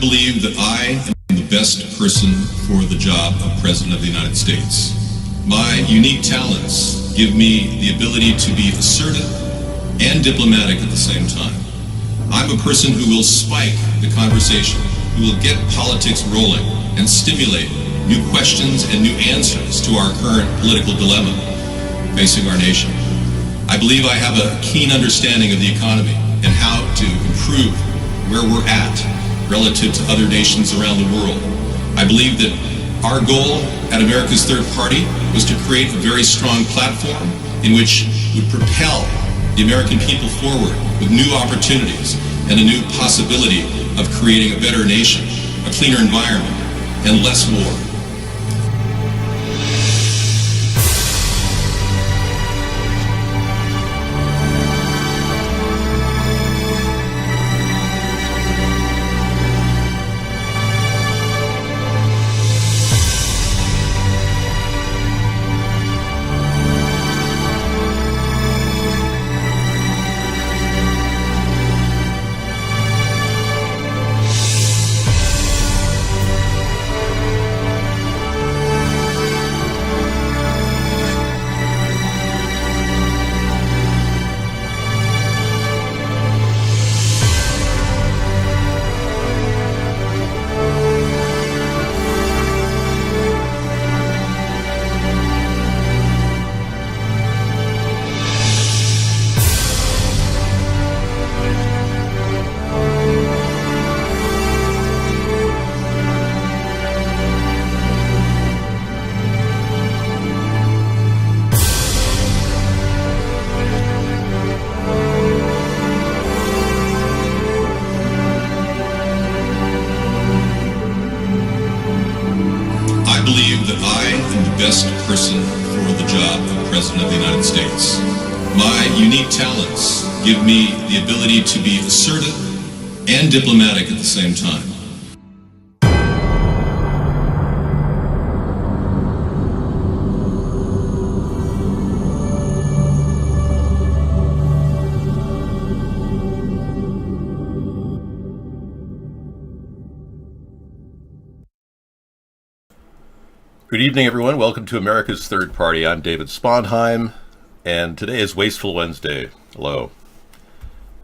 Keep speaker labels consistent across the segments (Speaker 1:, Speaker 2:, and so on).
Speaker 1: I believe that I am the best person for the job of President of the United States. My unique talents give me the ability to be assertive and diplomatic at the same time. I'm a person who will spike the conversation, who will get politics rolling and stimulate new questions and new answers to our current political dilemma facing our nation. I believe I have a keen understanding of the economy and how to improve where we're at relative to other nations around the world. I believe that our goal at America's Third Party was to create a very strong platform in which would propel the American people forward with new opportunities and a new possibility of creating a better nation, a cleaner environment, and less war. Best person for the job of President of the United States. My unique talents give me the ability to be assertive and diplomatic at the same time.
Speaker 2: Good evening, everyone. Welcome to America's Third Party. I'm David Spondheim, and today is Wasteful Wednesday. Hello.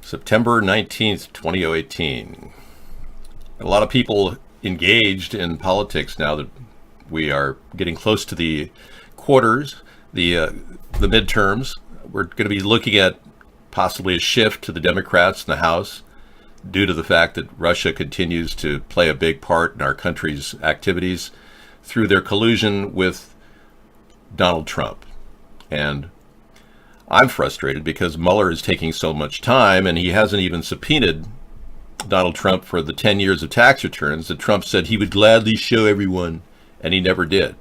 Speaker 2: September 19th, 2018. A lot of people engaged in politics now that we are getting close to the quarters, the midterms. We're going to be looking at possibly a shift to the Democrats in the House due to the fact that Russia continues to play a big part in our country's activities through their collusion with Donald Trump. And I'm frustrated because Mueller is taking so much time, and he hasn't even subpoenaed Donald Trump for the 10 years of tax returns that Trump said he would gladly show everyone, and he never did.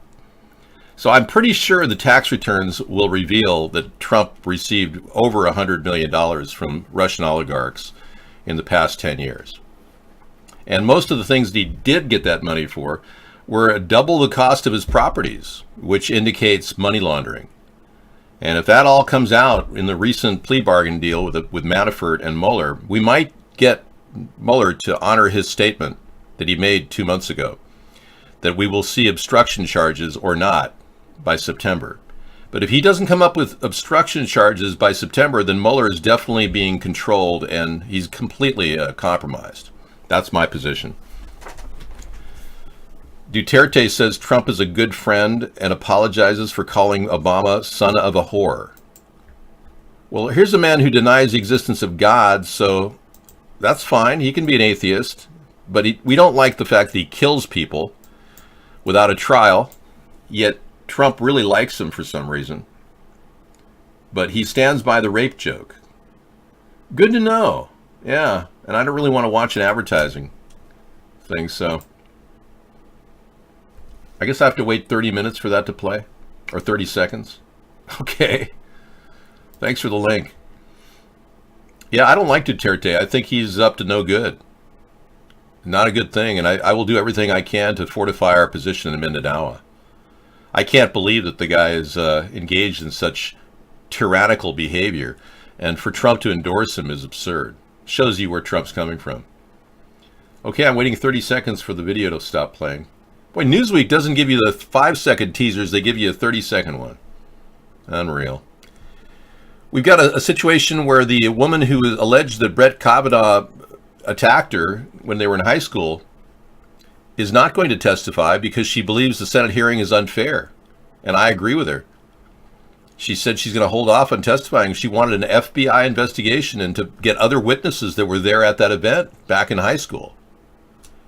Speaker 2: So I'm pretty sure the tax returns will reveal that Trump received over $100 million from Russian oligarchs in the past 10 years. And most of the things that he did get that money for were double the cost of his properties, which indicates money laundering. And if that all comes out in the recent plea bargain deal with Manafort and Mueller, we might get Mueller to honor his statement that he made 2 months ago, that we will see obstruction charges or not by September. But if he doesn't come up with obstruction charges by September, then Mueller is definitely being controlled and he's completely compromised. That's my position. Duterte says Trump is a good friend and apologizes for calling Obama son of a whore. Well, here's a man who denies the existence of God, so that's fine. He can be an atheist, but we don't like the fact that he kills people without a trial, yet Trump really likes him for some reason. But he stands by the rape joke. Good to know. Yeah, and I don't really want to watch an advertising thing, so I guess I have to wait 30 minutes for that to play, or 30 seconds. Okay. Thanks for the link. Yeah, I don't like Duterte. I think he's up to no good. Not a good thing, and I will do everything I can to fortify our position in Mindanao. I can't believe that the guy is engaged in such tyrannical behavior, and for Trump to endorse him is absurd. Shows you where Trump's coming from. Okay, I'm waiting 30 seconds for the video to stop playing. Boy, Newsweek doesn't give you the 5-second teasers. They give you a 30-second one. Unreal. We've got a situation where the woman who alleged that Brett Kavanaugh attacked her when they were in high school is not going to testify because she believes the Senate hearing is unfair. And I agree with her. She said she's going to hold off on testifying. She wanted an FBI investigation and to get other witnesses that were there at that event back in high school.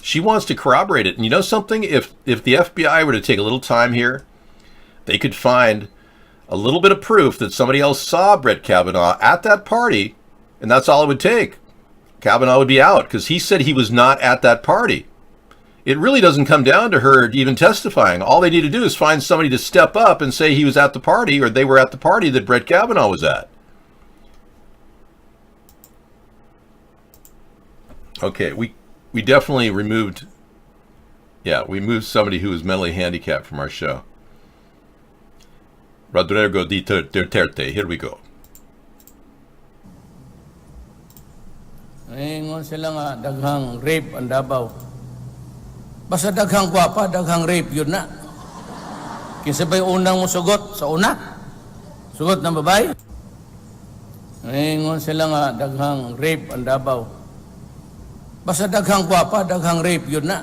Speaker 2: She wants to corroborate it. And you know something? If the FBI were to take a little time here, they could find a little bit of proof that somebody else saw Brett Kavanaugh at that party, and that's all it would take. Kavanaugh would be out because he said he was not at that party. It really doesn't come down to her even testifying. All they need to do is find somebody to step up and say he was at the party or they were at the party that Brett Kavanaugh was at. Okay, we definitely removed, we moved somebody who was mentally handicapped from our show. Rodrigo Duterte, here we go.
Speaker 3: Ingon sila nga daghang rape ang Davao. Basta daghang gwapa, daghang rape yun na. Kinsa ba'y unang mo sugot sa una? Sugot ng babae? Ingon sila nga daghang rape ang Davao. Basta daghang gwapa, daghang rape yun na.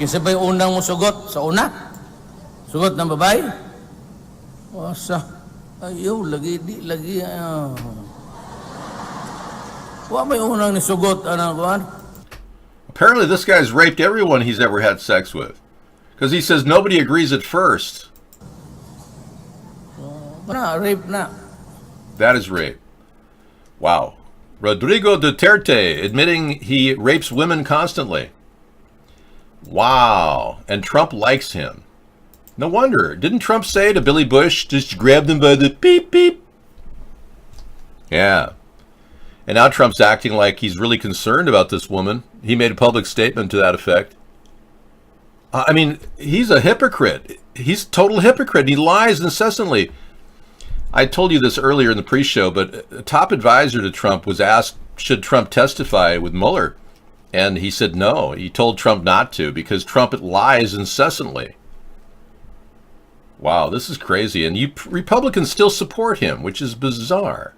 Speaker 3: Kinsa ba'y unang mo sugot sa una? Sugot ng babae? Wasa, ayaw, lagi, di, lagi, Wa may unang nisugot,
Speaker 2: Apparently this guy's raped everyone he's ever had sex with. Because he says nobody agrees at first.
Speaker 3: Rape na.
Speaker 2: That is rape. Wow. Rodrigo Duterte admitting he rapes women constantly. Wow. And Trump likes him. No wonder. Didn't Trump say to Billy Bush, just grab them by the beep, beep? Yeah. And now Trump's acting like he's really concerned about this woman. He made a public statement to that effect. I mean, he's a hypocrite. He's a total hypocrite. He lies incessantly. I told you this earlier in the pre-show, but a top advisor to Trump was asked, should Trump testify with Mueller? And he said no. He told Trump not to because Trump lies incessantly. Wow, this is crazy. And you Republicans still support him, which is bizarre.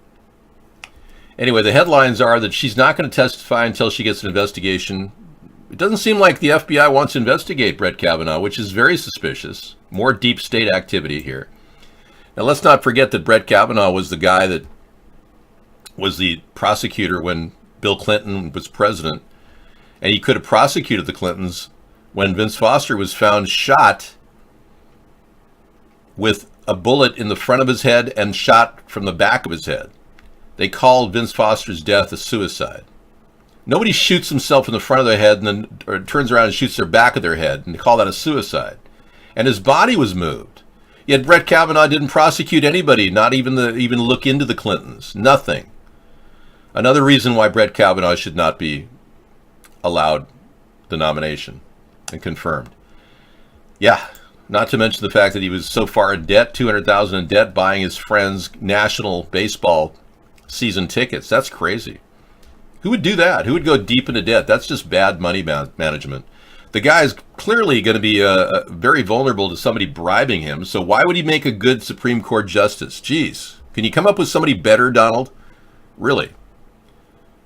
Speaker 2: Anyway, the headlines are that she's not going to testify until she gets an investigation. It doesn't seem like the FBI wants to investigate Brett Kavanaugh, which is very suspicious. More deep state activity here. Now, let's not forget that Brett Kavanaugh was the guy that was the prosecutor when Bill Clinton was president. And he could have prosecuted the Clintons when Vince Foster was found shot with a bullet in the front of his head and shot from the back of his head. They called Vince Foster's death a suicide. Nobody shoots himself in the front of their head and then or turns around and shoots their back of their head and they call that a suicide. And his body was moved. Yet Brett Kavanaugh didn't prosecute anybody, not even look into the Clintons. Nothing. Another reason why Brett Kavanaugh should not be allowed the nomination and confirmed. Yeah. Not to mention the fact that he was so far in debt, $200,000 in debt, buying his friend's national baseball season tickets. That's crazy. Who would do that? Who would go deep into debt? That's just bad money management. The guy is clearly going to be very vulnerable to somebody bribing him. So why would he make a good Supreme Court justice? Jeez. Can you come up with somebody better, Donald? Really?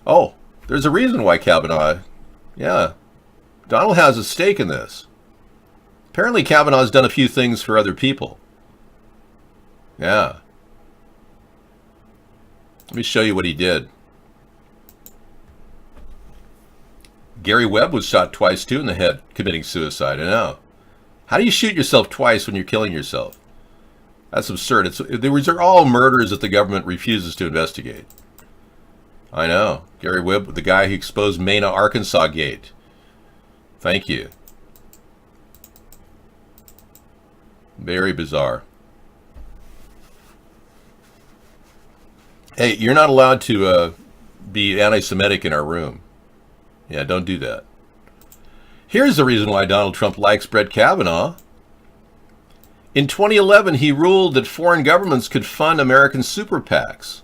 Speaker 2: Oh, there's a reason why Kavanaugh. Yeah. Donald has a stake in this. Apparently Kavanaugh's done a few things for other people. Yeah. Let me show you what he did. Gary Webb was shot twice too in the head, committing suicide. I know. How do you shoot yourself twice when you're killing yourself? That's absurd. These are all murders that the government refuses to investigate. I know. Gary Webb, the guy who exposed Mena, Arkansas gate. Thank you. Very bizarre. Hey, you're not allowed to be anti-Semitic in our room. Yeah, don't do that. Here's the reason why Donald Trump likes Brett Kavanaugh. In 2011, he ruled that foreign governments could fund American super PACs.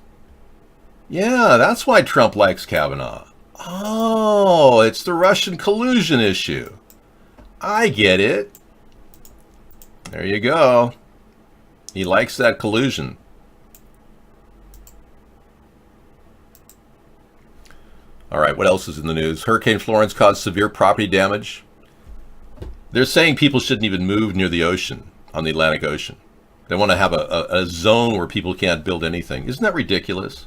Speaker 2: Yeah, that's why Trump likes Kavanaugh. Oh, it's the Russian collusion issue. I get it. There you go. He likes that collusion. All right, what else is in the news? Hurricane Florence caused severe property damage. They're saying people shouldn't even move near the ocean, on the Atlantic Ocean. They want to have a zone where people can't build anything. Isn't that ridiculous?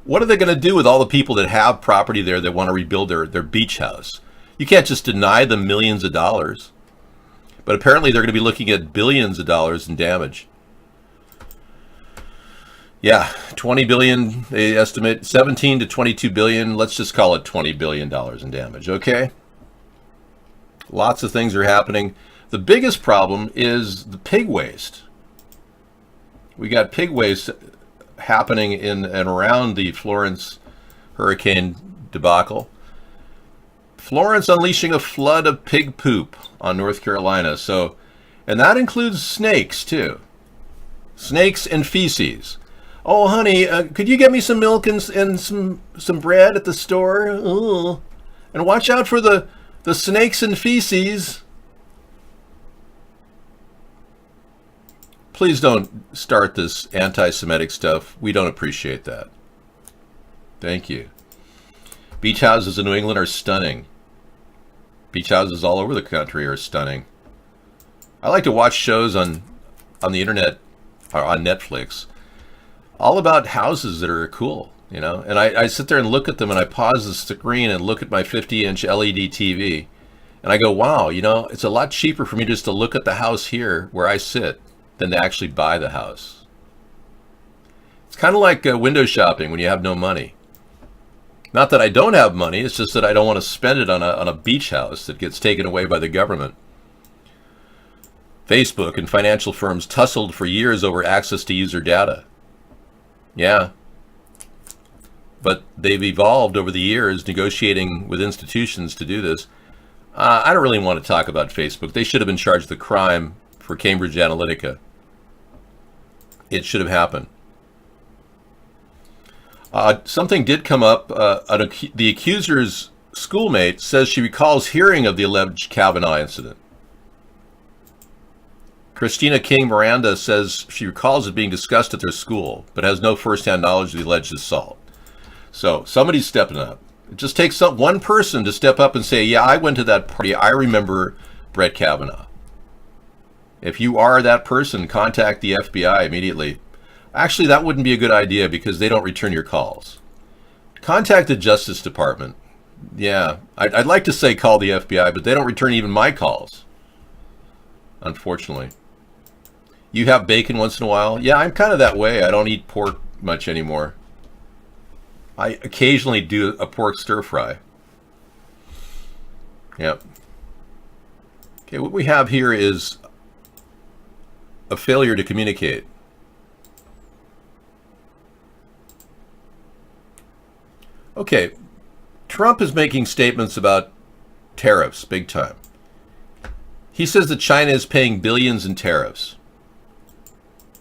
Speaker 2: What are they going to do with all the people that have property there that want to rebuild their beach house? You can't just deny them millions of dollars. But apparently they're going to be looking at billions of dollars in damage. Yeah, 20 billion, they estimate 17 to 22 billion. Let's just call it $20 billion in damage, okay? Lots of things are happening. The biggest problem is the pig waste. We got pig waste happening in and around the Florence hurricane debacle. Florence unleashing a flood of pig poop on North Carolina. And that includes snakes too. Snakes and feces. Oh, honey, could you get me some milk and some bread at the store? Ooh. And watch out for the snakes and feces. Please don't start this anti-Semitic stuff. We don't appreciate that. Thank you. Beach houses in New England are stunning. Beach houses all over the country are stunning. I like to watch shows on the internet or on Netflix all about houses that are cool, you know. And I sit there and look at them, and I pause the screen and look at my 50-inch LED TV, and I go, wow, you know, it's a lot cheaper for me just to look at the house here where I sit than to actually buy the house. It's kind of like window shopping when you have no money. Not that I don't have money, it's just that I don't want to spend it on a beach house that gets taken away by the government. Facebook and financial firms tussled for years over access to user data. Yeah. But they've evolved over the years, negotiating with institutions to do this. I don't really want to talk about Facebook. They should have been charged with the crime for Cambridge Analytica. It should have happened. Something did come up. The accuser's schoolmate says she recalls hearing of the alleged Kavanaugh incident. Christina King Miranda says she recalls it being discussed at their school, but has no firsthand knowledge of the alleged assault. So somebody's stepping up. It just takes one person to step up and say, yeah, I went to that party. I remember Brett Kavanaugh. If you are that person, contact the FBI immediately. Actually, that wouldn't be a good idea because they don't return your calls. Contact the Justice Department. Yeah, I'd like to say call the FBI, but they don't return even my calls, unfortunately. You have bacon once in a while? Yeah, I'm kind of that way. I don't eat pork much anymore. I occasionally do a pork stir fry. Yep. Okay, what we have here is a failure to communicate. Okay, Trump is making statements about tariffs, big time. He says that China is paying billions in tariffs.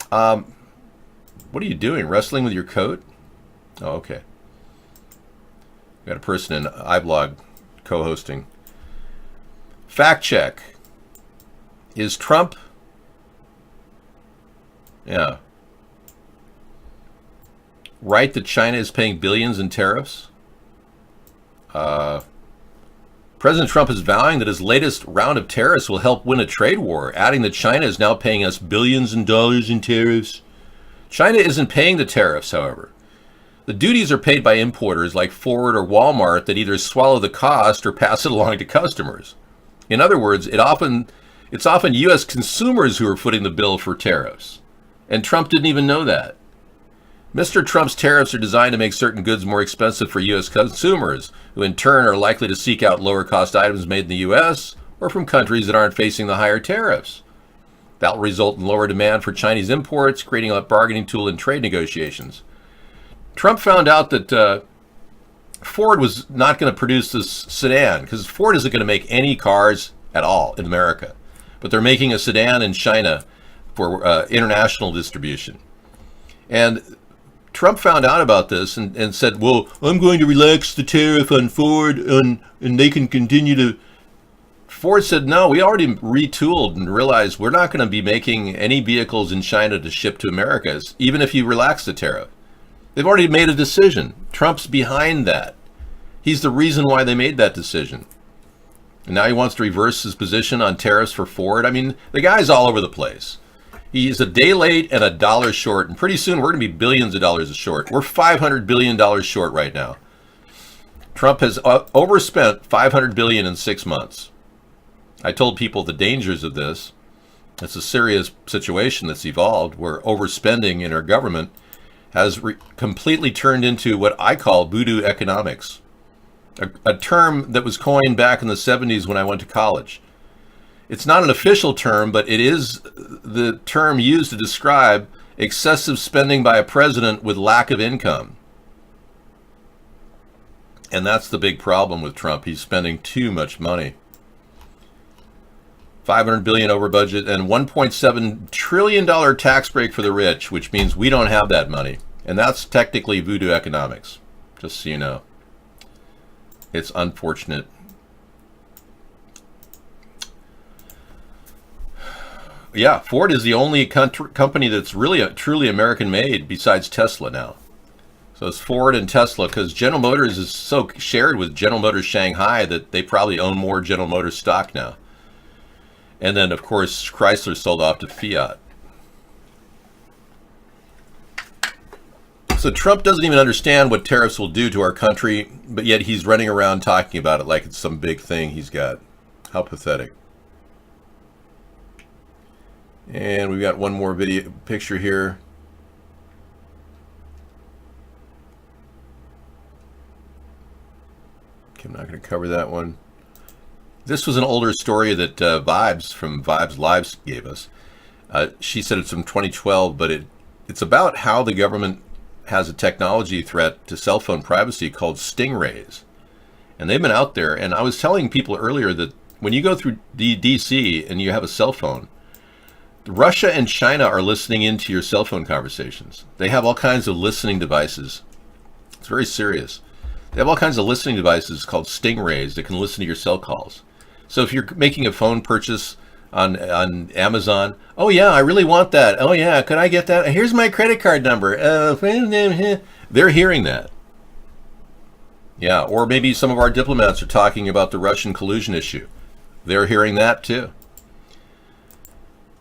Speaker 2: What are you doing? Wrestling with your coat? Oh, okay. Got a person in iBlog co-hosting. Fact check. Is Trump... Yeah. Right that China is paying billions in tariffs? President Trump is vowing that his latest round of tariffs will help win a trade war, adding that China is now paying us billions in dollars in tariffs. China isn't paying the tariffs, however. The duties are paid by importers like Ford or Walmart that either swallow the cost or pass it along to customers. In other words, it's often U.S. consumers who are footing the bill for tariffs. And Trump didn't even know that. Mr. Trump's tariffs are designed to make certain goods more expensive for U.S. consumers, who in turn are likely to seek out lower-cost items made in the U.S. or from countries that aren't facing the higher tariffs. That will result in lower demand for Chinese imports, creating a bargaining tool in trade negotiations. Trump found out that Ford was not going to produce this sedan, because Ford isn't going to make any cars at all in America. But they're making a sedan in China for international distribution. And Trump found out about this and said, well, I'm going to relax the tariff on Ford and they can continue to... Ford said, no, we already retooled and realized we're not going to be making any vehicles in China to ship to America, even if you relax the tariff. They've already made a decision. Trump's behind that. He's the reason why they made that decision. And now he wants to reverse his position on tariffs for Ford. I mean, the guy's all over the place. He's a day late and $1 short, and pretty soon we're going to be billions of dollars short. We're $500 billion short right now. Trump has overspent $500 billion in 6 months. I told people the dangers of this. It's a serious situation that's evolved where overspending in our government has completely turned into what I call voodoo economics, a term that was coined back in the 70s when I went to college. It's not an official term, but it is the term used to describe excessive spending by a president with lack of income. And that's the big problem with Trump. He's spending too much money. $500 billion over budget and $1.7 trillion tax break for the rich, which means we don't have that money. And that's technically voodoo economics, just so you know. It's unfortunate. Yeah, Ford is the only company that's really truly American-made besides Tesla now. So it's Ford and Tesla, because General Motors is so shared with General Motors Shanghai that they probably own more General Motors stock now. And then, of course, Chrysler sold off to Fiat. So Trump doesn't even understand what tariffs will do to our country, but yet he's running around talking about it like it's some big thing he's got. How pathetic. And we've got one more picture here. Okay, I'm not going to cover that one. This was an older story that Vibes from Vibes Lives gave us. She said it's from 2012, but it's about how the government has a technology threat to cell phone privacy called stingrays. And they've been out there. And I was telling people earlier that when you go through DC and you have a cell phone, Russia and China are listening into your cell phone conversations. They have all kinds of listening devices. It's very serious. They have all kinds of listening devices called stingrays that can listen to your cell calls. So if you're making a phone purchase on Amazon, oh yeah, I really want that. Oh yeah, could I get that? Here's my credit card number. They're hearing that. Yeah, or maybe some of our diplomats are talking about the Russian collusion issue. They're hearing that too.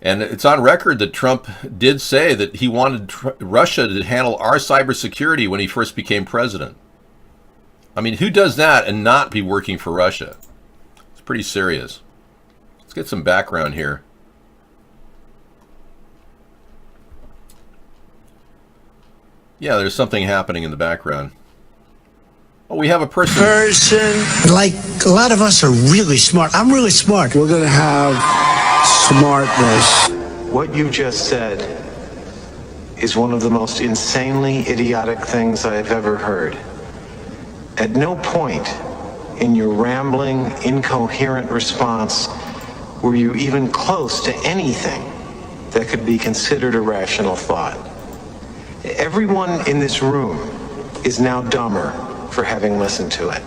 Speaker 2: And it's on record that Trump did say that he wanted Russia to handle our cybersecurity when he first became president. I mean, who does that and not be working for Russia? It's pretty serious. Let's get some background here. Yeah, there's something happening in the background. Oh, we have a person.
Speaker 4: Like, a lot of us are really smart. I'm really smart.
Speaker 5: We're going to have smartness.
Speaker 6: What you just said is one of the most insanely idiotic things I have ever heard. At no point in your rambling, incoherent response were you even close to anything that could be considered a rational thought. Everyone in this room is now dumber for having listened to it.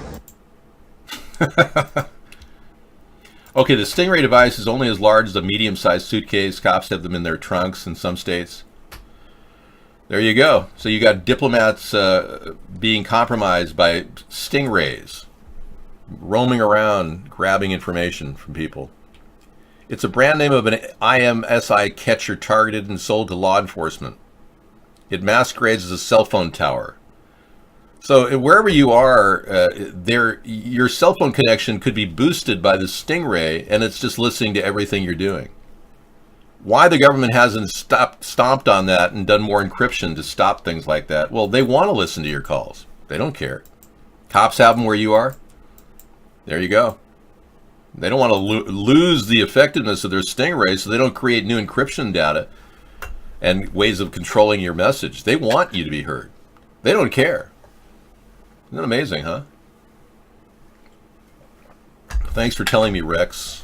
Speaker 2: Okay, the Stingray device is only as large as a medium-sized suitcase. Cops have them in their trunks in some states. There you go. So you got diplomats being compromised by stingrays, roaming around, grabbing information from people. It's a brand name of an IMSI catcher targeted and sold to law enforcement. It masquerades as a cell phone tower. So wherever you are, your cell phone connection could be boosted by the stingray, and it's just listening to everything you're doing. Why the government hasn't stomped on that and done more encryption to stop things like that? Well, they want to listen to your calls. They don't care. Cops have them where you are. There you go. They don't want to lose the effectiveness of their stingray, so they don't create new encryption data and ways of controlling your message. They want you to be heard. They don't care. Isn't that amazing, huh? Thanks for telling me, Rex.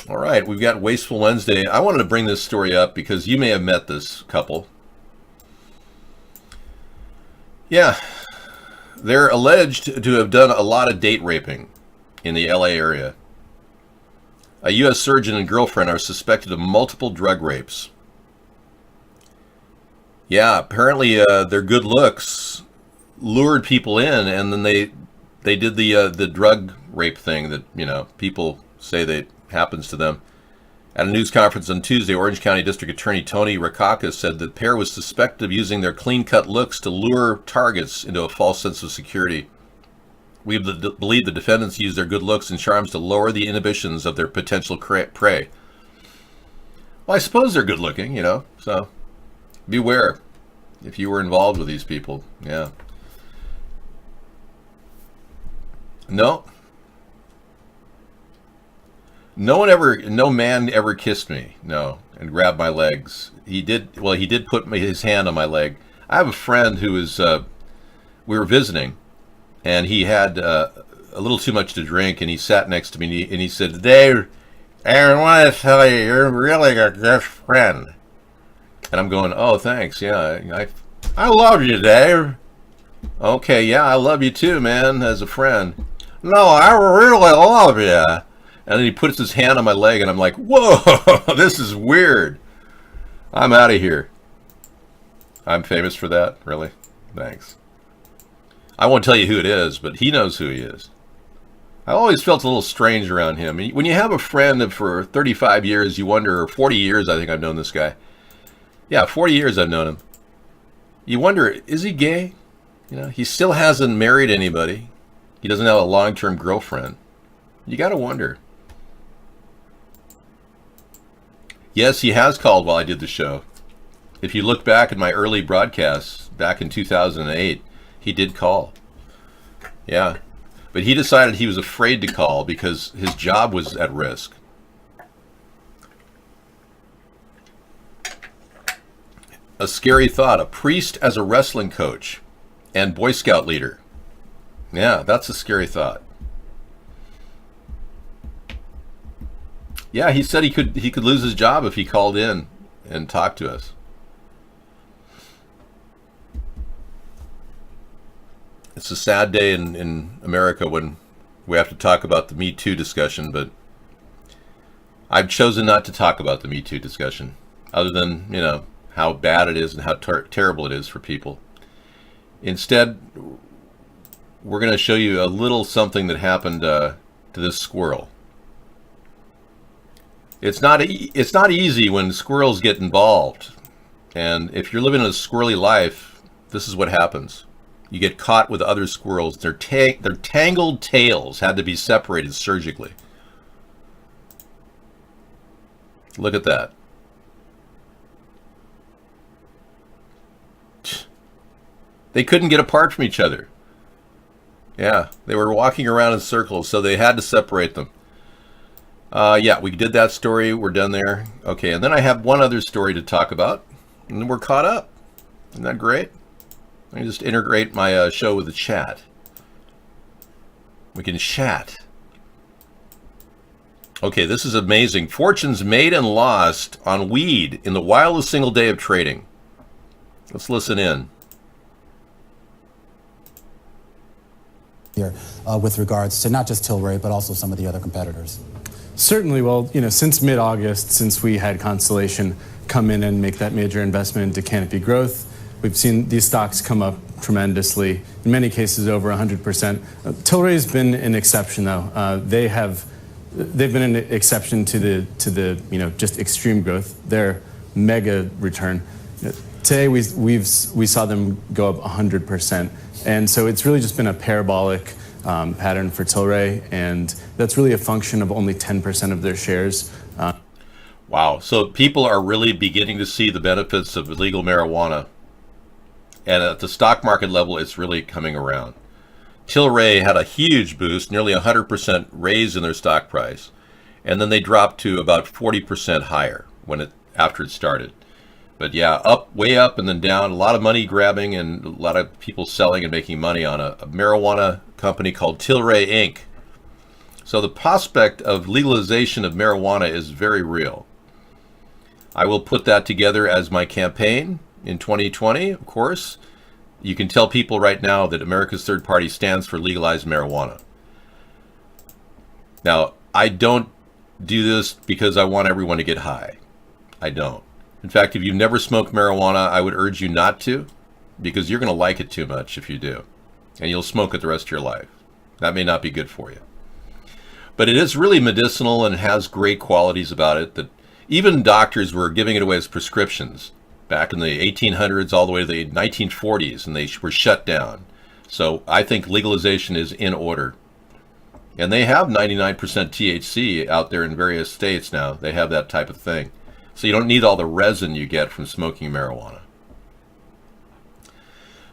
Speaker 2: All right, we've got Wasteful Wednesday. I wanted to bring this story up because you may have met this couple. Yeah, they're alleged to have done a lot of date raping in the LA area. A U.S. surgeon and girlfriend are suspected of multiple drug rapes. Yeah, apparently their good looks lured people in, and then they did the drug rape thing that, you know, people say that happens to them. At a news conference on Tuesday, Orange County District Attorney Tony Rakakis said the pair was suspected of using their clean-cut looks to lure targets into a false sense of security. We believe the defendants used their good looks and charms to lower the inhibitions of their potential prey. Well, I suppose they're good-looking, you know, so beware if you were involved with these people. Yeah. No man ever kissed me, no, and grabbed my legs. He did put his hand on my leg. I have a friend who was, we were visiting, and he had a little too much to drink, and he sat next to me, and he said, "Dave, I want to tell you, you're really a good friend." And I'm going, "Oh, thanks, yeah, I love you, Dave." "Okay, yeah, I love you too, man, as a friend." "No, I really love you." And then he puts his hand on my leg, and I'm like, "Whoa, this is weird. I'm out of here." I'm famous for that? Really? Thanks. I won't tell you who it is, but he knows who he is. I always felt a little strange around him. When you have a friend for 35 years, you wonder, or 40 years, I think I've known this guy. Yeah, 40 years I've known him. You wonder, is he gay? You know, he still hasn't married anybody. He doesn't have a long-term girlfriend. You got to wonder. Yes, he has called while I did the show. If you look back at my early broadcasts back in 2008, he did call. Yeah. But he decided he was afraid to call because his job was at risk. A scary thought. A priest as a wrestling coach and Boy Scout leader. Yeah, that's a scary thought. Yeah, he said he could lose his job if he called in and talked to us. It's a sad day in America when we have to talk about the Me Too discussion, but I've chosen not to talk about the Me Too discussion, other than, you know, how bad it is and how terrible it is for people. Instead, we're going to show you a little something that happened to this squirrel. It's not easy when squirrels get involved, and if you're living a squirrely life, this is what happens. You get caught with other squirrels. Their tangled tails had to be separated surgically. Look at that. They couldn't get apart from each other. Yeah, they were walking around in circles, so they had to separate them. Yeah, we did that story. We're done there. Okay, and then I have one other story to talk about, and then we're caught up. Isn't that great? Let me just integrate my show with the chat. We can chat. Okay, this is amazing. Fortunes made and lost on weed in the wildest single day of trading. Let's listen in.
Speaker 7: Here, with regards to not just Tilray, but also some of the other competitors.
Speaker 8: Certainly. Well, you know, since mid-August, since we had Constellation come in and make that major investment into Canopy Growth, we've seen these stocks come up tremendously, in many cases over 100%. Tilray's been an exception, though. They've been an exception to the you know, just extreme growth. Their mega return. Today we saw them go up 100%, and so it's really just been a parabolic pattern for Tilray, and that's really a function of only 10% of their shares.
Speaker 2: Wow, so people are really beginning to see the benefits of illegal marijuana, and at the stock market level, it's really coming around. Tilray had a huge boost, nearly 100% raise in their stock price, and then they dropped to about 40% higher after it started. But yeah, way up and then down, a lot of money grabbing and a lot of people selling and making money on a marijuana company called Tilray Inc. So the prospect of legalization of marijuana is very real. I will put that together as my campaign in 2020, of course. You can tell people right now that America's Third Party stands for legalized marijuana. Now, I don't do this because I want everyone to get high. I don't. In fact, if you've never smoked marijuana, I would urge you not to, because you're going to like it too much if you do. And you'll smoke it the rest of your life. That may not be good for you. But it is really medicinal and has great qualities about it that even doctors were giving it away as prescriptions back in the 1800s all the way to the 1940s, and they were shut down. So I think legalization is in order. And they have 99% THC out there in various states now. They have that type of thing. So you don't need all the resin you get from smoking marijuana.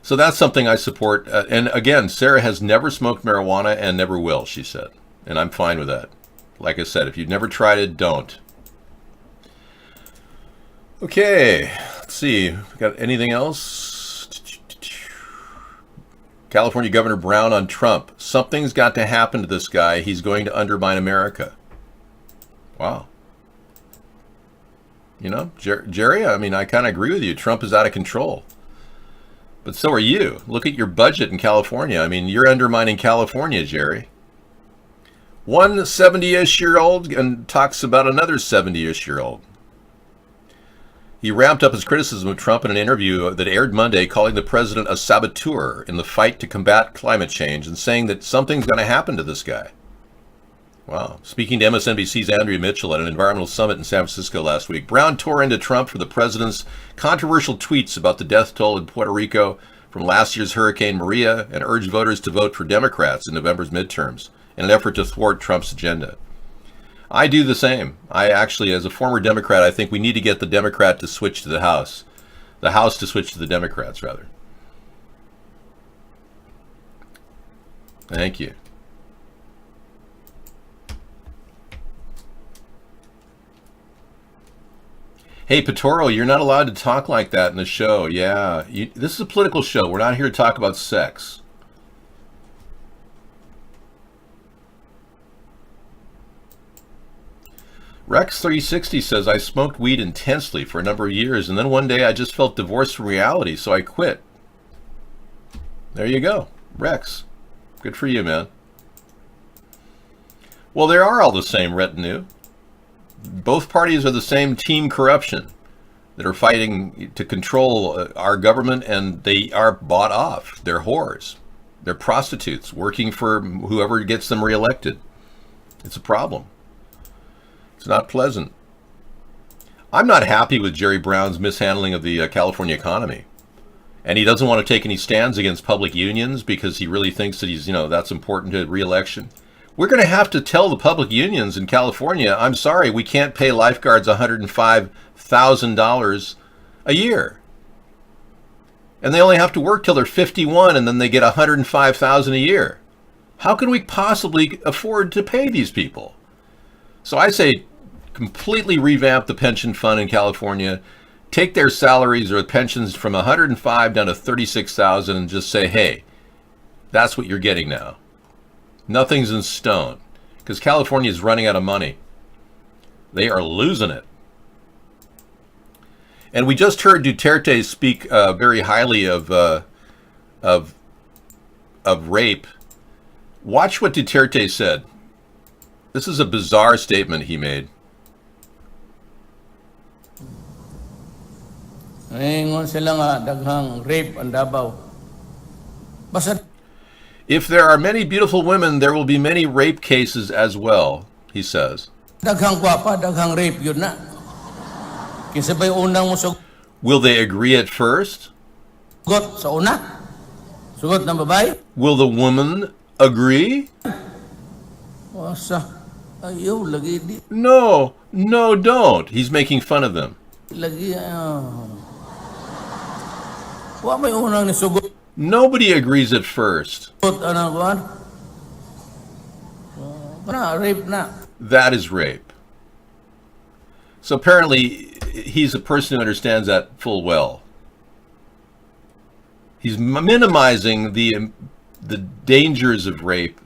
Speaker 2: So that's something I support. And again, Sarah has never smoked marijuana and never will, she said. And I'm fine with that. Like I said, if you've never tried it, don't. Okay, let's see. Got anything else? California Governor Brown on Trump. Something's got to happen to this guy. He's going to undermine America. Wow. You know, Jerry, I mean, I kind of agree with you. Trump is out of control. But so are you. Look at your budget in California. I mean, you're undermining California, Jerry. One 70-ish-year-old and talks about another 70-ish-year-old. He ramped up his criticism of Trump in an interview that aired Monday, calling the president a saboteur in the fight to combat climate change and saying that something's going to happen to this guy. Wow. Speaking to MSNBC's Andrea Mitchell at an environmental summit in San Francisco last week, Brown tore into Trump for the president's controversial tweets about the death toll in Puerto Rico from last year's Hurricane Maria and urged voters to vote for Democrats in November's midterms in an effort to thwart Trump's agenda. I do the same. I actually, as a former Democrat, I think we need to get the Democrat to switch to the House to switch to the Democrats, rather. Thank you. Hey, Petoro, you're not allowed to talk like that in the show. Yeah, this is a political show. We're not here to talk about sex. Rex360 says, I smoked weed intensely for a number of years, and then one day I just felt divorced from reality, so I quit. There you go. Rex. Good for you, man. Well, they are all the same retinue. Both parties are the same team corruption that are fighting to control our government, and they are bought off. They're whores. They're prostitutes working for whoever gets them reelected. It's a problem. It's not pleasant. I'm not happy with Jerry Brown's mishandling of the California economy. And he doesn't want to take any stands against public unions because he really thinks that that's important to re-election. We're going to have to tell the public unions in California, I'm sorry, we can't pay lifeguards $105,000 a year. And they only have to work till they're 51 and then they get $105,000 a year. How can we possibly afford to pay these people? So I say completely revamp the pension fund in California, take their salaries or pensions from $105,000 down to $36,000 and just say, hey, that's what you're getting now. Nothing's in stone because California is running out of money. They are losing it. And we just heard Duterte speak very highly of rape. Watch what Duterte said. This is a bizarre statement he made. If there are many beautiful women, there will be many rape cases as well, he says. Will they agree at first? Will the woman agree? No, don't. He's making fun of them. Nobody agrees at first. That is rape. So apparently, he's a person who understands that full well. He's minimizing the dangers of rape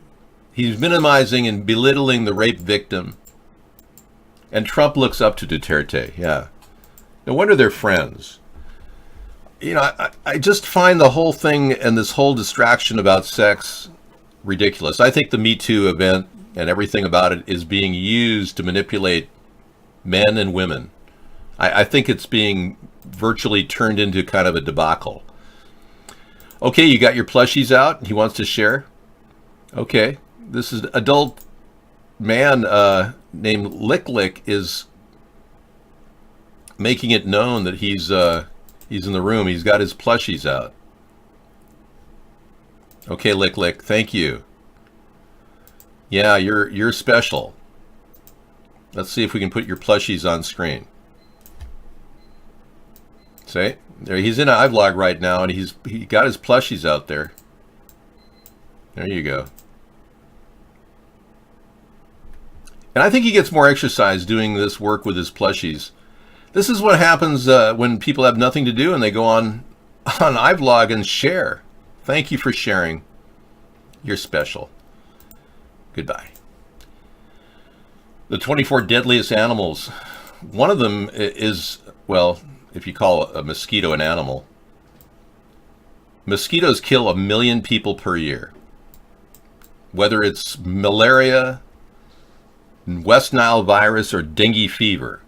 Speaker 2: He's minimizing and belittling the rape victim. And Trump looks up to Duterte, yeah. No wonder they're friends. You know, I just find the whole thing and this whole distraction about sex ridiculous. I think the Me Too event and everything about it is being used to manipulate men and women. I think it's being virtually turned into kind of a debacle. Okay, you got your plushies out. He wants to share. Okay, this is adult man named Lick Lick is making it known that he's in the room. He's got his plushies out. Okay, Lick Lick, thank you. Yeah, you're special. Let's see if we can put your plushies on screen. See? There, he's in an iVlog right now, and he got his plushies out there. There you go. And I think he gets more exercise doing this work with his plushies. This is what happens when people have nothing to do and they go on iVlog and share. Thank you for sharing. You're special. Goodbye. The 24 deadliest animals. One of them is, well, if you call a mosquito an animal. Mosquitoes kill 1 million people per year. Whether it's malaria, West Nile virus, or dengue fever.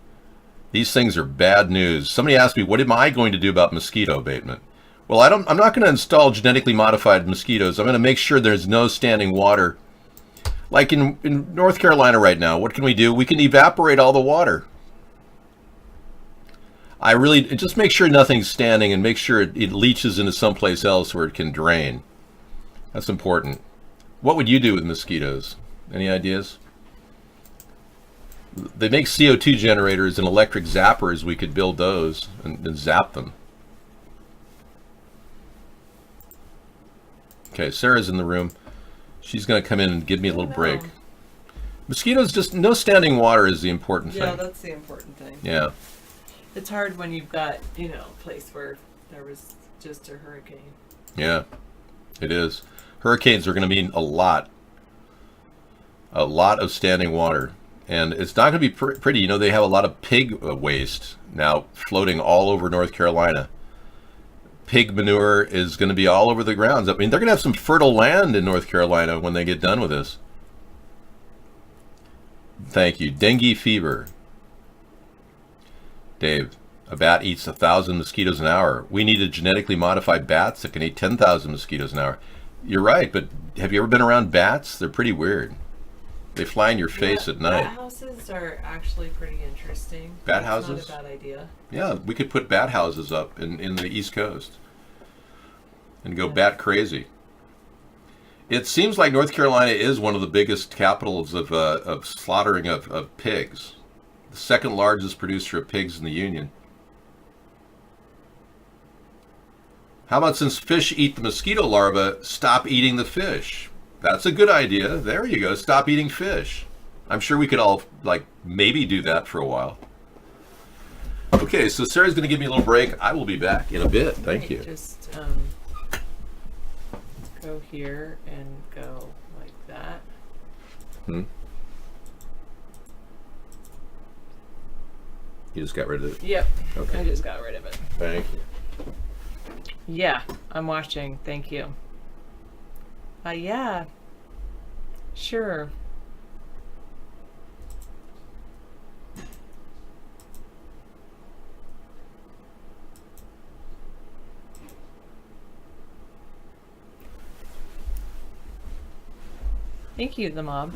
Speaker 2: These things are bad news. Somebody asked me, what am I going to do about mosquito abatement? Well, I'm not going to install genetically modified mosquitoes. I'm going to make sure there's no standing water. Like in North Carolina right now, what can we do? We can evaporate all the water. Just make sure nothing's standing and make sure it leaches into someplace else where it can drain. That's important. What would you do with mosquitoes? Any ideas? They make CO2 generators and electric zappers. We could build those and zap them. Okay, Sarah's in the room. She's going to come in and give me a little break. Mosquitoes, just no standing water is the important thing.
Speaker 9: Yeah, that's the important thing.
Speaker 2: Yeah.
Speaker 9: It's hard when you've got, a place where there was just a hurricane.
Speaker 2: Yeah, it is. Hurricanes are going to mean a lot of standing water. And it's not going to be pretty. They have a lot of pig waste now floating all over North Carolina. Pig manure is going to be all over the grounds. I mean, they're going to have some fertile land in North Carolina when they get done with this. Thank you. Dengue fever. Dave, a bat eats 1,000 mosquitoes an hour. We need to genetically modify bats that can eat 10,000 mosquitoes an hour. You're right, but have you ever been around bats? They're pretty weird. They fly in your face at night.
Speaker 9: Bat houses are actually pretty interesting.
Speaker 2: Bat houses?
Speaker 9: It's not a bad idea.
Speaker 2: Yeah, we could put bat houses up in the East Coast and go bat crazy. It seems like North Carolina is one of the biggest capitals of slaughtering of pigs. The second largest producer of pigs in the Union. How about since fish eat the mosquito larvae, stop eating the fish? That's a good idea. There you go. Stop eating fish. I'm sure we could all, maybe do that for a while. Okay, so Sarah's going to give me a little break. I will be back in a bit. Thank you.
Speaker 9: Just go here and go like that.
Speaker 2: You just got rid of it?
Speaker 9: Yep.
Speaker 2: Okay.
Speaker 9: I just got rid of it.
Speaker 2: Thank you.
Speaker 9: Yeah, I'm watching. Thank you. Yeah. Sure. Thank you, the mob.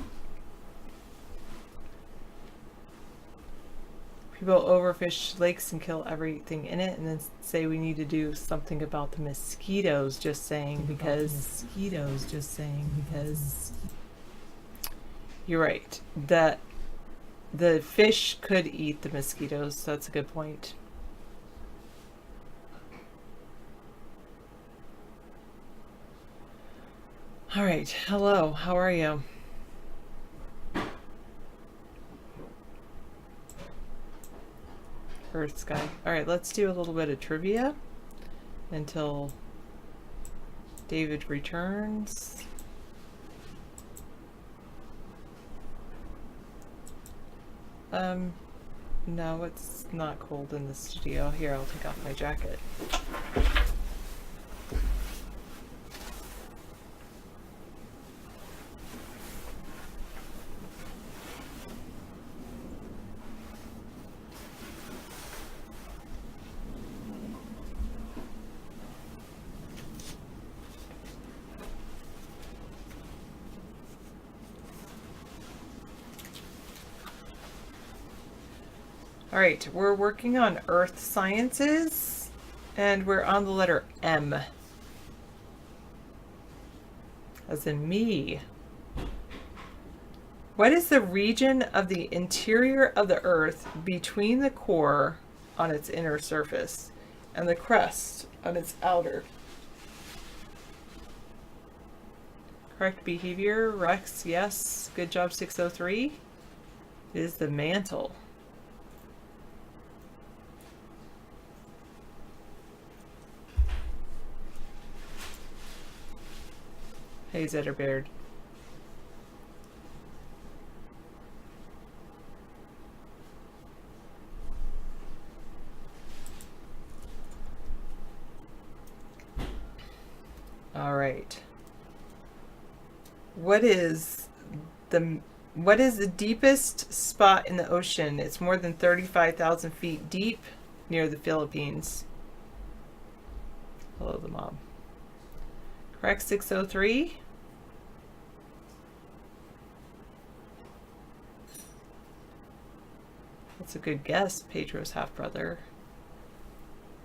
Speaker 9: People overfish lakes and kill everything in it and then say we need to do something about the mosquitoes, just saying because you're right. That the fish could eat the mosquitoes, so that's a good point. All right, hello, how are you? Earth Sky. All right, let's do a little bit of trivia until David returns. No, it's not cold in the studio. Here, I'll take off my jacket. All right, we're working on earth sciences, and we're on the letter M, as in me. What is the region of the interior of the earth between the core on its inner surface and the crust on its outer? Correct behavior, Rex, yes. Good job, 603. It is the mantle. Hey, Zetterbeard. All right. What is the deepest spot in the ocean? It's more than 35,000 feet deep near the Philippines. Hello, the mob. Correct, 603. That's a good guess, Pedro's half-brother.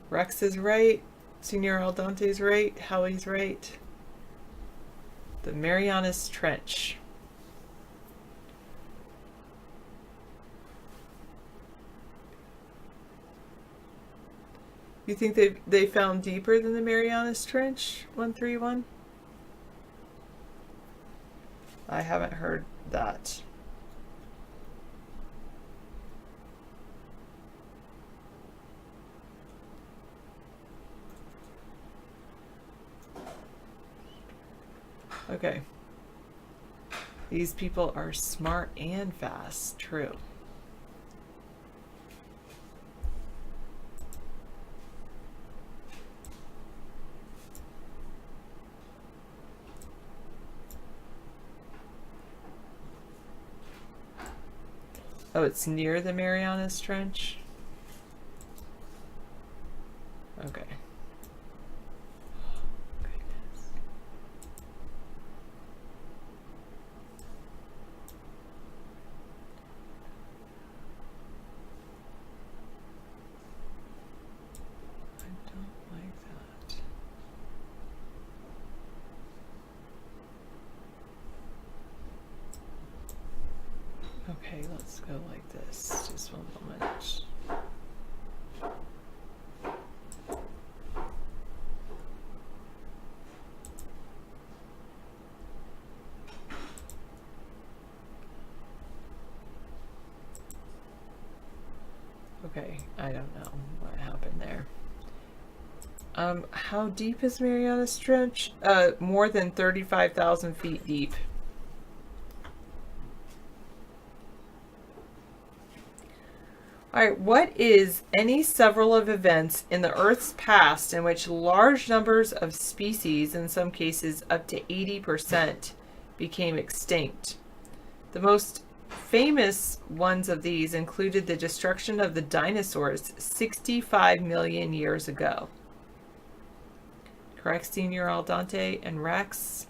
Speaker 9: Rex is right. Senior Aldante's right. Howie's right. The Marianas Trench. You think they found deeper than the Marianas Trench, 131? I haven't heard that. Okay. These people are smart and fast. True. Oh, it's near the Marianas Trench? Okay. Okay, let's go like this. Just one moment. Okay, I don't know what happened there. How deep is Marianas Trench? More than 35,000 feet deep. All right, what is any several of events in the Earth's past in which large numbers of species, in some cases up to 80%, became extinct? The most famous ones of these included the destruction of the dinosaurs 65 million years ago. Correct, Senior Aldante and Rex?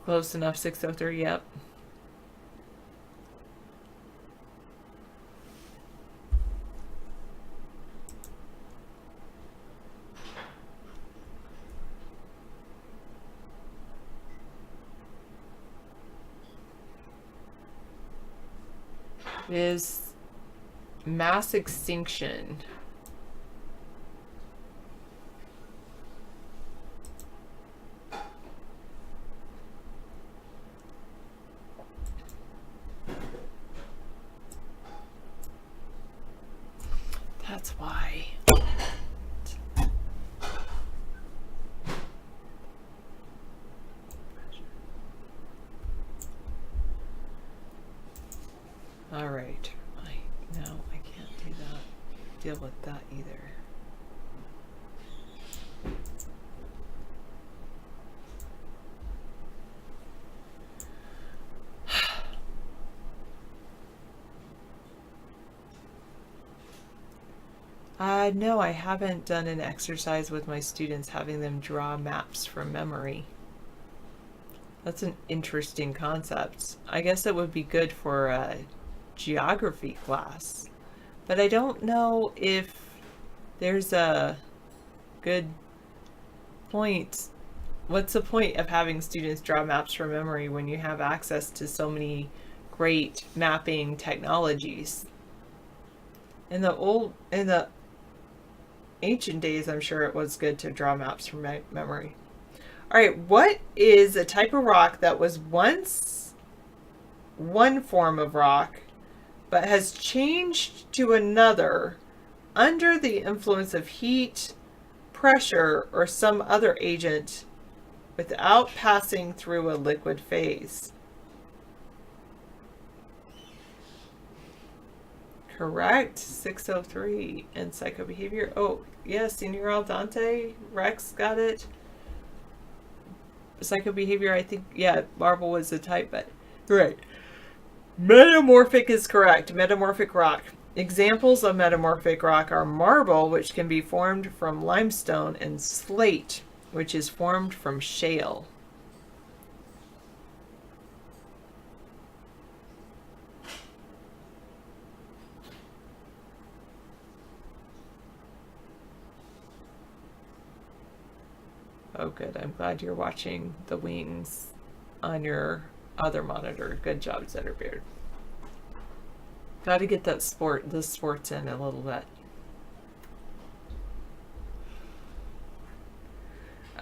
Speaker 9: Close enough, 603, yep. Is mass extinction. That's why. deal with that either. No, I haven't done an exercise with my students having them draw maps from memory. That's an interesting concept. I guess it would be good for a geography class, but I don't know if there's a good point. What's the point of having students draw maps from memory when you have access to so many great mapping technologies? In the ancient days, I'm sure it was good to draw maps from memory. All right, what is a type of rock that was once one form of rock but has changed to another under the influence of heat, pressure, or some other agent without passing through a liquid phase? Correct. 603. And psychobehavior. Oh, yes, Senior Al Dante. Rex got it. Psychobehavior, I think, yeah, marble was the type, but right. Metamorphic is correct. Metamorphic rock. Examples of metamorphic rock are marble, which can be formed from limestone, and slate, which is formed from shale. Oh, good. I'm glad you're watching the wings on your other monitor. Good job, Zetterbeard. Got to get the sports in a little bit.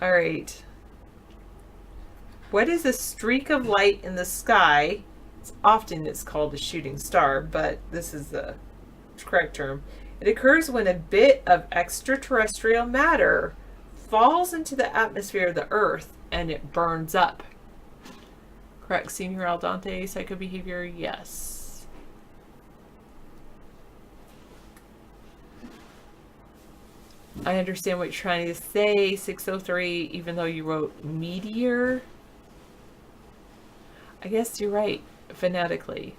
Speaker 9: All right. What is a streak of light in the sky? Often it's called a shooting star, but this is the correct term. It occurs when a bit of extraterrestrial matter falls into the atmosphere of the Earth and it burns up. Correct, Senior Al Dante. Psychobehavior, yes. I understand what you're trying to say, 603, even though you wrote meteor. I guess you're right, phonetically.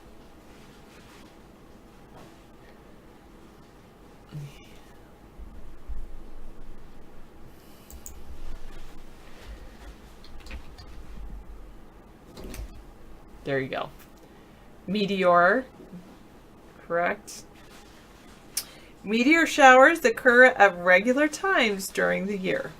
Speaker 9: There you go. Meteor, correct. Meteor showers occur at regular times during the year.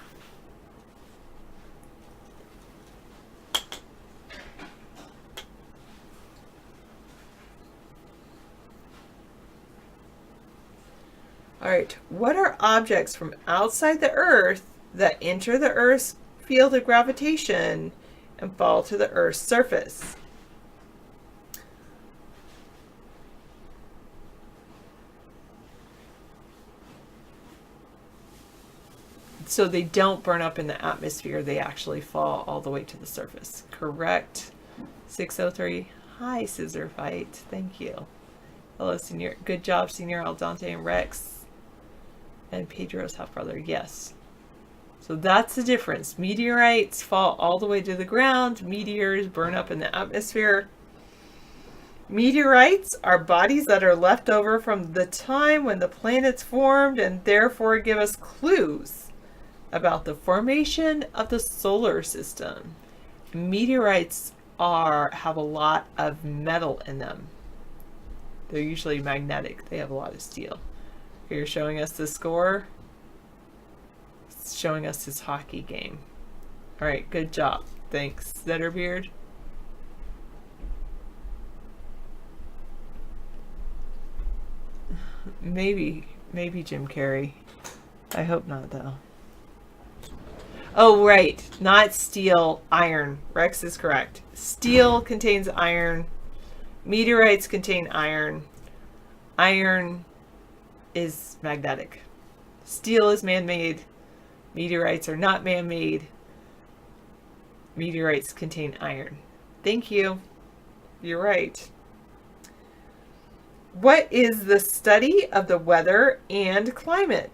Speaker 9: All right, what are objects from outside the Earth that enter the Earth's field of gravitation and fall to the Earth's surface? So they don't burn up in the atmosphere, they actually fall all the way to the surface. Correct. 603. Hi, Scissor Fight. Thank you. Hello, Senior. Good job, Senior Al Dante and Rex. And Pedro's half brother. Yes. So that's the difference. Meteorites fall all the way to the ground. Meteors burn up in the atmosphere. Meteorites are bodies that are left over from the time when the planets formed and therefore give us clues about the formation of the solar system. Meteorites have a lot of metal in them. They're usually magnetic. They have a lot of steel. Okay, you're showing us the score. It's showing us his hockey game. All right, good job. Thanks, Zetterbeard. Maybe Jim Carrey. I hope not, though. Oh, right. Not steel, iron. Rex is correct. Steel contains iron. Meteorites contain iron. Iron is magnetic. Steel is man-made. Meteorites are not man-made. Meteorites contain iron. Thank you. You're right. What is the study of the weather and climate?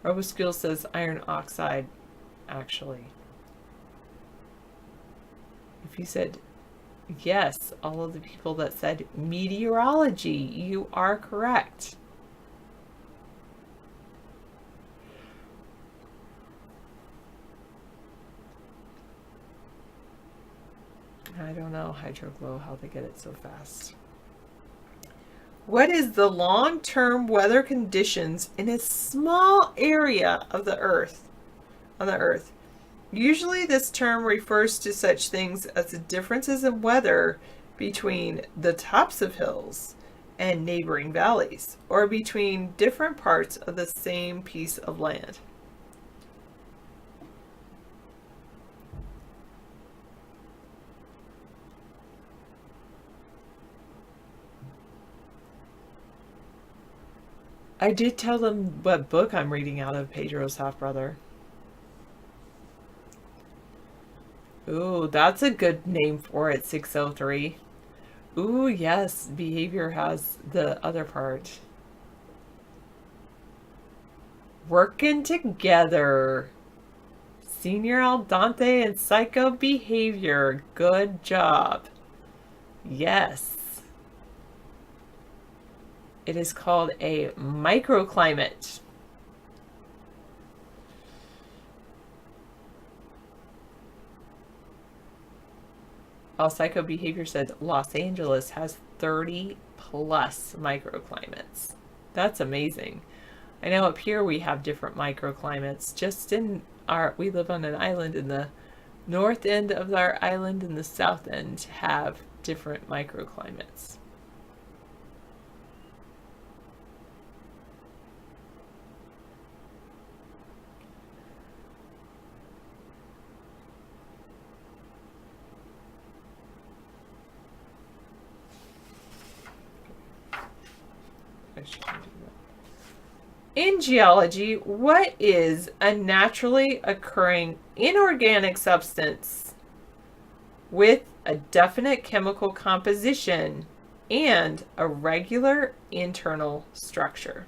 Speaker 9: RoboSkill says iron oxide, actually. If you said yes, all of the people that said meteorology, you are correct. I don't know, Hydroglow, how they get it so fast. What is the long-term weather conditions in a small area of the Earth? On the Earth. Usually this term refers to such things as the differences in weather between the tops of hills and neighboring valleys, or between different parts of the same piece of land. I did tell them what book I'm reading out of, Pedro's half-brother. Ooh, that's a good name for it, 603. Ooh, yes, behavior has the other part. Working together. Senior Al Dente and Psycho Behavior. Good job. Yes. It is called a microclimate. Psycho Behavior said Los Angeles has 30 plus microclimates. That's amazing. I know up here we have different microclimates. Just in we live on an island, in the north end of our island and the south end have different microclimates. In geology, what is a naturally occurring inorganic substance with a definite chemical composition and a regular internal structure?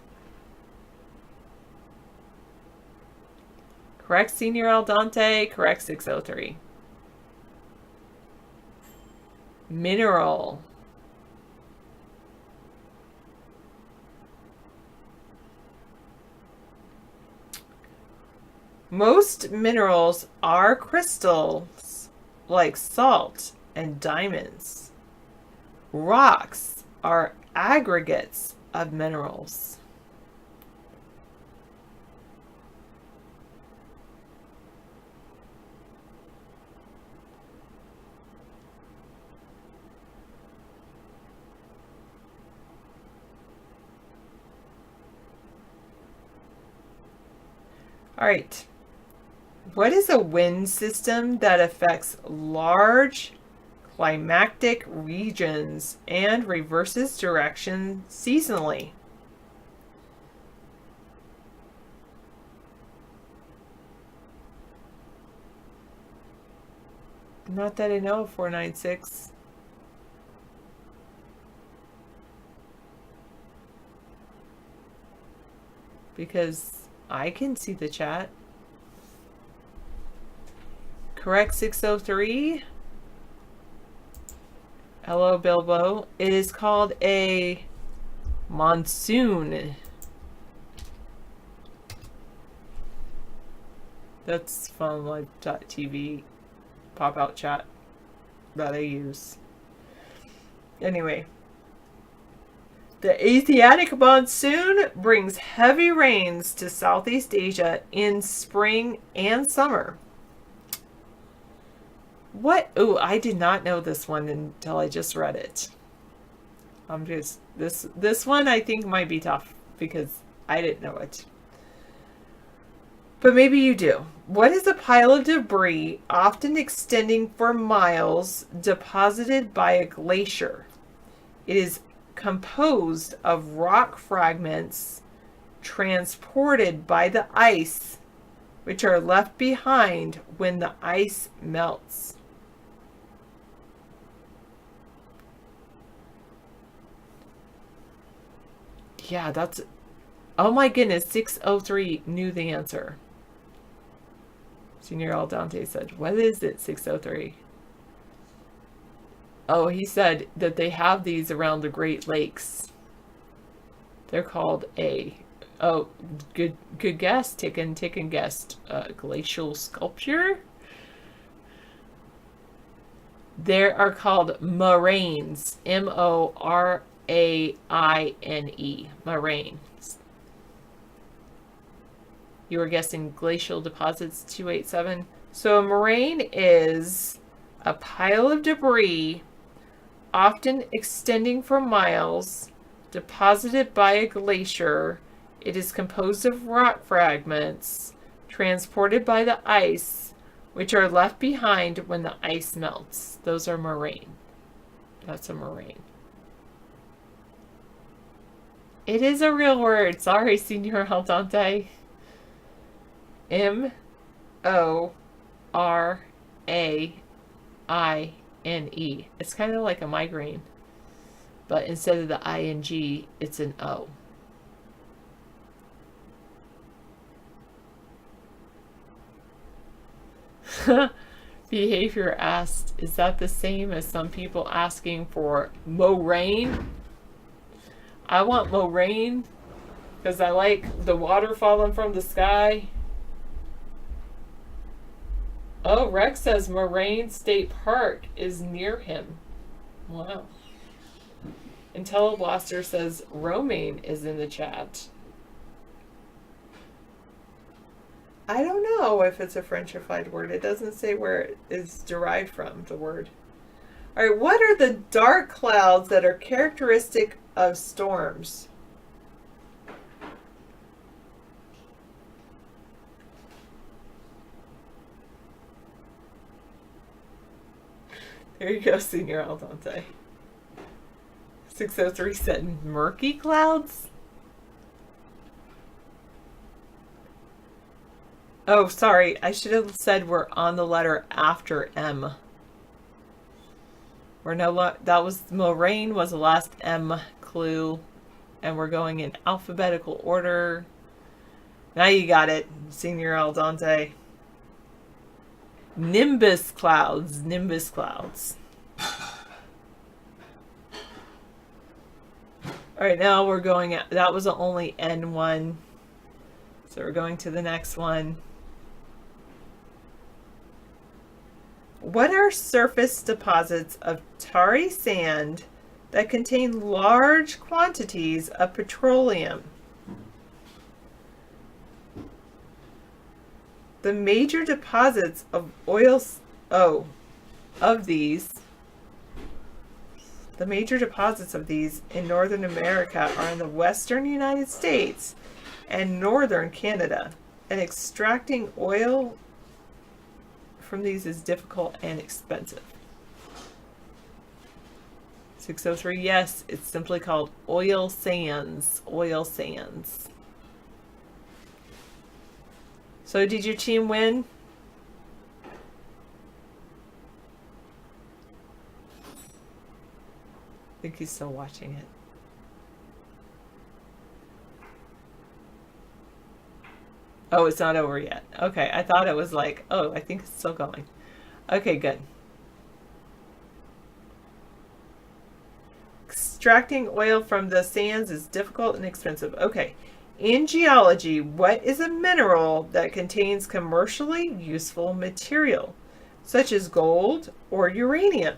Speaker 9: Correct, Senior Al Dente. Correct, 603. Mineral. Most minerals are crystals, like salt and diamonds. Rocks are aggregates of minerals. All right. What is a wind system that affects large climatic regions and reverses direction seasonally? Not that I know of, 496. Because I can see the chat. Correct, 603. Hello, Bilbo. It is called a monsoon. That's from live.tv pop-out chat that I use. Anyway. The Asiatic monsoon brings heavy rains to Southeast Asia in spring and summer. What? Oh, I did not know this one until I just read it. This one I think might be tough because I didn't know it. But maybe you do. What is a pile of debris, often extending for miles, deposited by a glacier? It is composed of rock fragments transported by the ice which are left behind when the ice melts. Yeah, that's... Oh my goodness, 603 knew the answer. Senior Al Dante said, what is it, 603? Oh, he said that they have these around the Great Lakes. They're called oh, good guess, taken guess. Glacial sculpture? They are called moraines. M-O-R-A-I-N-E. Moraines. You were guessing glacial deposits, 287. So a moraine is a pile of debris, often extending for miles, deposited by a glacier. It is composed of rock fragments transported by the ice, which are left behind when the ice melts. Those are moraine. That's a moraine. It is a real word. Sorry, Senor Al Dante. M-O-R-A-I-N-E. It's kind of like a migraine, but instead of the I-N-G, it's an O. Behavior asked, is that the same as some people asking for moraine? I want moraine because I like the water falling from the sky. Oh, Rex says Moraine State Park is near him. Wow. Intelliblaster says romaine is in the chat. I don't know if it's a Frenchified word. It doesn't say where it is derived from, the word. All right, what are the dark clouds that are characteristic of storms? There you go, Senior Al Dante. 603 said murky clouds? Oh, sorry. I should have said we're on the letter after M. We're that was moraine was the last M clue, and we're going in alphabetical order. Now you got it, Senior Al Dante. Nimbus clouds. Nimbus clouds. All right, now we're going. That was the only N1, so we're going to the next one. What are surface deposits of tarry sand that contain large quantities of petroleum? The major deposits of oils, the major deposits of these in Northern America are in the western United States and northern Canada, and extracting oil from these is difficult and expensive. 603, yes, it's simply called oil sands. Oil sands. So did your team win? I think he's still watching it. Oh, it's not over yet. Okay, I thought it was like, oh, I think it's still going. Okay, good. Extracting oil from the sands is difficult and expensive. Okay. In geology, what is a mineral that contains commercially useful material, such as gold or uranium?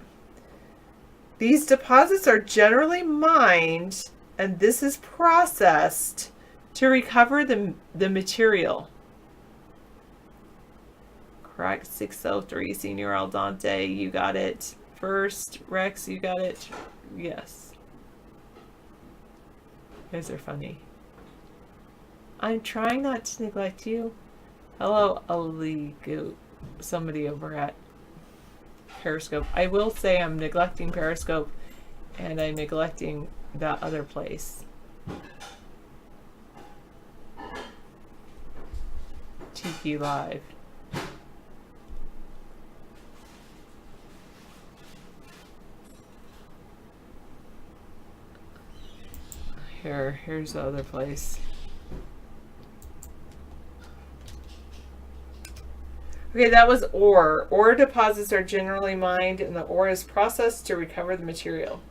Speaker 9: These deposits are generally mined, and this is processed to recover the material. Correct. 603, Senior Al Dante, you got it first. Rex, you got it. Yes. You guys are funny. I'm trying not to neglect you. Hello, Aligo. Somebody over at Periscope. I will say I'm neglecting Periscope, and I'm neglecting that other place. GP Live. Here's the other place. Okay, that was ore. Ore deposits are generally mined and the ore is processed to recover the material.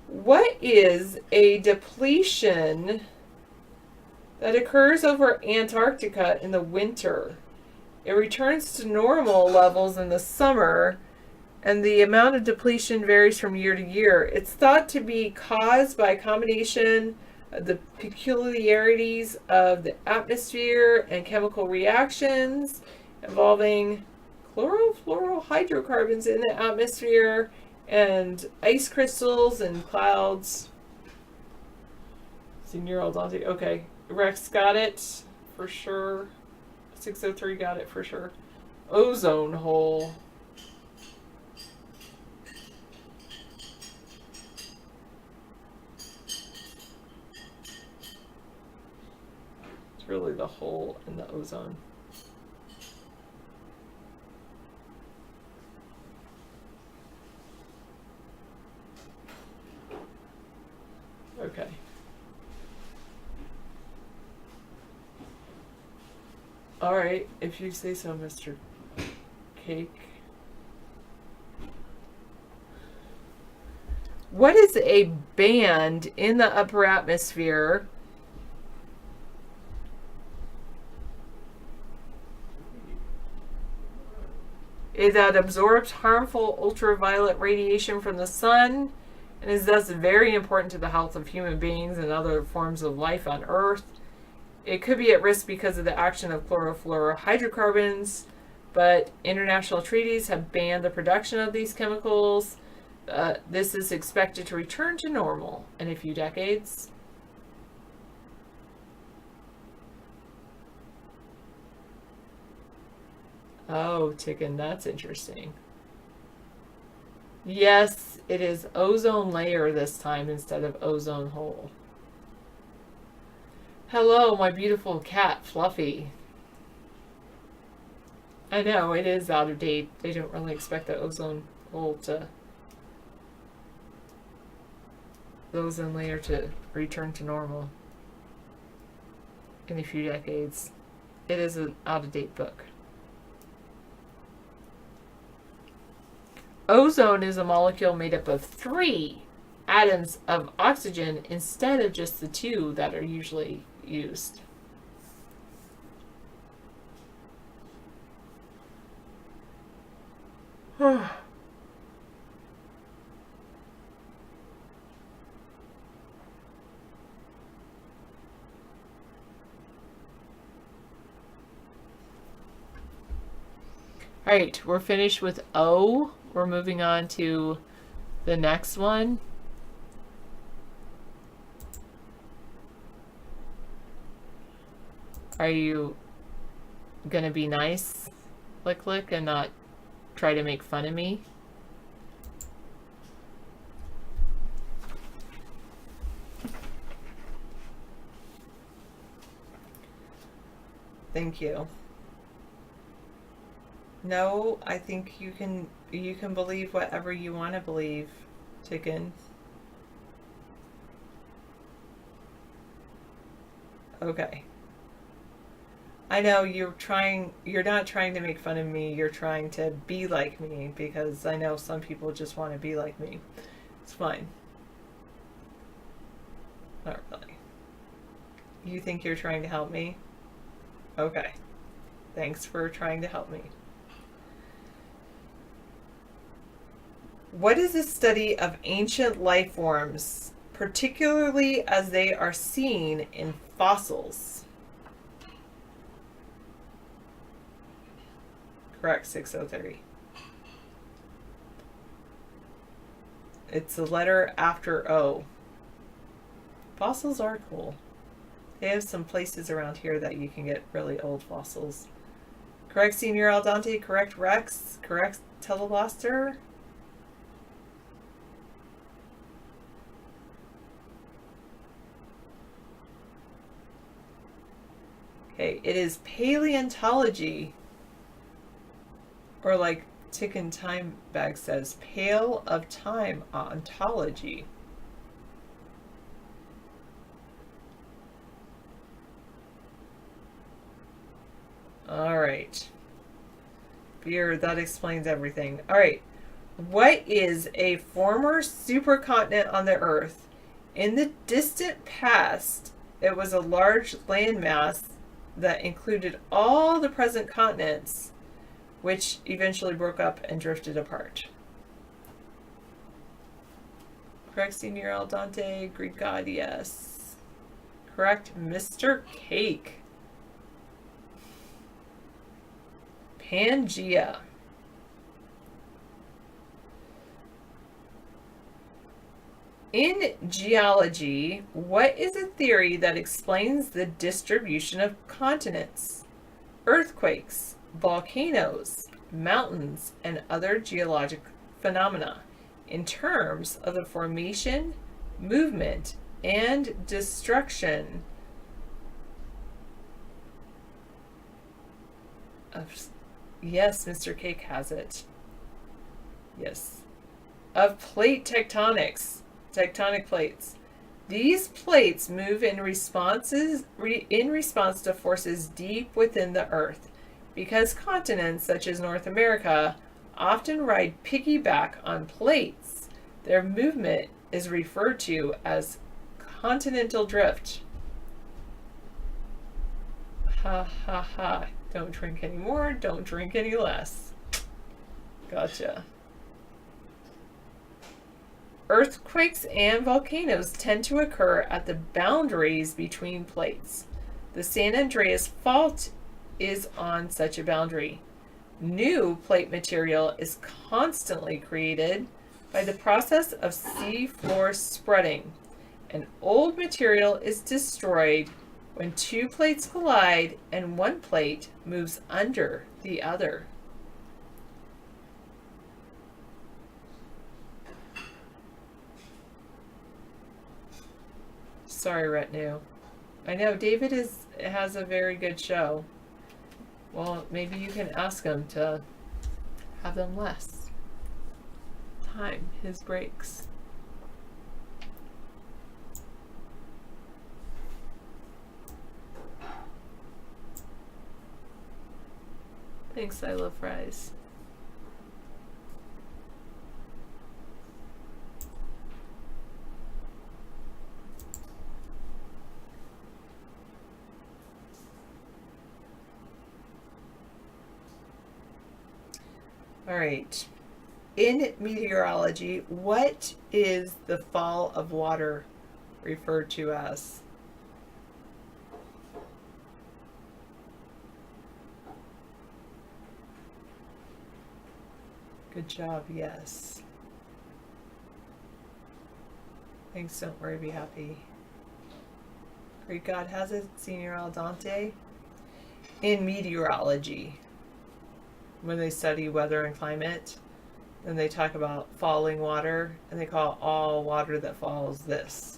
Speaker 9: What is a depletion that occurs over Antarctica in the winter? It returns to normal levels in the summer, and the amount of depletion varies from year to year. It's thought to be caused by a combination of the peculiarities of the atmosphere and chemical reactions involving chlorofluorohydrocarbons in the atmosphere and ice crystals and clouds. Senior Aldante. Okay. Rex got it for sure. 603 got it for sure. Ozone hole. It's really the hole in the ozone. Okay. All right, if you say so, Mr. Cake. What is a band in the upper atmosphere that absorbs harmful ultraviolet radiation from the sun and is thus very important to the health of human beings and other forms of life on Earth? It could be at risk because of the action of chlorofluorohydrocarbons, but international treaties have banned the production of these chemicals. This is expected to return to normal in a few decades. Oh, chicken, that's interesting. Yes, it is ozone layer this time instead of ozone hole. Hello, my beautiful cat, Fluffy. I know, it is out of date. They don't really expect the ozone hole to... the ozone layer to return to normal in a few decades. It is an out-of-date book. Ozone is a molecule made up of 3 atoms of oxygen instead of just the 2 that are usually used. Alright, we're finished with O. We're moving on to the next one. Are you gonna be nice, Lick, and not try to make fun of me? Thank you. No, I think you can believe whatever you want to believe, chicken. Okay. I know you're not trying to make fun of me, you're trying to be like me, because I know some people just want to be like me. It's fine. Not really. You think you're trying to help me? Okay. Thanks for trying to help me. What is the study of ancient life forms, particularly as they are seen in fossils? Correct, 603. It's the letter after O. Fossils are cool. They have some places around here that you can get really old fossils. Correct, Senior Aldante. Correct, Rex. Correct, Teleblaster. Okay, it is paleontology, or like Tick and Time Bag says, Pale of Time ontology. All right. Beer, that explains everything. All right. What is a former supercontinent on the Earth? In the distant past, it was a large landmass that included all the present continents, which eventually broke up and drifted apart. Correct, Senior Al Dante. Greek god, yes. Correct, Mr. Cake. Pangea. In geology, what is a theory that explains the distribution of continents, earthquakes, volcanoes, mountains, and other geologic phenomena in terms of the formation, movement, and destruction of... Yes, Mr. Cake has it. Yes. Of plate tectonics. Tectonic plates. These plates move in response to forces deep within the Earth. Because continents such as North America often ride piggyback on plates, their movement is referred to as continental drift. Ha ha ha. Don't drink any more, don't drink any less. Gotcha. Earthquakes and volcanoes tend to occur at the boundaries between plates. The San Andreas Fault is on such a boundary. New plate material is constantly created by the process of seafloor spreading, and old material is destroyed when two plates collide and one plate moves under the other. Sorry, retinue. I know David has a very good show. Well, maybe you can ask him to have them less time, his breaks. Thanks, I love fries. All right. In meteorology, what is the fall of water referred to as? Good job, yes. Thanks, don't worry, be happy. Greek god has it, Senior Al Dante. In meteorology, when they study weather and climate, then they talk about falling water, and they call all water that falls this.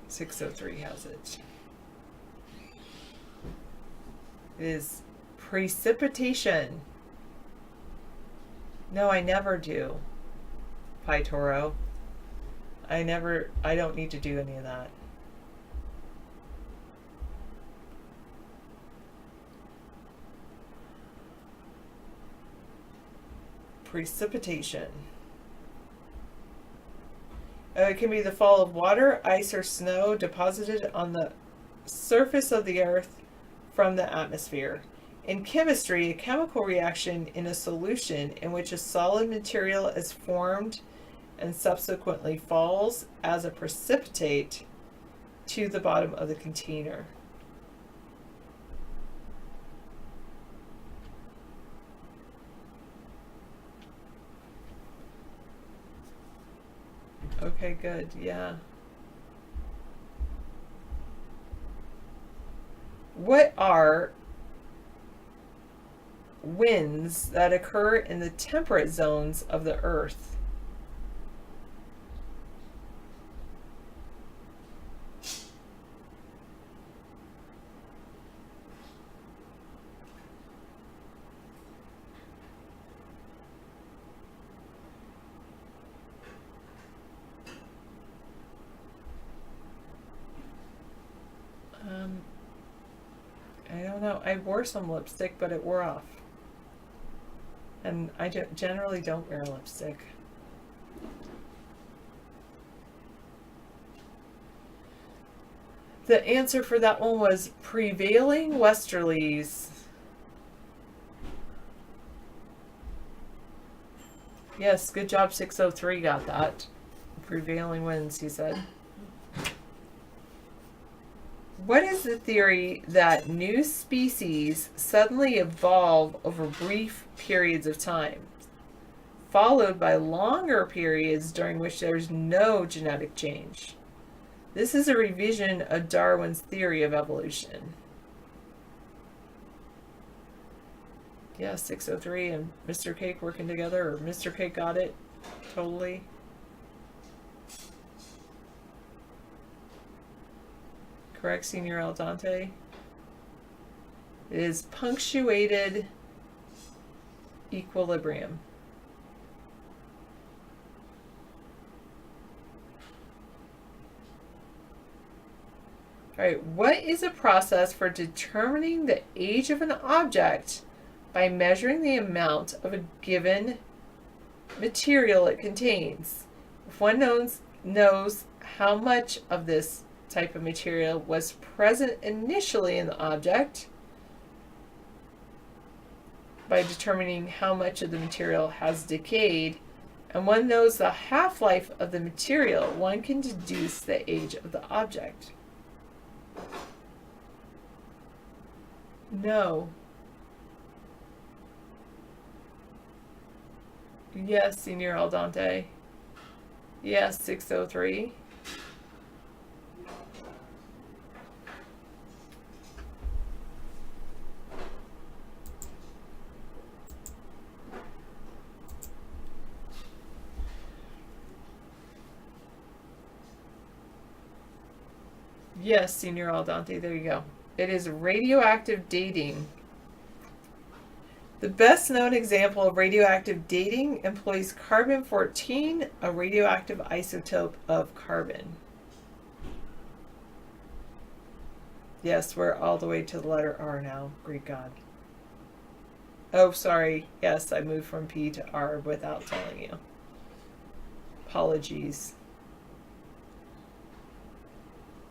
Speaker 9: 603 has it. It is precipitation. No, I never do. Pi Toro. I don't need to do any of that. Precipitation. It can be the fall of water, ice, or snow deposited on the surface of the earth from the atmosphere. In chemistry, a chemical reaction in a solution in which a solid material is formed and subsequently falls as a precipitate to the bottom of the container. Okay, good, yeah. What are winds that occur in the temperate zones of the earth? No, I wore some lipstick, but it wore off. And I generally don't wear lipstick. The answer for that one was prevailing westerlies. Yes, good job, 603 got that. Prevailing winds, he said. What is the theory that new species suddenly evolve over brief periods of time, followed by longer periods during which there's no genetic change? This is a revision of Darwin's theory of evolution. Yeah, 603 and Mr. Cake working together, or Mr. Cake got it totally. Correct, Senior Al Dante. It is punctuated equilibrium. All right, what is a process for determining the age of an object by measuring the amount of a given material it contains? If one knows how much of this type of material was present initially in the object, by determining how much of the material has decayed, and one knows the half-life of the material, one can deduce the age of the object. No. Yes, Senior Al Dante. Yes, 603. Yes, Senior Al Dante, there you go. It is radioactive dating. The best known example of radioactive dating employs carbon-14, a radioactive isotope of carbon. Yes, we're all the way to the letter R now. Great God. Oh, sorry. Yes, I moved from P to R without telling you. Apologies.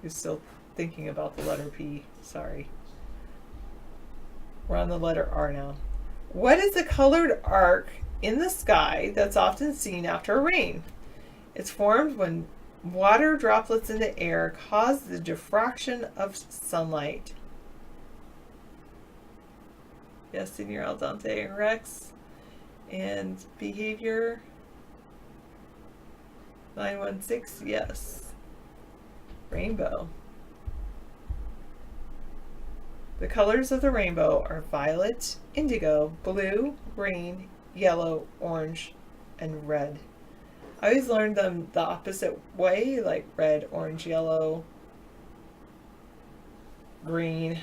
Speaker 9: You're still thinking about the letter P. Sorry. We're on the letter R now. What is the colored arc in the sky that's often seen after rain? It's formed when water droplets in the air cause the diffraction of sunlight. Yes, Senior Al Dante and Rex. And behavior 916, yes. Rainbow. The colors of the rainbow are violet, indigo, blue, green, yellow, orange, and red. I always learned them the opposite way, like red, orange, yellow, green,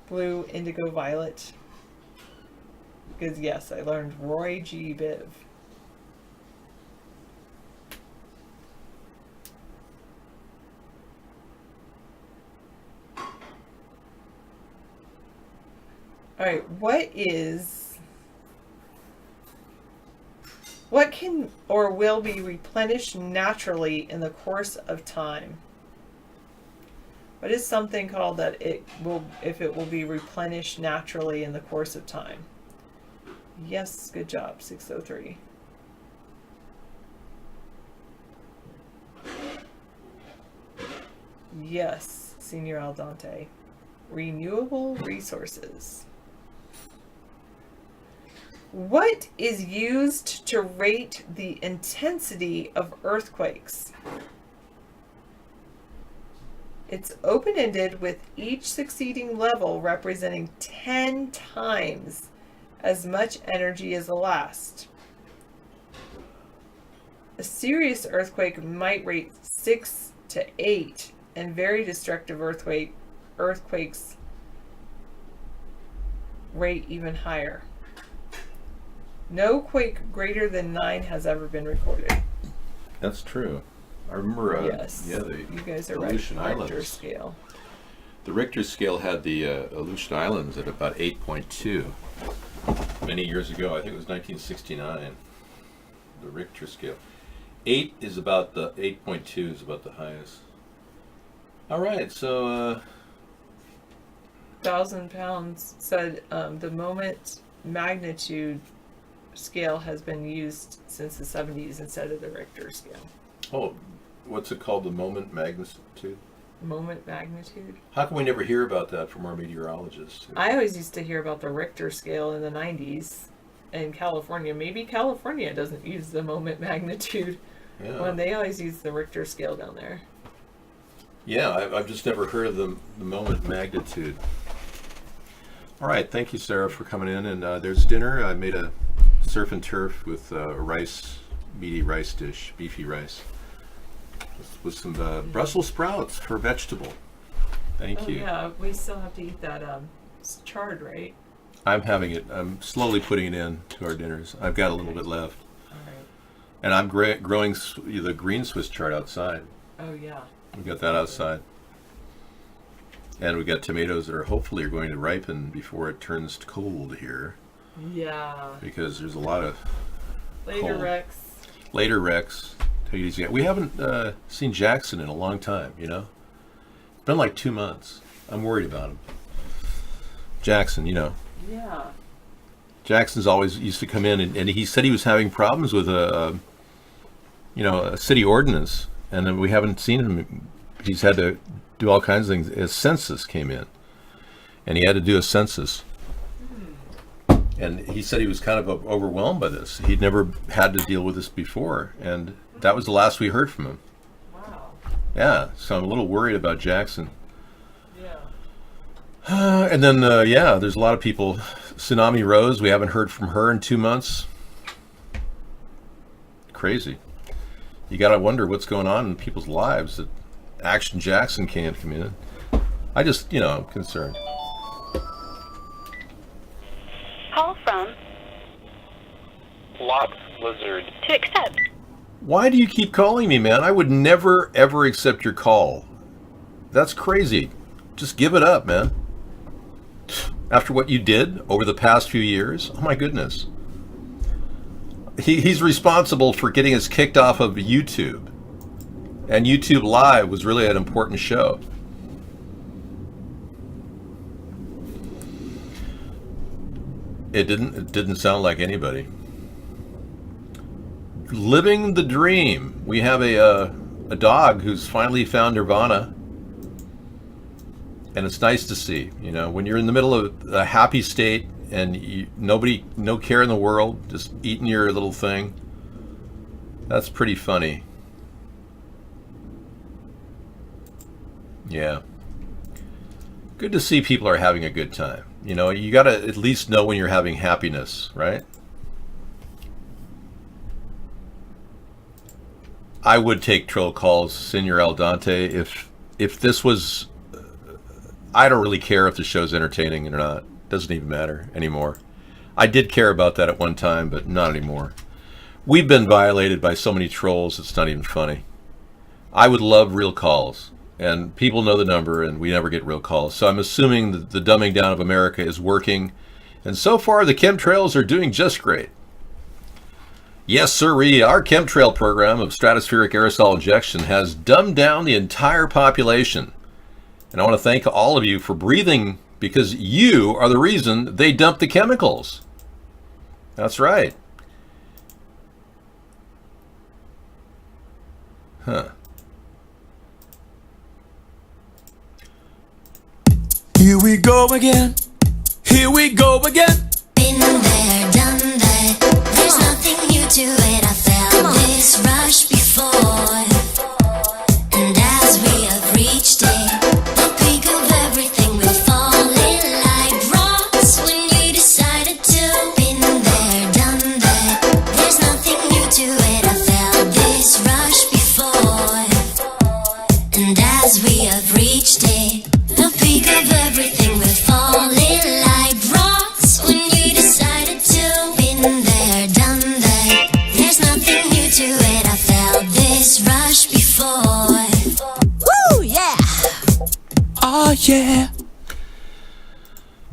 Speaker 9: blue, indigo, violet. Because yes, I learned Roy G. Biv. All right, what can or will be replenished naturally in the course of time? What is something called that it will be replenished naturally in the course of time? Yes, good job, 603. Yes, Senior Al Dante. Renewable resources. What is used to rate the intensity of earthquakes? It's open-ended, with each succeeding level representing 10 times as much energy as the last. A serious earthquake might rate 6 to 8, and very destructive earthquakes rate even higher. No quake greater than 9 has ever been recorded.
Speaker 2: That's true. I remember.
Speaker 9: Yes.
Speaker 2: Yeah,
Speaker 9: you guys are
Speaker 2: Aleutian
Speaker 9: right. Richter
Speaker 2: Islands.
Speaker 9: scale.
Speaker 2: The Richter scale had the Aleutian Islands at about 8.2 many years ago. I think it was 1969. The Richter scale. 8 is about the 8.2 is about the highest. All right, so
Speaker 9: 1,000 pounds said the moment magnitude scale has been used since the 70s instead of the Richter scale.
Speaker 2: oh, what's it called? The moment magnitude?
Speaker 9: Moment magnitude.
Speaker 2: How come we never hear about that from our meteorologists?
Speaker 9: I always used to hear about the Richter scale in the 90s in California. Maybe California doesn't use the moment magnitude when they always use the Richter scale down there.
Speaker 2: Yeah, I've just never heard of the moment magnitude. All right, thank you, Sarah, for coming in. And there's dinner. I made a surf and turf with a meaty rice dish, beefy rice, with some Brussels sprouts for vegetable. Thank you.
Speaker 9: Yeah, we still have to eat that chard, right?
Speaker 2: I'm having it. I'm slowly putting it in to our dinners. I've got a little bit left.
Speaker 9: All right.
Speaker 2: And I'm growing the green Swiss chard outside.
Speaker 9: Oh, yeah.
Speaker 2: We got that outside. And we got tomatoes that are hopefully going to ripen before it turns cold here.
Speaker 9: Yeah.
Speaker 2: Because there's a lot of
Speaker 9: Later,
Speaker 2: cold.
Speaker 9: Rex.
Speaker 2: Later, Rex. Take it easy. We haven't seen Jackson in a long time, you know? It's been like 2 months. I'm worried about him. Jackson, you know.
Speaker 9: Yeah.
Speaker 2: Jackson's always used to come in, and he said he was having problems with a city ordinance, and then we haven't seen him. He's had to do all kinds of things. His census came in, and he had to do a census. And he said he was kind of overwhelmed by this. He'd never had to deal with this before, and that was the last we heard from him.
Speaker 9: Wow.
Speaker 2: Yeah, so I'm a little worried about Jackson.
Speaker 9: Yeah.
Speaker 2: And then, there's a lot of people. Tsunami Rose, we haven't heard from her in 2 months. Crazy. You got to wonder what's going on in people's lives that Action Jackson can't come in. I just, I'm concerned.
Speaker 10: Call from
Speaker 11: Lots Lizard.
Speaker 10: to accept.
Speaker 2: Why do you keep calling me, man? I would never, ever accept your call. That's crazy. Just give it up, man. After what you did over the past few years, oh my goodness. He's responsible for getting us kicked off of YouTube. And YouTube Live was really an important show. It didn't sound like anybody. Living the dream. We have a dog who's finally found nirvana. And it's nice to see, when you're in the middle of a happy state and no care in the world, just eating your little thing. That's pretty funny. Yeah. Good to see people are having a good time. You got to at least know when you're having happiness, right? I would take troll calls, Senor Al Dante, if this was... I don't really care if the show's entertaining or not. Doesn't even matter anymore. I did care about that at one time, but not anymore. We've been violated by so many trolls, it's not even funny. I would love real calls, and people know the number, and we never get real calls. So I'm assuming that the dumbing down of America is working, and so far the chemtrails are doing just great. Yes, sirree, our chemtrail program of stratospheric aerosol injection has dumbed down the entire population. And I want to thank all of you for breathing, because you are the reason they dump the chemicals. That's right. Huh.
Speaker 12: Here we go again. Here we go again.
Speaker 13: Been there, done that. There's nothing new to it. I felt this rush before. And as we have reached it, the peak of everything will fall in like rocks when you decided to. Been there, done that. There's nothing new to it. I felt this rush before. And as we have reached it, the peak of everything will fall in like rocks when you decided to. Been there, done that. There's nothing new to it. I felt this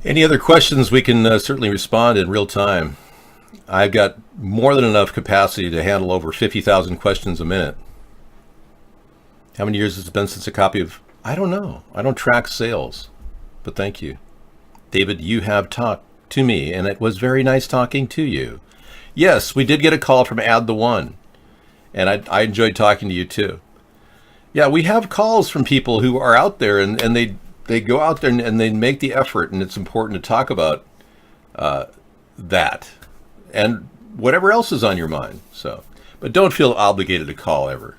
Speaker 2: Any other questions? We can certainly respond in real time. I've got more than enough capacity to handle over 50,000 questions a minute. How many years has it been since a copy of... I don't know. I don't track sales. But thank you. David, you have talked to me, and it was very nice talking to you. Yes, we did get a call from Add the One, and I enjoyed talking to you too. Yeah, we have calls from people who are out there, and they go out there and they make the effort, and it's important to talk about that and whatever else is on your mind. So, but don't feel obligated to call ever.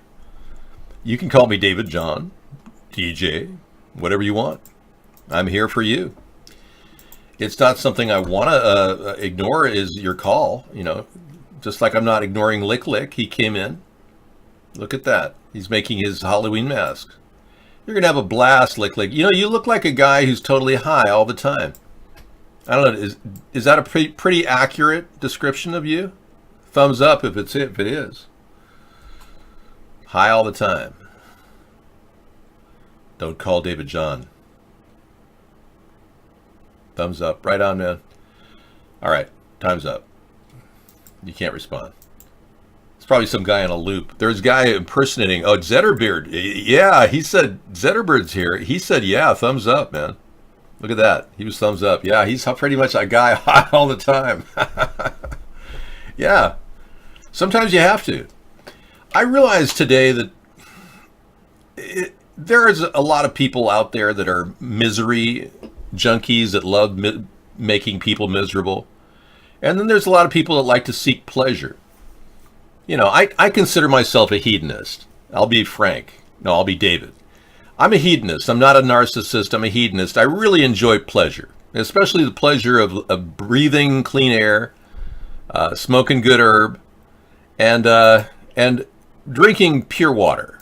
Speaker 2: You can call me David, John, DJ, whatever you want. I'm here for you. It's not something I want to ignore is your call, you know, just like I'm not ignoring Lick Lick. He came in. Look at that. He's making his Halloween mask. You're going to have a blast, Lick Lick. You know, you look like a guy who's totally high all the time. I don't know. Is that a pretty accurate description of you? Thumbs up if it is. High all the time. Don't call David John. Thumbs up. Right on, man. All right. Time's up. You can't respond. It's probably some guy on a loop. There's a guy impersonating. Oh, Zetterbeard. Yeah, he said Zetterbeard's here. He said, yeah, thumbs up, man. Look at that. He was thumbs up. Yeah, he's pretty much a guy high all the time. Yeah. Sometimes you have to. I realized today that there's a lot of people out there that are misery junkies that love making people miserable. And then there's a lot of people that like to seek pleasure. You know, I consider myself a hedonist. I'll be frank. No, I'll be David. I'm a hedonist. I'm not a narcissist. I'm a hedonist. I really enjoy pleasure, especially the pleasure of breathing clean air, smoking good herb, and drinking pure water.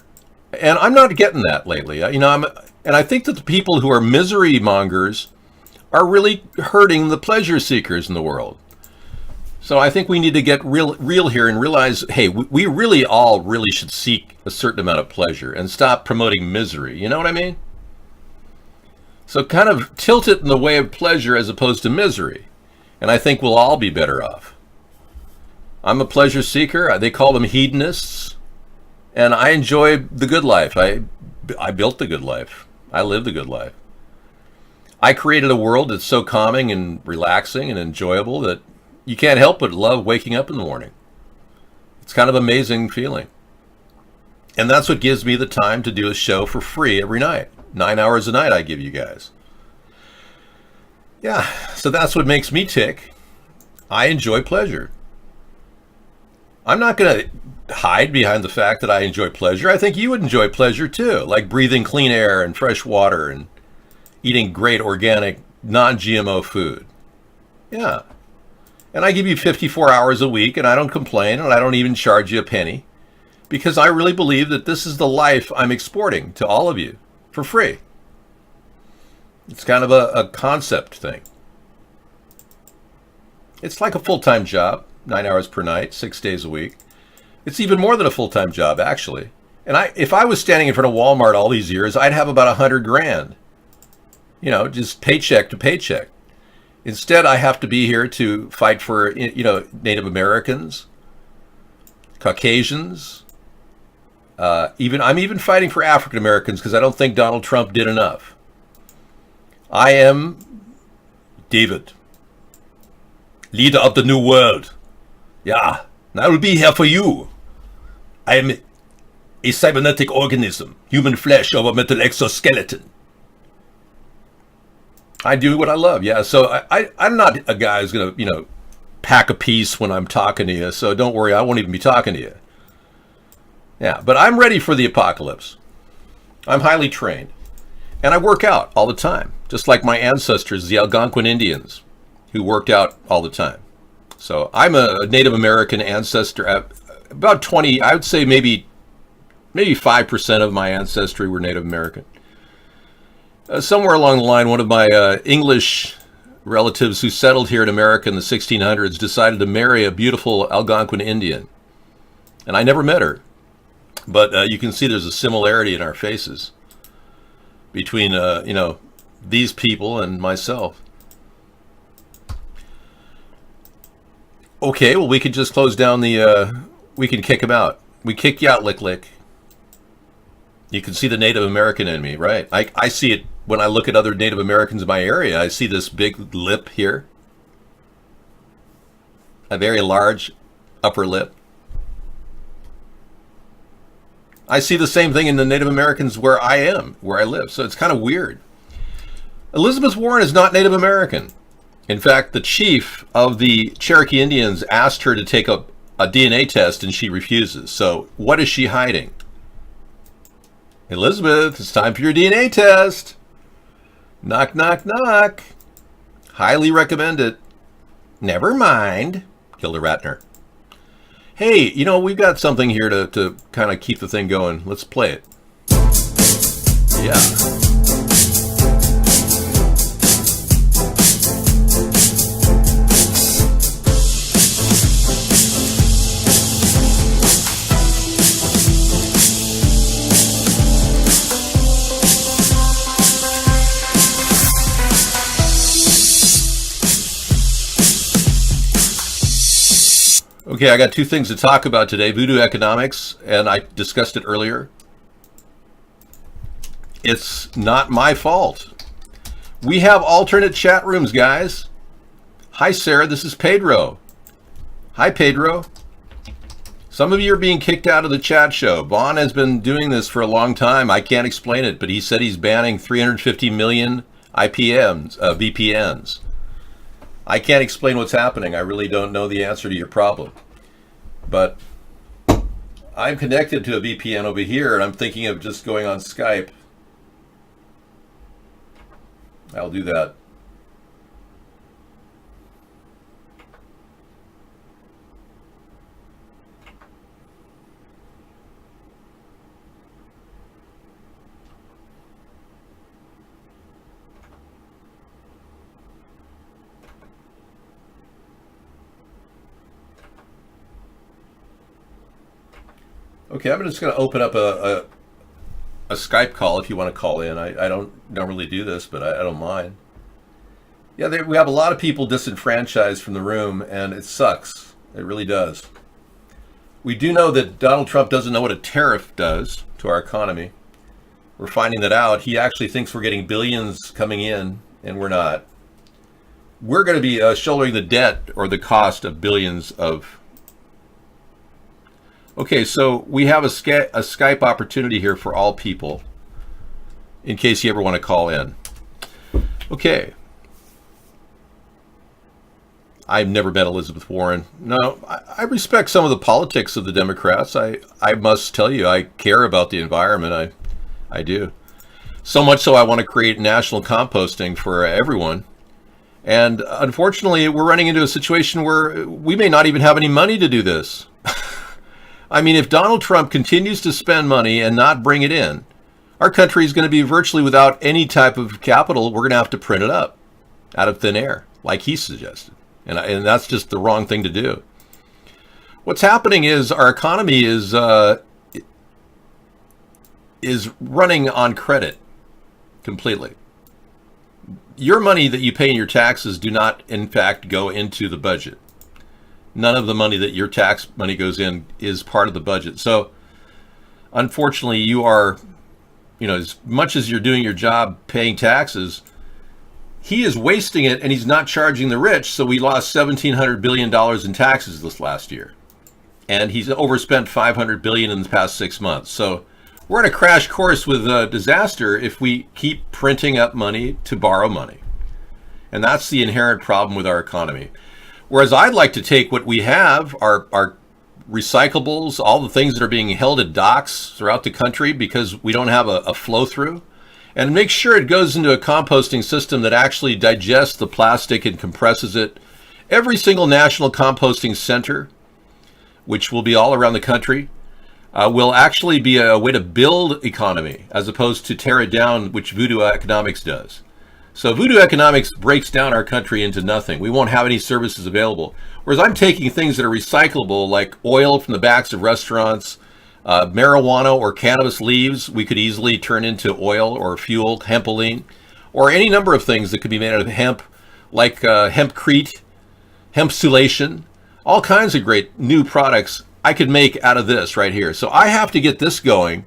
Speaker 2: And I'm not getting that lately. You know, and I think that the people who are misery mongers are really hurting the pleasure seekers in the world. So I think we need to get real here and realize, hey, we really all should seek a certain amount of pleasure and stop promoting misery. You know what I mean? So kind of tilt it in the way of pleasure as opposed to misery. And I think we'll all be better off. I'm a pleasure seeker. They call them hedonists. And I enjoy the good life. I built the good life. I live the good life. I created a world that's so calming and relaxing and enjoyable that you can't help but love waking up in the morning. It's kind of an amazing feeling. And that's what gives me the time to do a show for free every night. 9 hours a night I give you guys. Yeah, so that's what makes me tick. I enjoy pleasure. I'm not going to hide behind the fact that I enjoy pleasure. I think you would enjoy pleasure too, like breathing clean air and fresh water and eating great organic, non-GMO food. Yeah. And I give you 54 hours a week, and I don't complain, and I don't even charge you a penny, because I really believe that this is the life I'm exporting to all of you for free. It's kind of a concept thing. It's like a full-time job, 9 hours per night, 6 days a week. It's even more than a full-time job, actually. And if I was standing in front of Walmart all these years, I'd have about $100,000. You know, just paycheck to paycheck. Instead, I have to be here to fight for, you know, Native Americans, Caucasians. I'm even fighting for African Americans because I don't think Donald Trump did enough. I am David, leader of the new world. Yeah, and I will be here for you. I am a cybernetic organism, human flesh over metal exoskeleton. I do what I love, yeah. So I'm not a guy who's going to, you know, pack a piece when I'm talking to you. So don't worry, I won't even be talking to you. Yeah, but I'm ready for the apocalypse. I'm highly trained. And I work out all the time, just like my ancestors, the Algonquin Indians, who worked out all the time. So I'm a Native American ancestor. About 20, I would say maybe 5% of my ancestry were Native American. Somewhere along the line, one of my English relatives who settled here in America in the 1600s decided to marry a beautiful Algonquin Indian. And I never met her. But you can see there's a similarity in our faces between, you know, these people and myself. Okay, well, we could just close down we can kick him out. We kick you out, Lick Lick. You can see the Native American in me, right? I see it when I look at other Native Americans in my area. I see this big lip here. A very large upper lip. I see the same thing in the Native Americans where I live. So it's kind of weird. Elizabeth Warren is not Native American. In fact, the chief of the Cherokee Indians asked her to take a DNA test and she refuses. So what is she hiding? Elizabeth, it's time for your DNA test. Knock, knock, knock. Highly recommend it. Never mind. Hilda Ratner. Hey, we've got something here to kind of keep the thing going. Let's play it. Yeah. Okay, I got two things to talk about today. Voodoo economics, and I discussed it earlier. It's not my fault. We have alternate chat rooms, guys. Hi, Sarah. This is Pedro. Hi, Pedro. Some of you are being kicked out of the chat show. Vaughn has been doing this for a long time. I can't explain it, but he said he's banning 350 million VPNs. I can't explain what's happening. I really don't know the answer to your problem. But I'm connected to a VPN over here, and I'm thinking of just going on Skype. I'll do that. Okay, I'm just going to open up a Skype call if you want to call in. I don't normally do this, but I don't mind. Yeah, we have a lot of people disenfranchised from the room, and it sucks. It really does. We do know that Donald Trump doesn't know what a tariff does to our economy. We're finding that out. He actually thinks we're getting billions coming in, and we're not. We're going to be shouldering the debt or the cost of billions of. Okay, so we have a Skype opportunity here for all people, in case you ever want to call in. Okay. I've never met Elizabeth Warren. No, I respect some of the politics of the Democrats. I must tell you, I care about the environment. I do. So much so I want to create national composting for everyone. And unfortunately, we're running into a situation where we may not even have any money to do this. I mean, if Donald Trump continues to spend money and not bring it in, our country is going to be virtually without any type of capital. We're going to have to print it up out of thin air, like he suggested. And that's just the wrong thing to do. What's happening is our economy is running on credit completely. Your money that you pay in your taxes do not, in fact, go into the budget. None of the money that your tax money goes in is part of the budget. So, unfortunately, you are, as much as you're doing your job paying taxes, he is wasting it and he's not charging the rich. So we lost $1,700 billion in taxes this last year. And he's overspent $500 billion in the past 6 months. So we're in a crash course with a disaster if we keep printing up money to borrow money. And that's the inherent problem with our economy. Whereas I'd like to take what we have, our recyclables, all the things that are being held at docks throughout the country because we don't have a flow through, and make sure it goes into a composting system that actually digests the plastic and compresses it. Every single national composting center, which will be all around the country, will actually be a way to build economy as opposed to tear it down, which voodoo economics does. So voodoo economics breaks down our country into nothing. We won't have any services available. Whereas I'm taking things that are recyclable, like oil from the backs of restaurants, marijuana or cannabis leaves, we could easily turn into oil or fuel, hempoline, or any number of things that could be made out of hemp, like hempcrete, hempsulation, All kinds of great new products I could make out of this right here. So I have to get this going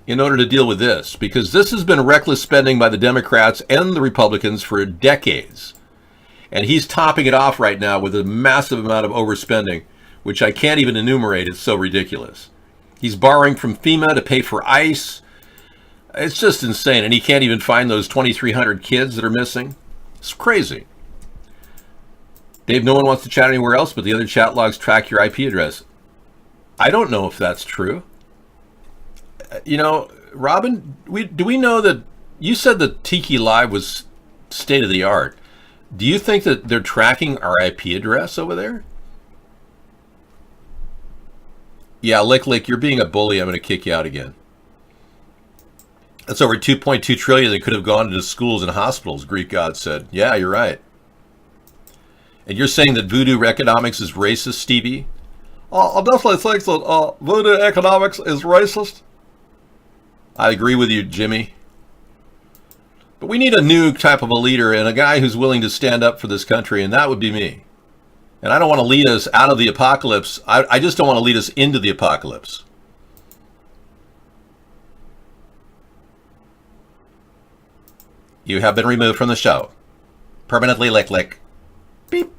Speaker 2: in order to deal with this, because this has been reckless spending by the Democrats and the Republicans for decades. And he's topping it off right now with a massive amount of overspending, which I can't even enumerate. It's so ridiculous. He's borrowing from FEMA to pay for ICE. It's just insane. And he can't even find those 2,300 kids that are missing. It's crazy. Dave, no one wants to chat anywhere else, but the other chat logs track your IP address. I don't know if that's true. You know, Robin, do we know that you said that Tiki Live was state of the art? Do you think that they're tracking our IP address over there? Yeah, Lick, you're being a bully. I'm going to kick you out again. That's over 2.2 trillion that could have gone into schools and hospitals, Greek God said. Yeah, you're right. And you're saying that voodoo economics is racist, Stevie? I definitely think that voodoo economics is racist. I agree with you, Jimmy. But we need a new type of a leader and a guy who's willing to stand up for this country, and that would be me. And I don't want to lead us out of the apocalypse. I just don't want to lead us into the apocalypse. You have been removed from the show. Permanently, Lick. Beep.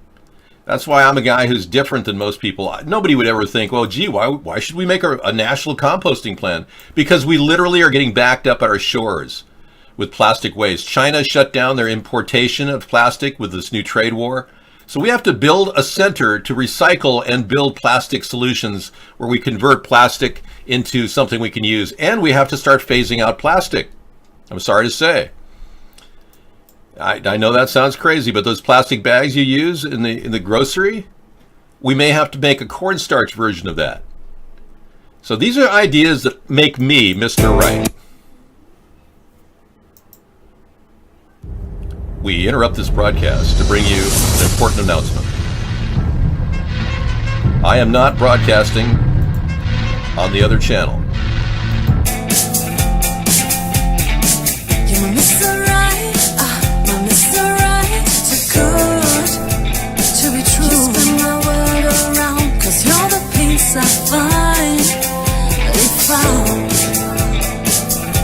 Speaker 2: That's why I'm a guy who's different than most people. Nobody would ever think, well, gee, why should we make a national composting plan? Because we literally are getting backed up at our shores with plastic waste. China shut down their importation of plastic with this new trade war. So we have to build a center to recycle and build plastic solutions where we convert plastic into something we can use. And we have to start phasing out plastic. I'm sorry to say. I know that sounds crazy, but those plastic bags you use in the grocery, we may have to make a cornstarch version of that. So these are ideas that make me Mr. Right. We interrupt this broadcast to bring you an important announcement. I am not broadcasting on the other channel.
Speaker 13: I find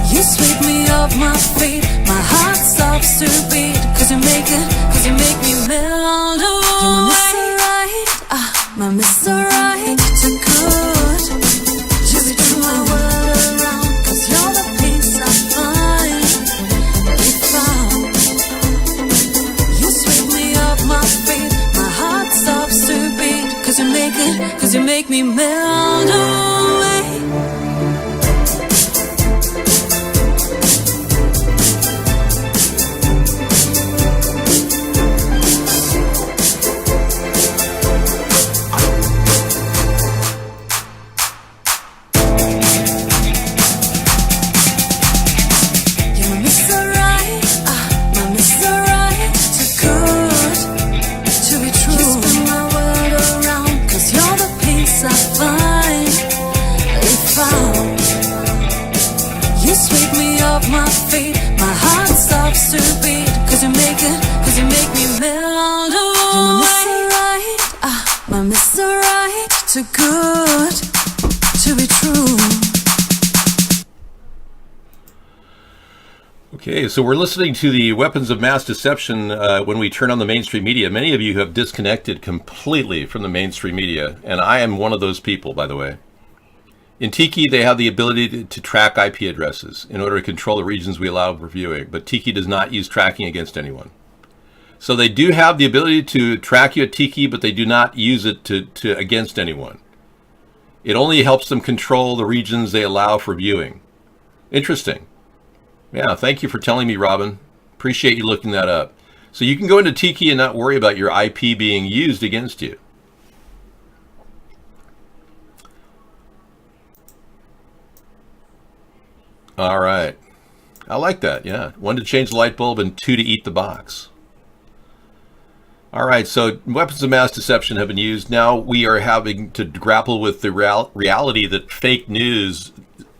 Speaker 13: if you sweep me off my feet, my heart stops to beat. Cause you make me melt away. You're my Mr. Right, too good to be true. My world around, cause you're the peace I find. If you sweep me off my feet, my heart stops to beat. Cause you make me melt away. My feet, my heart stops to beat. Cause you make me melt away. You're my Mr. Right, too good to be true.
Speaker 2: Okay, so we're listening to the weapons of mass deception when we turn on the mainstream media. Many of you have disconnected completely from the mainstream media, and I am one of those people, by the way. In Tiki, they have the ability to track IP addresses in order to control the regions we allow for viewing, but Tiki does not use tracking against anyone. So they do have the ability to track you at Tiki, but they do not use it to against anyone. It only helps them control the regions they allow for viewing. Interesting. Yeah, thank you for telling me, Robin. Appreciate you looking that up. So you can go into Tiki and not worry about your IP being used against you. All right. I like that, yeah. 1 to change the light bulb and 2 to eat the box. All right, so weapons of mass deception have been used. Now we are having to grapple with the reality that fake news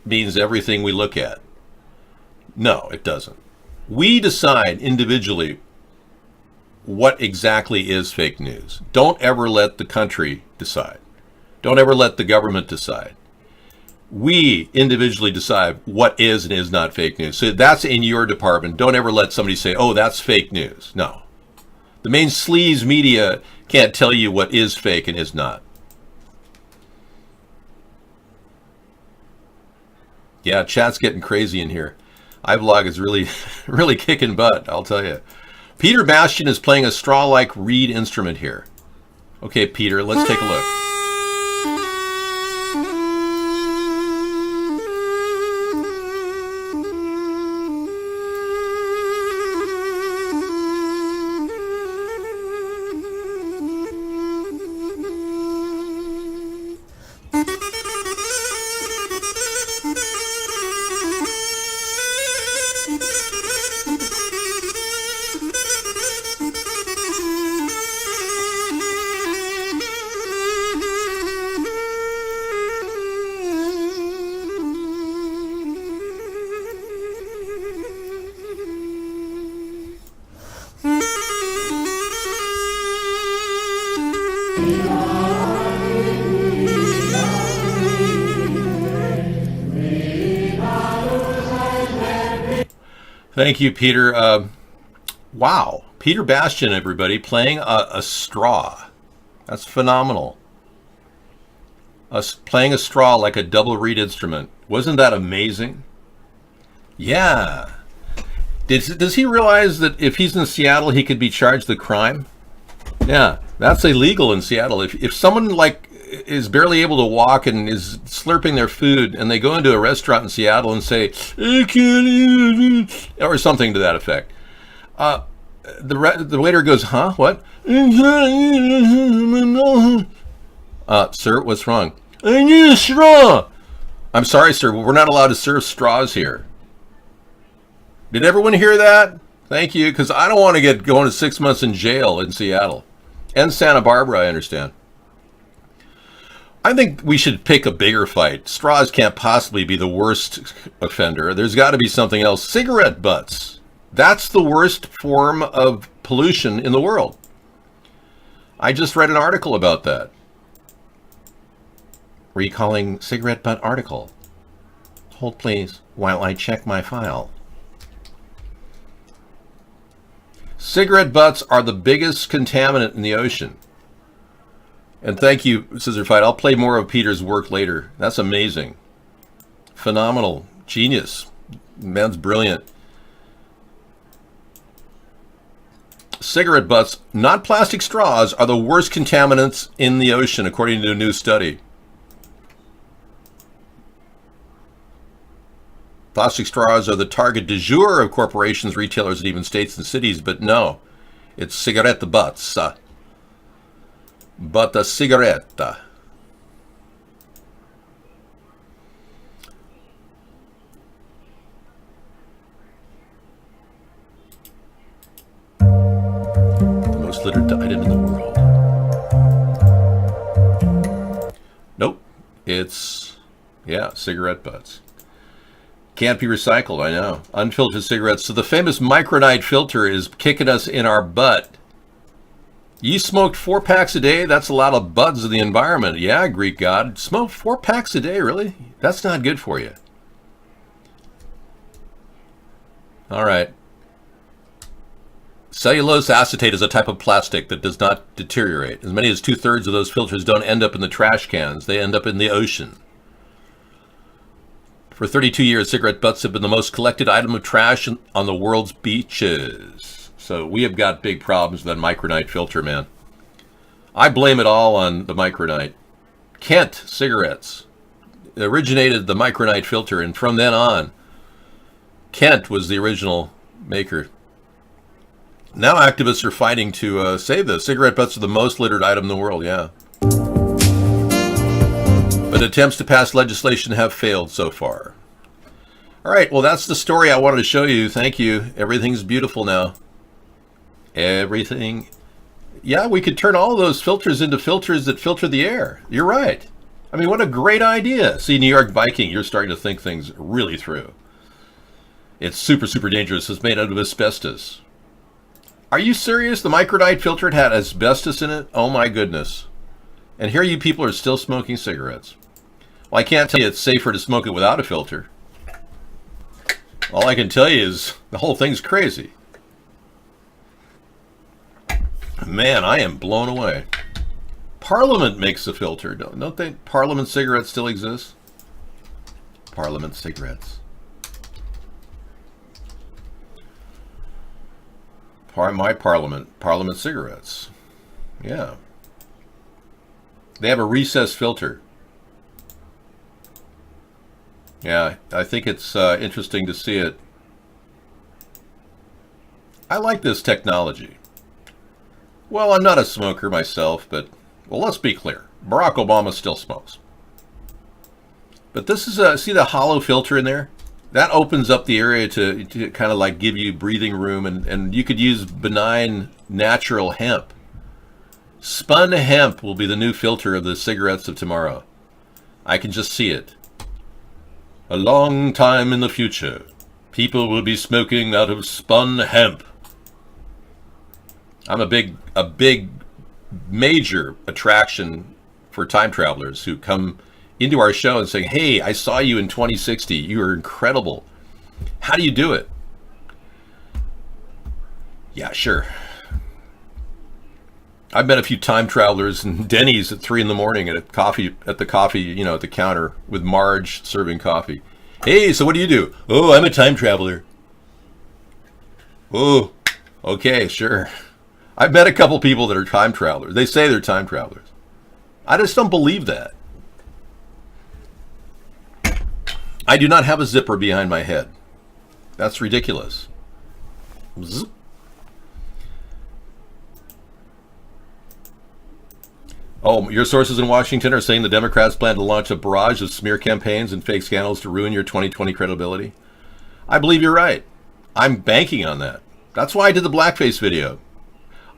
Speaker 2: means everything we look at. No, it doesn't. We decide individually what exactly is fake news. Don't ever let the country decide. Don't ever let the government decide. We individually decide what is and is not fake news. So that's in your department. Don't ever let somebody say, oh, that's fake news. No. The main sleaze media can't tell you what is fake and is not. Yeah, chat's getting crazy in here. iVlog is really, really kicking butt, I'll tell you. Peter Bastian is playing a straw-like reed instrument here. Okay, Peter, let's take a look. Thank you, Peter. Wow. Peter Bastian, everybody, playing a straw. That's phenomenal. Playing a straw like a double reed instrument. Wasn't that amazing? Yeah. Does he realize that if he's in Seattle, he could be charged the crime? Yeah, that's illegal in Seattle. If someone is barely able to walk and is slurping their food, and they go into a restaurant in Seattle and say, I can't eat, or something to that effect, the waiter goes, huh? What? Sir, what's wrong? I need a straw. I'm sorry, sir, but we're not allowed to serve straws here. Did everyone hear that? Thank you, because I don't want to get going to 6 months in jail in Seattle. And Santa Barbara, I understand. I think we should pick a bigger fight. Straws can't possibly be the worst offender. There's got to be something else. Cigarette butts. That's the worst form of pollution in the world. I just read an article about that. Recalling cigarette butt article. Hold please while I check my file. Cigarette butts are the biggest contaminant in the ocean. And thank you, Scissor Fight. I'll play more of Peter's work later. That's amazing. Phenomenal. Genius. Man's brilliant. Cigarette butts, not plastic straws, are the worst contaminants in the ocean, according to a new study. Plastic straws are the target du jour of corporations, retailers, and even states and cities, but no, it's cigarette butts. But a cigarette. The most littered item in the world. Nope, it's, yeah, cigarette butts. Can't be recycled, I know. Unfiltered cigarettes. So the famous micronite filter is kicking us in our butt. You smoked 4 packs a day? That's a lot of buds in the environment. Yeah, Greek god. Smoke 4 packs a day, really? That's not good for you. All right. Cellulose acetate is a type of plastic that does not deteriorate. As many as 2/3 of those filters don't end up in the trash cans. They end up in the ocean. For 32 years, cigarette butts have been the most collected item of trash on the world's beaches. So we have got big problems with that micronite filter, man. I blame it all on the micronite. Kent cigarettes originated the micronite filter, and from then on, Kent was the original maker. Now activists are fighting to save this. Cigarette butts are the most littered item in the world, yeah. But attempts to pass legislation have failed so far. All right, well, that's the story I wanted to show you. Thank you. Everything's beautiful now. Everything. Yeah, we could turn all those filters into filters that filter the air. You're right. I mean, what a great idea. See, New York Viking, you're starting to think things really through. It's super, super dangerous. It's made out of asbestos. Are you serious? The micronite filter had asbestos in it? Oh my goodness. And here you people are still smoking cigarettes. Well, I can't tell you it's safer to smoke it without a filter. All I can tell you is the whole thing's crazy. Man, I am blown away. Parliament makes a filter. Don't they? Parliament cigarettes still exist? Parliament cigarettes. My Parliament cigarettes. Yeah. They have a recessed filter. Yeah, I think it's interesting to see it. I like this technology. Well, I'm not a smoker myself, but, well, let's be clear. Barack Obama still smokes. But this is see the hollow filter in there? That opens up the area to kind of like give you breathing room, and you could use benign natural hemp. Spun hemp will be the new filter of the cigarettes of tomorrow. I can just see it. A long time in the future, people will be smoking out of spun hemp. I'm a big major attraction for time travelers who come into our show and saying, hey, I saw you in 2060. You are incredible. How do you do it? Yeah, sure. I've met a few time travelers in Denny's at 3 a.m. at the counter with Marge serving coffee. Hey, so what do you do? Oh, I'm a time traveler. Oh, okay, sure. I've met a couple people that are time travelers. They say they're time travelers. I just don't believe that. I do not have a zipper behind my head. That's ridiculous. Zip. Oh, your sources in Washington are saying the Democrats plan to launch a barrage of smear campaigns and fake scandals to ruin your 2020 credibility. I believe you're right. I'm banking on that. That's why I did the blackface video.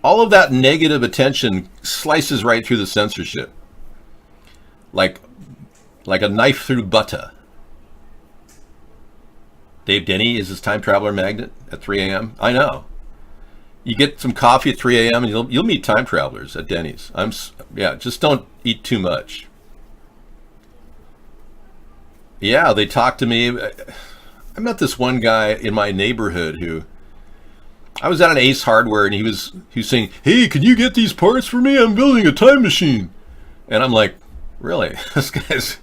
Speaker 2: All of that negative attention slices right through the censorship. Like a knife through butter. Dave Denny is his time traveler magnet at 3 a.m. I know. You get some coffee at 3 a.m. and you'll meet time travelers at Denny's. Just don't eat too much. Yeah, they talk to me. I met this one guy in my neighborhood who, I was at an Ace Hardware and he was saying, hey, can you get these parts for me? I'm building a time machine. And I'm like, really? This guy's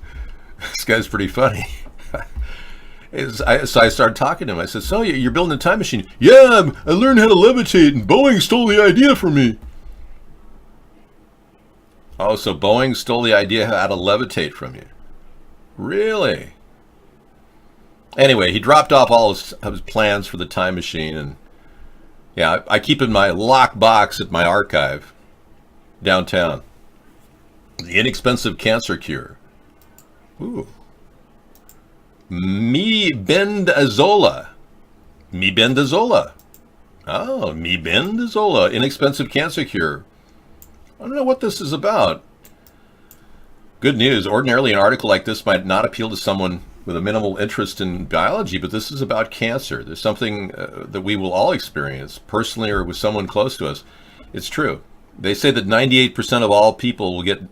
Speaker 2: pretty funny. So I started talking to him. I said, so you're building a time machine? Yeah, I learned how to levitate and Boeing stole the idea from me. Oh, so Boeing stole the idea how to levitate from you. Really? Anyway, he dropped off all his plans for the time machine, and yeah, I keep in my lock box at my archive downtown. The inexpensive cancer cure. Ooh. Mebendazola. Oh, mebendazola, inexpensive cancer cure. I don't know what this is about. Good news. Ordinarily, an article like this might not appeal to someone with a minimal interest in biology, but this is about cancer. There's something that we will all experience, personally or with someone close to us. It's true. They say that 98% of all people will get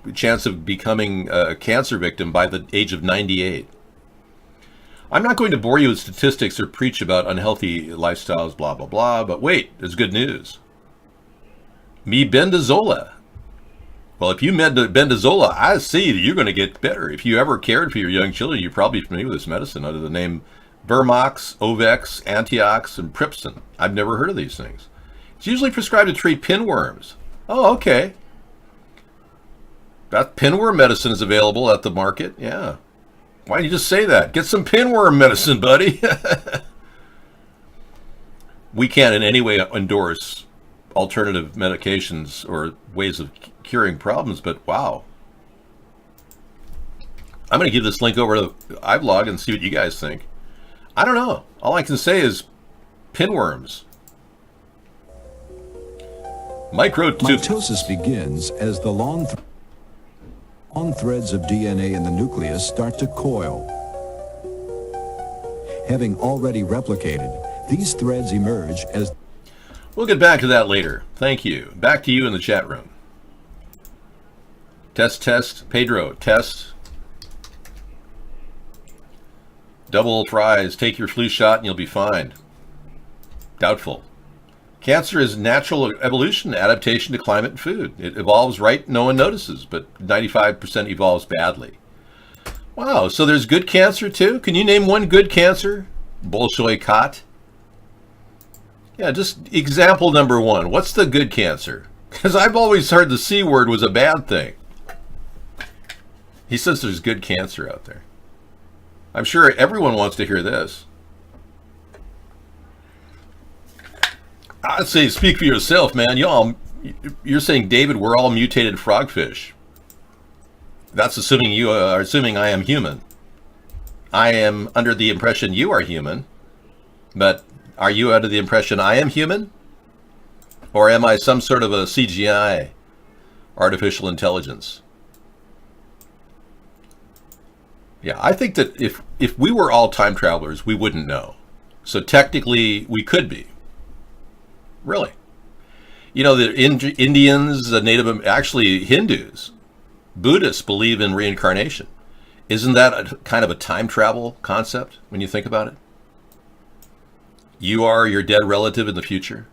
Speaker 2: a chance of becoming a cancer victim by the age of 98. I'm not going to bore you with statistics or preach about unhealthy lifestyles, blah, blah, blah, but wait, there's good news. Mebendazola. Well, if you mebendazola, I see that you're going to get better. If you ever cared for your young children, you're probably familiar with this medicine under the name Vermox, Ovex, Antiox, and Pripson. I've never heard of these things. It's usually prescribed to treat pinworms. Oh, okay. That pinworm medicine is available at the market. Yeah. Why don't you just say that? Get some pinworm medicine, buddy. We can't in any way endorse alternative medications or ways of curing problems, but wow. I'm going to give this link over to iBlog and see what you guys think. I don't know. All I can say is pinworms.
Speaker 11: Mitosis begins as the long threads of DNA in the nucleus start to coil. Having already replicated, these threads emerge as...
Speaker 2: We'll get back to that later. Thank you. Back to you in the chat room. Test, test. Pedro, test. Double fries. Take your flu shot and you'll be fine. Doubtful. Cancer is natural evolution, adaptation to climate and food. It evolves right, no one notices, but 95% evolves badly. Wow, so there's good cancer too? Can you name one good cancer? Bolshoi Kot? Yeah, just example number one. What's the good cancer? Because I've always heard the C word was a bad thing. He says there's good cancer out there. I'm sure everyone wants to hear this. I'd say speak for yourself, man. You're saying, David, we're all mutated frogfish. That's assuming you are assuming I am human. I am under the impression you are human, but are you under the impression I am human? Or am I some sort of a CGI, artificial intelligence? Yeah, I think that if we were all time travelers, we wouldn't know. So technically, we could be. Really. You know, the Indians, the Native, actually Hindus, Buddhists believe in reincarnation. Isn't that kind of a time travel concept when you think about it? You are your dead relative in the future.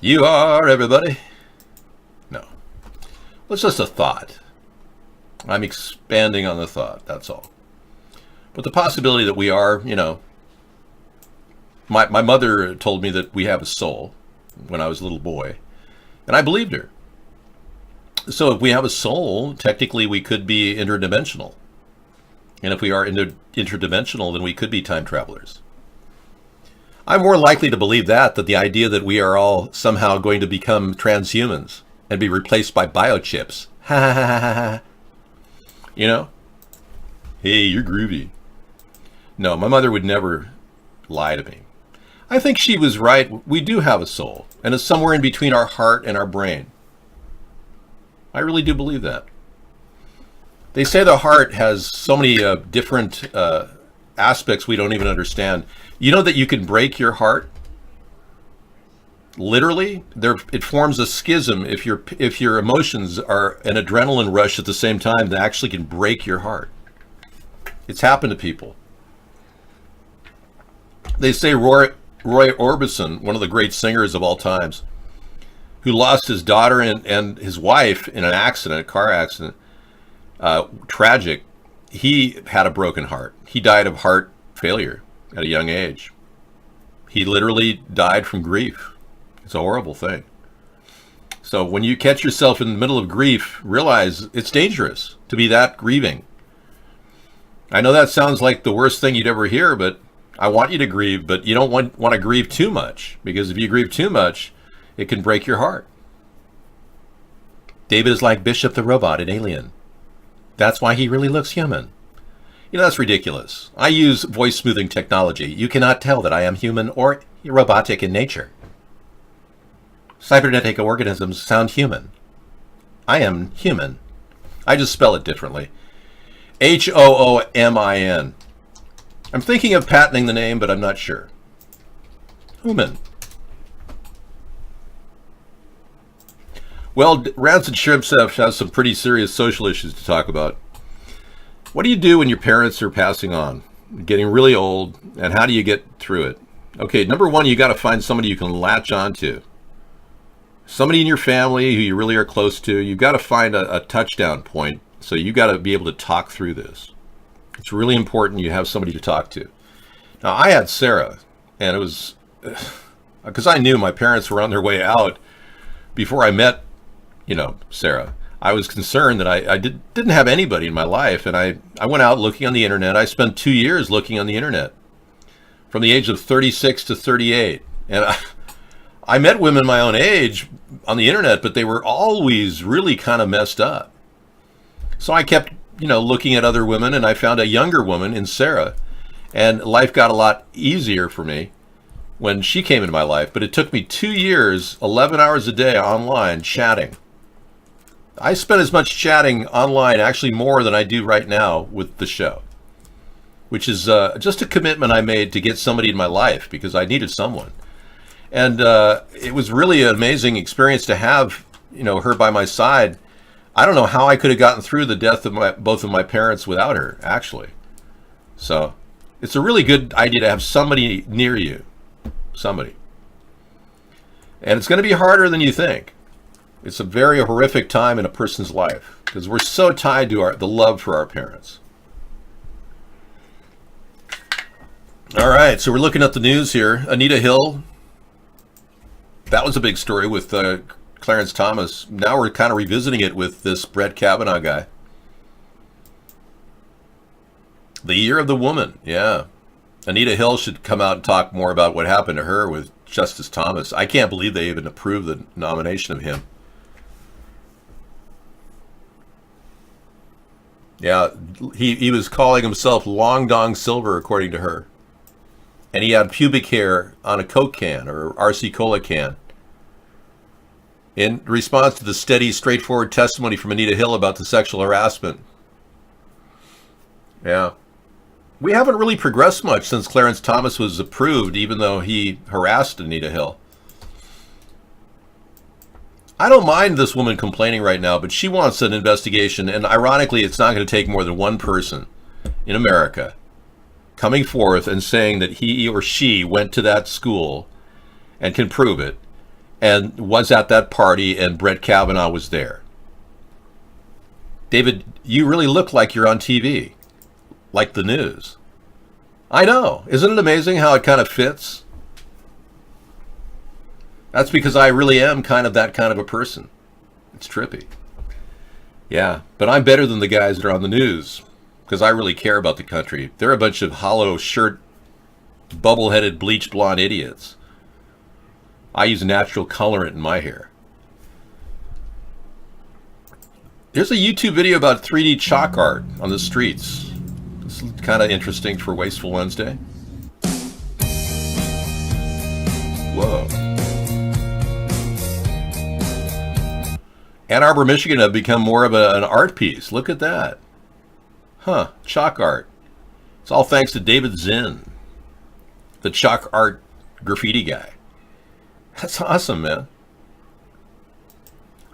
Speaker 2: You are everybody. No. It's just a thought. I'm expanding on the thought, that's all. But the possibility that we are, you know, my mother told me that we have a soul when I was a little boy, and I believed her. So if we have a soul, technically we could be interdimensional. And if we are interdimensional, then we could be time travelers. I'm more likely to believe that than the idea that we are all somehow going to become transhumans and be replaced by biochips. Ha ha ha ha ha. You know? Hey, you're groovy. No, my mother would never lie to me. I think she was right. We do have a soul, and it's somewhere in between our heart and our brain. I really do believe that. They say the heart has so many different aspects we don't even understand. You know that you can break your heart? Literally, it forms a schism if your emotions are an adrenaline rush at the same time that actually can break your heart. It's happened to people. They say Roy Orbison, one of the great singers of all times, who lost his daughter and his wife in an accident, a car accident, tragic. He had a broken heart. He died of heart failure at a young age. He literally died from grief. It's a horrible thing. So when you catch yourself in the middle of grief, realize it's dangerous to be that grieving. I know that sounds like the worst thing you'd ever hear, but I want you to grieve, but you don't want to grieve too much, because if you grieve too much, it can break your heart. David is like Bishop the robot in Alien. That's why he really looks human. You know, that's ridiculous. I use voice smoothing technology. You cannot tell that I am human or robotic in nature. Cybernetic organisms sound human. I am human. I just spell it differently. Hoomin. I'm thinking of patenting the name, but I'm not sure. Human. Well, Rancid Shrimp Chef has some pretty serious social issues to talk about. What do you do when your parents are passing on, getting really old, and how do you get through it? Okay, number one, you got to find somebody you can latch onto. Somebody in your family who you really are close to. You've got to find a touchdown point, so you got to be able to talk through this. It's really important you have somebody to talk to. Now, I had Sarah, and it was because I knew my parents were on their way out before I met, Sarah. I was concerned that I didn't have anybody in my life, and I went out looking on the internet. I spent 2 years looking on the internet, from the age of 36 to 38, and I met women my own age on the internet, but they were always really kind of messed up. So I kept, looking at other women, and I found a younger woman in Sarah, and life got a lot easier for me when she came into my life. But it took me 2 years, 11 hours a day online chatting. I spent as much chatting online, actually more than I do right now with the show, which is just a commitment I made to get somebody in my life because I needed someone. And it was really an amazing experience to have, her by my side. I don't know how I could have gotten through the death of both of my parents without her, actually. So it's a really good idea to have somebody near you. Somebody. And it's going to be harder than you think. It's a very horrific time in a person's life because we're so tied to the love for our parents. All right, so we're looking at the news here. Anita Hill, that was a big story with Clarence Thomas. Now we're kind of revisiting it with this Brett Kavanaugh guy. The year of the woman, yeah. Anita Hill should come out and talk more about what happened to her with Justice Thomas. I can't believe they even approved the nomination of him. Yeah, he was calling himself Long Dong Silver, according to her. And he had pubic hair on a Coke can or RC Cola can. In response to the steady, straightforward testimony from Anita Hill about the sexual harassment. Yeah. We haven't really progressed much since Clarence Thomas was approved, even though he harassed Anita Hill. I don't mind this woman complaining right now, but she wants an investigation, and ironically, it's not going to take more than one person in America coming forth and saying that he or she went to that school and can prove it, and was at that party, and Brett Kavanaugh was there. David, you really look like you're on TV. Like the news. I know. Isn't it amazing how it kind of fits? That's because I really am kind of that kind of a person. It's trippy. Yeah, but I'm better than the guys that are on the news because I really care about the country. They're a bunch of hollow shirt, bubble-headed, bleach blonde idiots. I use natural colorant in my hair. There's a YouTube video about 3D chalk art on the streets. Kind of interesting for Wasteful Wednesday. Whoa. Ann Arbor, Michigan have become more of an art piece. Look at that. Huh, chalk art. It's all thanks to David Zinn, the chalk art graffiti guy. That's awesome, man.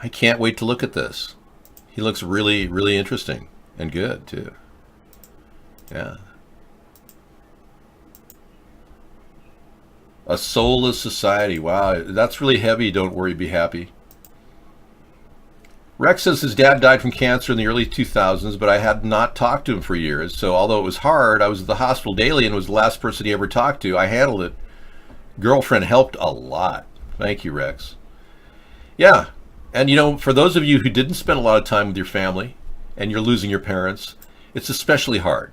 Speaker 2: I can't wait to look at this. He looks really, really interesting and good, too. Yeah. A soulless society. Wow, that's really heavy. Don't worry, be happy. Rex says his dad died from cancer in the early 2000s, but I had not talked to him for years. So although it was hard, I was at the hospital daily and was the last person he ever talked to. I handled it. Girlfriend helped a lot. Thank you, Rex. Yeah. And for those of you who didn't spend a lot of time with your family and you're losing your parents, it's especially hard.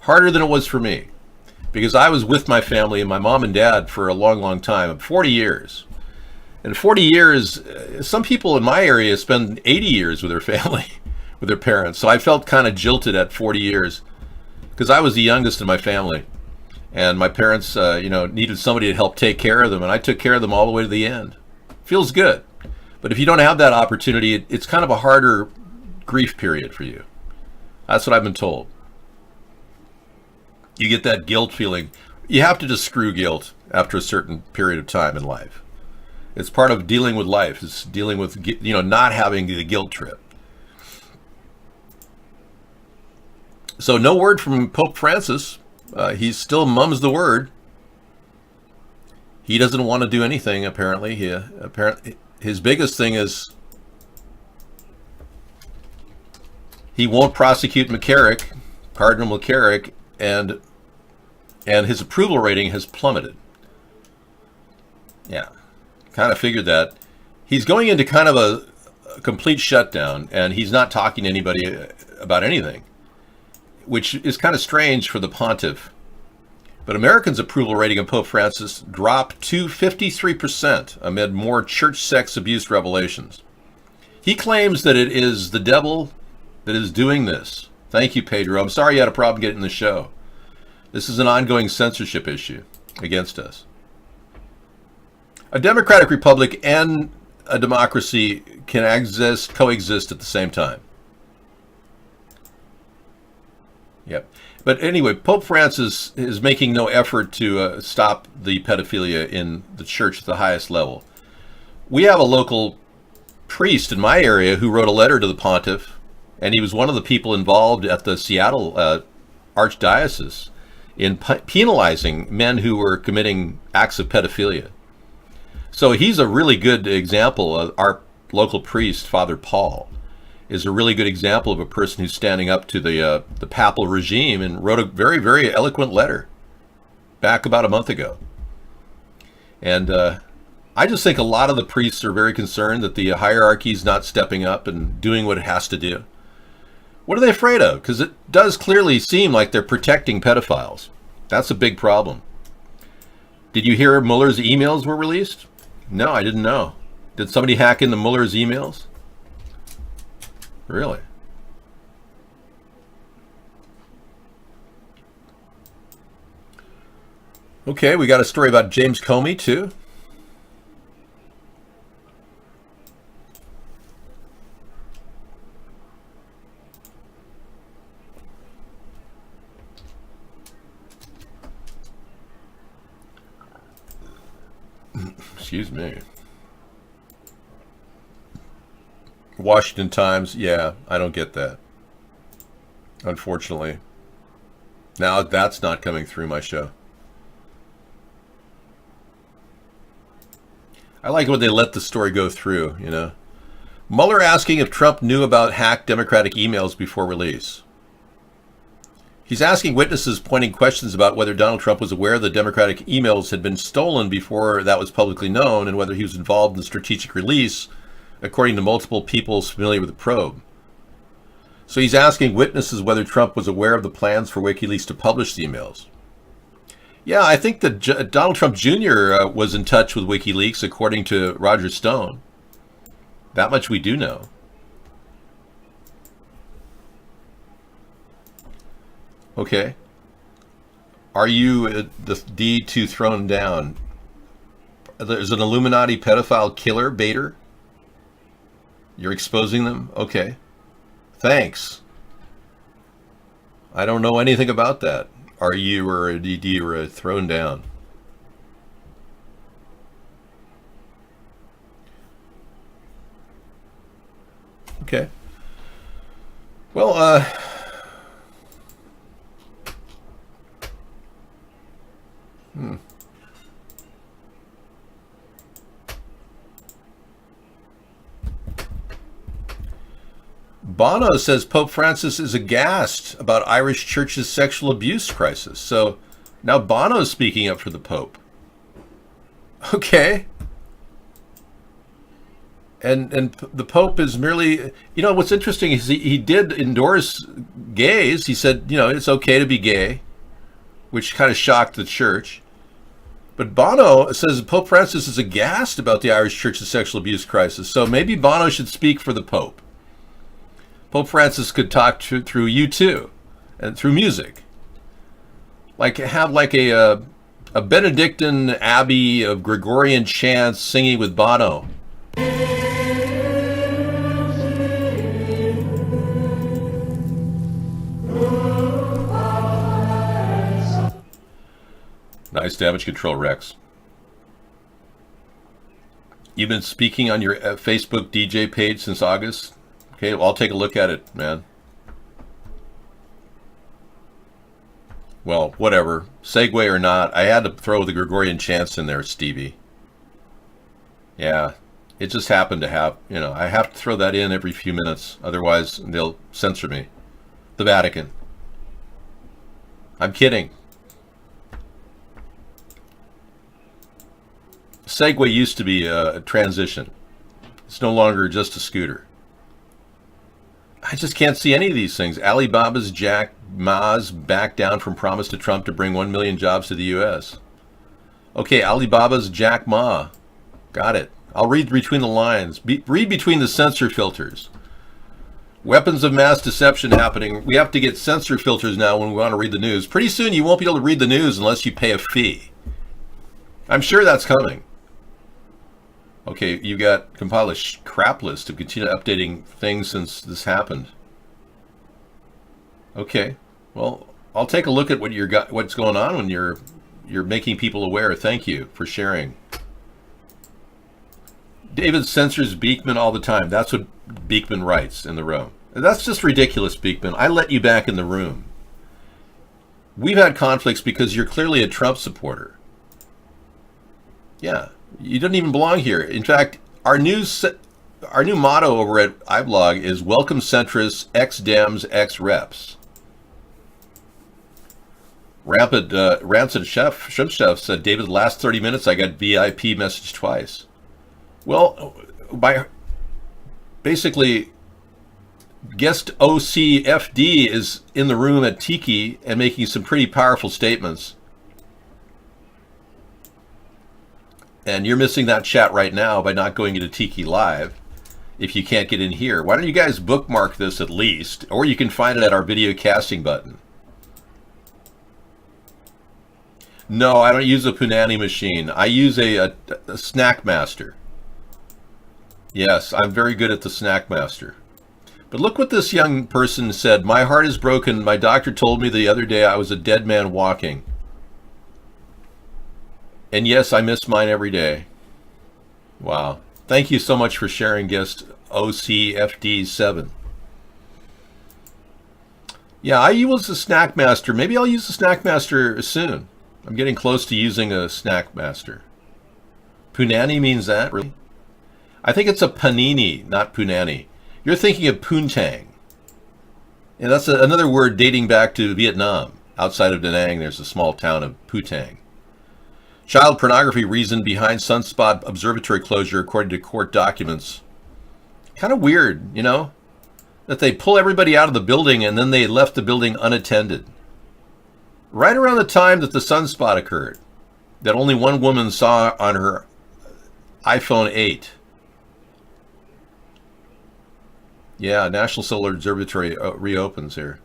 Speaker 2: Harder than it was for me, because I was with my family and my mom and dad for a long, long time, 40 years. And 40 years, some people in my area spend 80 years with their family, with their parents. So I felt kind of jilted at 40 years because I was the youngest in my family. And my parents, needed somebody to help take care of them. And I took care of them all the way to the end. Feels good. But if you don't have that opportunity, it's kind of a harder grief period for you. That's what I've been told. You get that guilt feeling. You have to just screw guilt after a certain period of time in life. It's part of dealing with life. It's dealing with, not having the guilt trip. So no word from Pope Francis. He still mums the word. He doesn't want to do anything, apparently. His biggest thing is he won't prosecute McCarrick, Cardinal McCarrick, and his approval rating has plummeted. Yeah, kind of figured that. He's going into kind of a complete shutdown, and he's not talking to anybody about anything, which is kind of strange for the pontiff. But Americans' approval rating of Pope Francis dropped to 53% amid more church sex abuse revelations. He claims that it is the devil that is doing this. Thank you, Pedro. I'm sorry you had a problem getting the show. This is an ongoing censorship issue against us. A democratic republic and a democracy can coexist at the same time. Yep. But anyway, Pope Francis is making no effort to stop the pedophilia in the church at the highest level. We have a local priest in my area who wrote a letter to the pontiff, and he was one of the people involved at the Seattle Archdiocese in penalizing men who were committing acts of pedophilia. So he's a really good example. Our local priest, Father Paul, is a really good example of a person who's standing up to the papal regime and wrote a very, very eloquent letter back about a month ago. And I just think a lot of the priests are very concerned that the hierarchy is not stepping up and doing what it has to do. What are they afraid of? Because it does clearly seem like they're protecting pedophiles. That's a big problem. Did you hear Mueller's emails were released? No, I didn't know. Did somebody hack into Mueller's emails? Really? Okay, we got a story about James Comey, too. Excuse me. Washington Times, yeah, I don't get that. Unfortunately. Now that's not coming through my show. I like when they let the story go through, you know. Mueller asking if Trump knew about hacked Democratic emails before release. He's asking witnesses pointing questions about whether Donald Trump was aware the Democratic emails had been stolen before that was publicly known and whether he was involved in the strategic release, according to multiple people familiar with the probe. So he's asking witnesses whether Trump was aware of the plans for WikiLeaks to publish the emails. Yeah, I think that Donald Trump Jr. Was in touch with WikiLeaks, according to Roger Stone. That much we do know. Okay. Are you the D2 thrown down? There's an Illuminati pedophile killer, Bader? You're exposing them? Okay. Thanks. I don't know anything about that. Are you or a DD or a thrown down? Okay. Well, Bono says Pope Francis is aghast about Irish Church's sexual abuse crisis. So now Bono's speaking up for the Pope. Okay. And the Pope is merely, you know, what's interesting is he did endorse gays. He said, you know, it's okay to be gay, which kind of shocked the church. But Bono says Pope Francis is aghast about the Irish Church's sexual abuse crisis. So maybe Bono should speak for the Pope. Pope Francis could talk through you too, and through music. Like have like a Benedictine abbey of Gregorian chants singing with Bono. Nice damage control, Rex. You've been speaking on your Facebook DJ page since August? Okay, well, I'll take a look at it, man. Well, whatever. Segue or not, I had to throw the Gregorian chants in there, Stevie. Yeah, it just happened to have, you know, I have to throw that in every few minutes. Otherwise, they'll censor me. The Vatican. I'm kidding. Segway used to be a transition. It's no longer just a scooter. I just can't see any of these things. Alibaba's Jack Ma's back down from promise to Trump to bring 1 million jobs to the U.S. Okay, Alibaba's Jack Ma. Got it. I'll read between the lines. Read between the censor filters. Weapons of mass deception happening. We have to get censor filters now when we want to read the news. Pretty soon you won't be able to read the news unless you pay a fee. I'm sure that's coming. Okay, you got compile a crap list to continue updating things since this happened. Okay, Well, I'll take a look at what's going on when you're making people aware. Thank you for sharing. David censors Beekman all the time. That's what Beekman writes in the room. That's just ridiculous, Beekman. I let you back in the room. We've had conflicts because you're clearly a Trump supporter. Yeah, you don't even belong here. In fact, our new motto over at iBlog is "Welcome centrists, ex-Dems, ex-Reps." Rancid Shrimp Chef said, David, the last 30 minutes I got VIP message twice. Well, basically, guest OCFD is in the room at Tiki and making some pretty powerful statements. And you're missing that chat right now by not going into Tiki Live if you can't get in here. Why don't you guys bookmark this at least? Or you can find it at our video casting button. No, I don't use a Punani machine. I use a Snack Master. Yes, I'm very good at the Snack Master. But look what this young person said. My heart is broken. My doctor told me the other day I was a dead man walking. And yes, I miss mine every day. Wow. Thank you so much for sharing, guest OCFD7. Yeah, I use the Snack Master. Maybe I'll use the Snack Master soon. I'm getting close to using a Snack Master. Punani means that, really? I think it's a panini, not punani. You're thinking of poontang. And that's another word dating back to Vietnam. Outside of Da Nang, there's a small town of Putang. Child pornography reason behind Sunspot Observatory closure, according to court documents. Kind of weird, you know? That they pull everybody out of the building and then they left the building unattended. Right around the time that the sunspot occurred. That only one woman saw on her iPhone 8. Yeah, National Solar Observatory reopens here.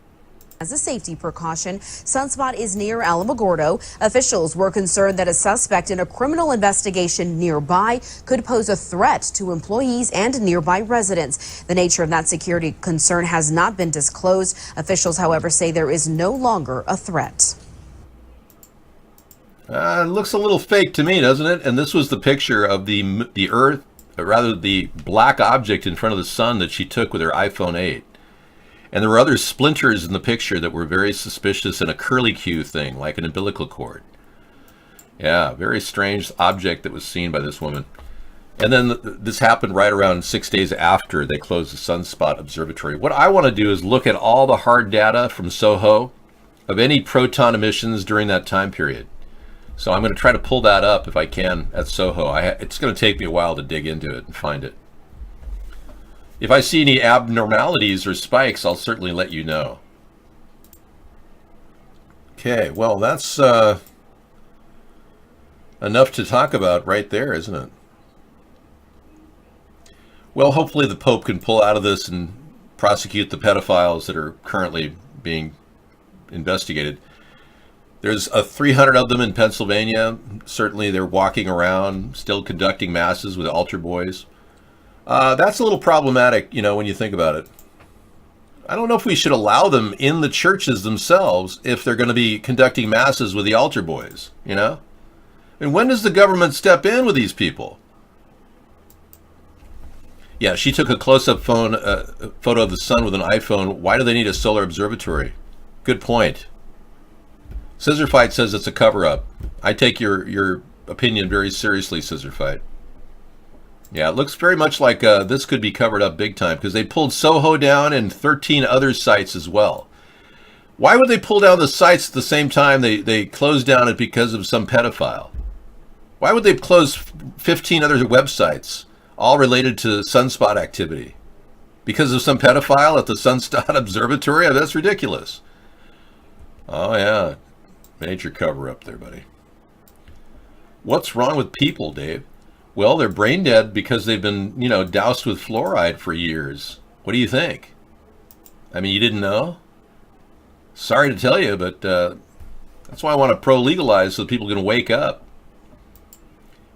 Speaker 14: As a safety precaution, Sunspot is near Alamogordo. Officials were concerned that a suspect in a criminal investigation nearby could pose a threat to employees and nearby residents. The nature of that security concern has not been disclosed. Officials, however, say there is no longer a threat.
Speaker 2: It looks a little fake to me, doesn't it? And this was the picture of the Earth, or rather the black object in front of the sun that she took with her iPhone 8. And there were other splinters in the picture that were very suspicious, and a curlicue thing, like an umbilical cord. Yeah, very strange object that was seen by this woman. And then this happened right around 6 days after they closed the Sunspot Observatory. What I want to do is look at all the hard data from SOHO of any proton emissions during that time period. So I'm going to try to pull that up if I can at SOHO. It's going to take me a while to dig into it and find it. If I see any abnormalities or spikes, I'll certainly let you know. Okay, well, that's enough to talk about right there, isn't it? Well, hopefully the Pope can pull out of this and prosecute the pedophiles that are currently being investigated. There's 300 of them in Pennsylvania. Certainly they're walking around, still conducting masses with altar boys. That's a little problematic, you know, when you think about it. I don't know if we should allow them in the churches themselves if they're going to be conducting masses with the altar boys, you know? And when does the government step in with these people? Yeah, she took a close-up photo of the sun with an iPhone. Why do they need a solar observatory? Good point. Scissorfight says it's a cover-up. I take your opinion very seriously, Scissorfight. Yeah, it looks very much like this could be covered up big time because they pulled Soho down and 13 other sites as well. Why would they pull down the sites at the same time they closed down it because of some pedophile? Why would they close 15 other websites, all related to sunspot activity? Because of some pedophile at the Sunspot Observatory? Oh, that's ridiculous. Oh, yeah. Major cover-up there, buddy. What's wrong with people, Dave? Well, they're brain dead because they've been, you know, doused with fluoride for years. What do you think? I mean, you didn't know? Sorry to tell you, but that's why I want to pro-legalize so that people can wake up.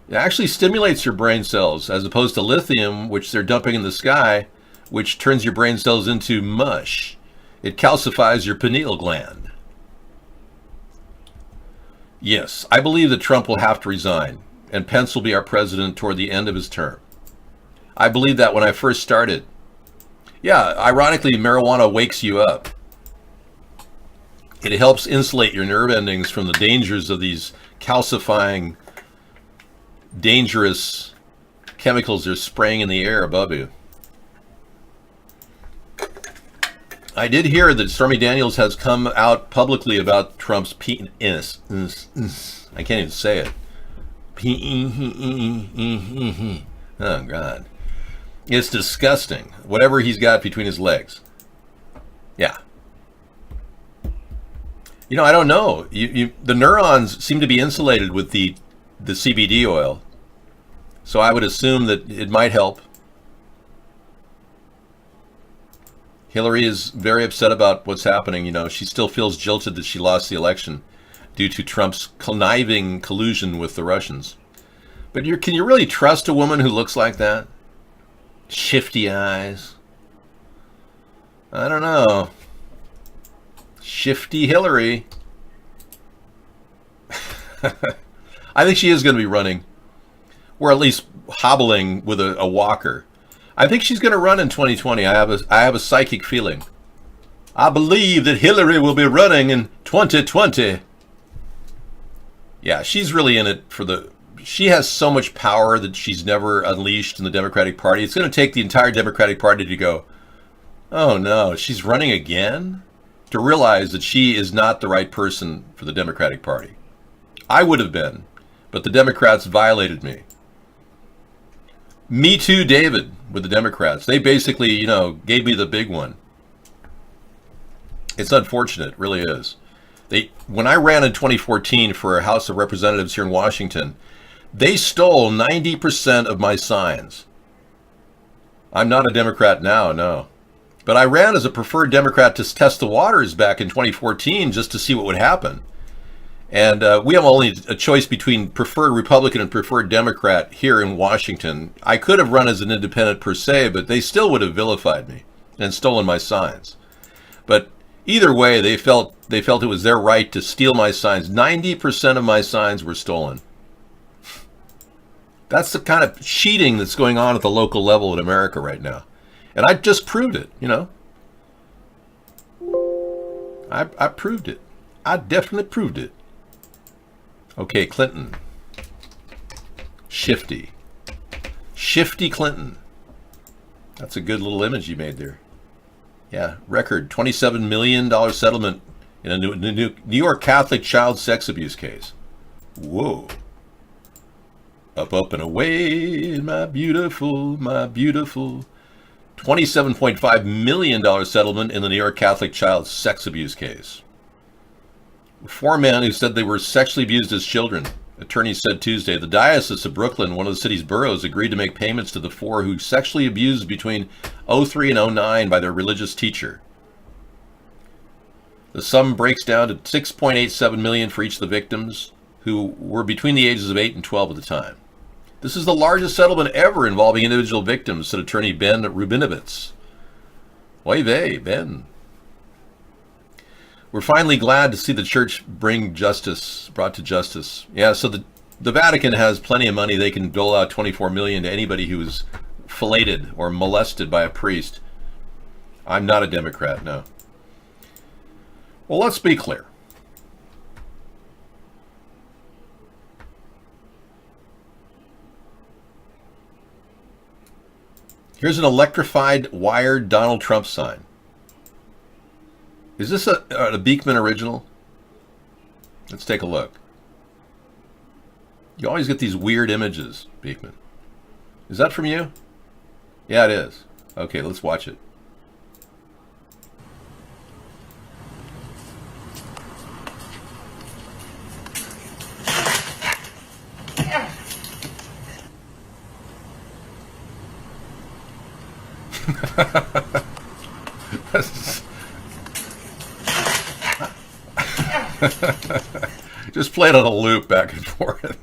Speaker 2: It actually stimulates your brain cells as opposed to lithium, which they're dumping in the sky, which turns your brain cells into mush. It calcifies your pineal gland. Yes, I believe that Trump will have to resign, and Pence will be our president toward the end of his term. I believed that when I first started. Yeah, ironically, marijuana wakes you up. It helps insulate your nerve endings from the dangers of these calcifying, dangerous chemicals they're spraying in the air above you. I did hear that Stormy Daniels has come out publicly about Trump's penis. I can't even say it. Oh, God. It's disgusting. Whatever he's got between his legs. Yeah. You know, I don't know. The neurons seem to be insulated with the CBD oil. So I would assume that it might help. Hillary is very upset about what's happening. You know, she still feels jilted that she lost the election due to Trump's conniving collusion with the Russians. But can you really trust a woman who looks like that? Shifty eyes. I don't know. Shifty Hillary. I think she is going to be running, or at least hobbling with a walker. I think she's going to run in 2020. I have a psychic feeling. I believe that Hillary will be running in 2020. Yeah, she's really in it for the... She has so much power that she's never unleashed in the Democratic Party. It's going to take the entire Democratic Party to go, oh no, she's running again? To realize that she is not the right person for the Democratic Party. I would have been, but the Democrats violated me. Me Too David with the Democrats. They basically, you know, gave me the big one. It's unfortunate, it really is. When I ran in 2014 for a House of Representatives here in Washington, they stole 90% of my signs. I'm not a Democrat now, no. But I ran as a preferred Democrat to test the waters back in 2014 just to see what would happen. And we have only a choice between preferred Republican and preferred Democrat here in Washington. I could have run as an independent per se, but they still would have vilified me and stolen my signs. But either way, they felt it was their right to steal my signs. 90% of my signs were stolen. That's the kind of cheating that's going on at the local level in America right now. And I just proved it, you know. I proved it. I definitely proved it. Okay, Clinton. Shifty. Shifty Clinton. That's a good little image you made there. Yeah, record $27 million settlement in a New York Catholic child sex abuse case. Whoa. Up, up, and away, my beautiful, my beautiful. $27.5 million settlement in the New York Catholic child sex abuse case. 4 men who said they were sexually abused as children. Attorneys said Tuesday the Diocese of Brooklyn, one of the city's boroughs, agreed to make payments to the 4 who sexually abused between 2003 and 2009 by their religious teacher. The sum breaks down to $6.87 million for each of the victims, who were between the ages of 8 and 12 at the time. This is the largest settlement ever involving individual victims, said attorney Ben Rubinovitz. Oy vey, Ben. We're finally glad to see the church brought to justice. Yeah, so the Vatican has plenty of money. They can dole out $24 million to anybody who is filleted or molested by a priest. I'm not a Democrat, no. Well, let's be clear. Here's an electrified, wired Donald Trump sign. Is this a Beekman original? Let's take a look. You always get these weird images, Beekman. Is that from you? Yeah, it is. Okay, let's watch it. Just play it on a loop back and forth.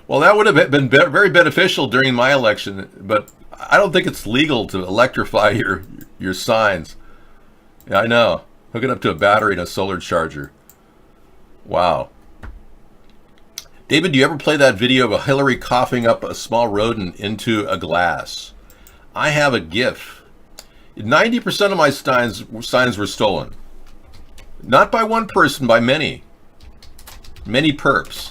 Speaker 2: Well, that would have been very beneficial during my election, but I don't think it's legal to electrify your signs. Yeah, I know. Hook it up to a battery and a solar charger. Wow. David, do you ever play that video of a Hillary coughing up a small rodent into a glass? I have a GIF. 90% of my signs were stolen. Not by one person, by many. Many perps.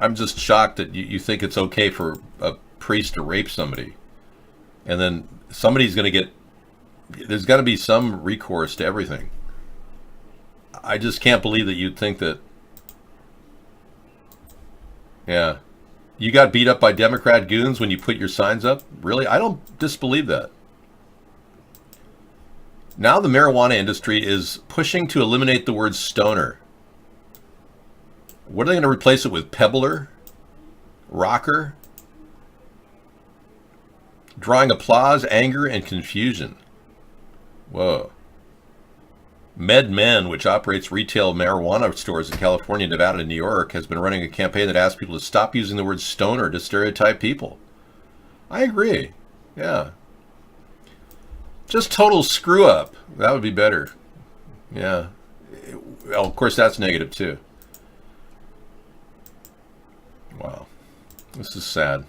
Speaker 2: I'm just shocked that you think it's okay for a priest to rape somebody. And then somebody's going to get... There's got to be some recourse to everything. I just can't believe that you'd think that... Yeah. You got beat up by Democrat goons when you put your signs up? Really? I don't disbelieve that. Now the marijuana industry is pushing to eliminate the word stoner. What are they going to replace it with? Pebbler? Rocker? Drawing applause, anger, and confusion. Whoa. MedMen, which operates retail marijuana stores in California, Nevada, and New York, has been running a campaign that asks people to stop using the word stoner to stereotype people. I agree. Yeah. Just total screw up. That would be better. Yeah. Well, of course, that's negative too. Wow. This is sad.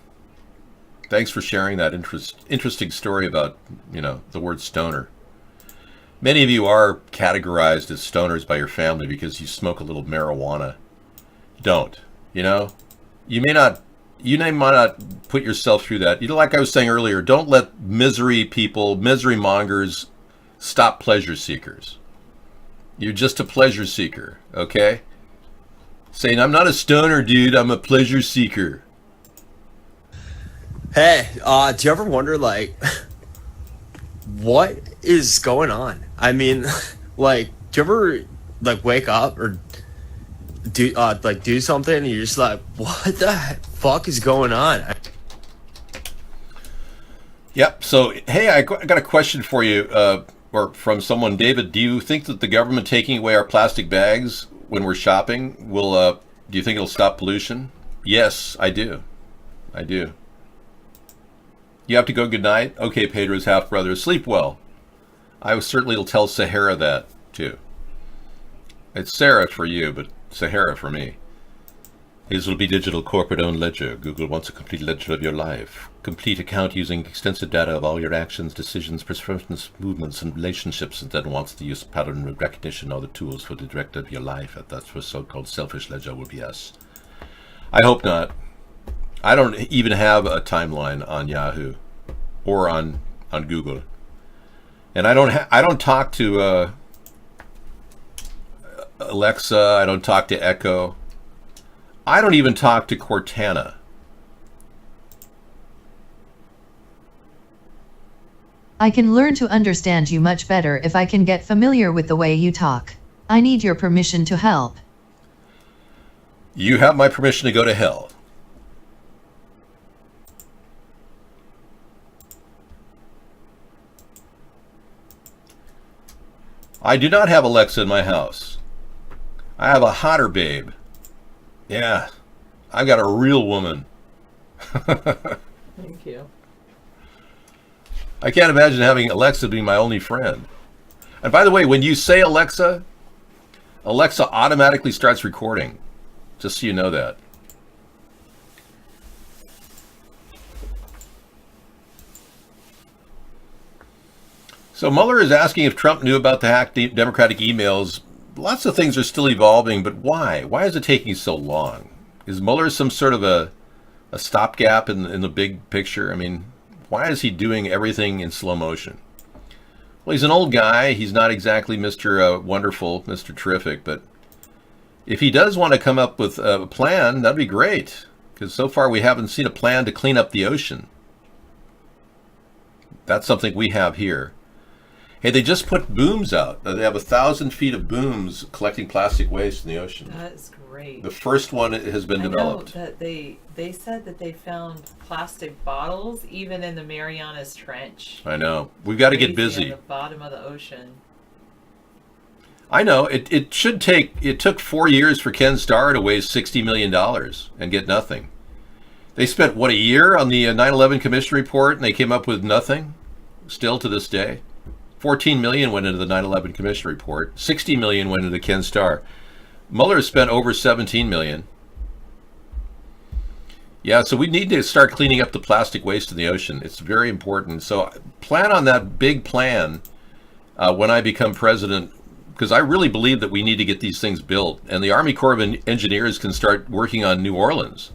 Speaker 2: Thanks for sharing that interesting story about, the word stoner. Many of you are categorized as stoners by your family because you smoke a little marijuana. Don't. You may not put yourself through that. Like I was saying earlier, don't let misery mongers stop pleasure seekers. You're just a pleasure seeker, okay? Saying, I'm not a stoner, dude, I'm a pleasure seeker.
Speaker 15: Hey, do you ever wonder, what is going on? I mean, do you ever, wake up or do something and you're just like, what the fuck is going on?
Speaker 2: Yep. So, hey, I got a question for you, or from someone. David, do you think that the government taking away our plastic bags when we're shopping will, do you think it'll stop pollution? Yes, I do. I do. You have to go good night? Okay, Pedro's half-brother. Sleep well. I certainly will tell Sahara that, too. It's Sarah for you, but Sahara for me. His will be digital corporate-owned ledger. Google wants a complete ledger of your life. Complete account using extensive data of all your actions, decisions, preferences, movements, and relationships, and then wants to use pattern recognition, all the tools for the director of your life. That's what so-called selfish ledger will be us. I hope not. I don't even have a timeline on Yahoo or on Google, and I don't talk to Alexa. I don't talk to Echo. I don't even talk to Cortana.
Speaker 16: I can learn to understand you much better if I can get familiar with the way you talk. I need your permission to help.
Speaker 2: You have my permission to go to hell. I do not have Alexa in my house. I have a hotter babe. Yeah, I've got a real woman.
Speaker 9: Thank you.
Speaker 2: I can't imagine having Alexa being my only friend. And by the way, when you say Alexa, Alexa automatically starts recording. Just so you know that. So Mueller is asking if Trump knew about the hacked Democratic emails. Lots of things are still evolving, but why? Why is it taking so long? Is Mueller some sort of a stopgap in the big picture? I mean, why is he doing everything in slow motion? Well, he's an old guy. He's not exactly Mr. Wonderful, Mr. Terrific, but if he does want to come up with a plan, that'd be great, because so far we haven't seen a plan to clean up the ocean. That's something we have here. Hey, they just put booms out. They have 1,000 feet of booms collecting plastic waste in the ocean.
Speaker 9: That's great.
Speaker 2: The first one has been developed.
Speaker 9: I know that they said that they found plastic bottles even in the Marianas Trench.
Speaker 2: I know. We've got to get busy.
Speaker 9: At the bottom of the ocean.
Speaker 2: I know it took 4 years for Ken Starr to waste $60 million and get nothing. They spent, what, a year on the 9/11 Commission report, and they came up with nothing, still to this day. 14 million went into the 9/11 Commission report. 60 million went into Ken Starr. Mueller spent over 17 million. Yeah, so we need to start cleaning up the plastic waste in the ocean. It's very important. So plan on that big plan when I become president, because I really believe that we need to get these things built. And the Army Corps of Engineers can start working on New Orleans.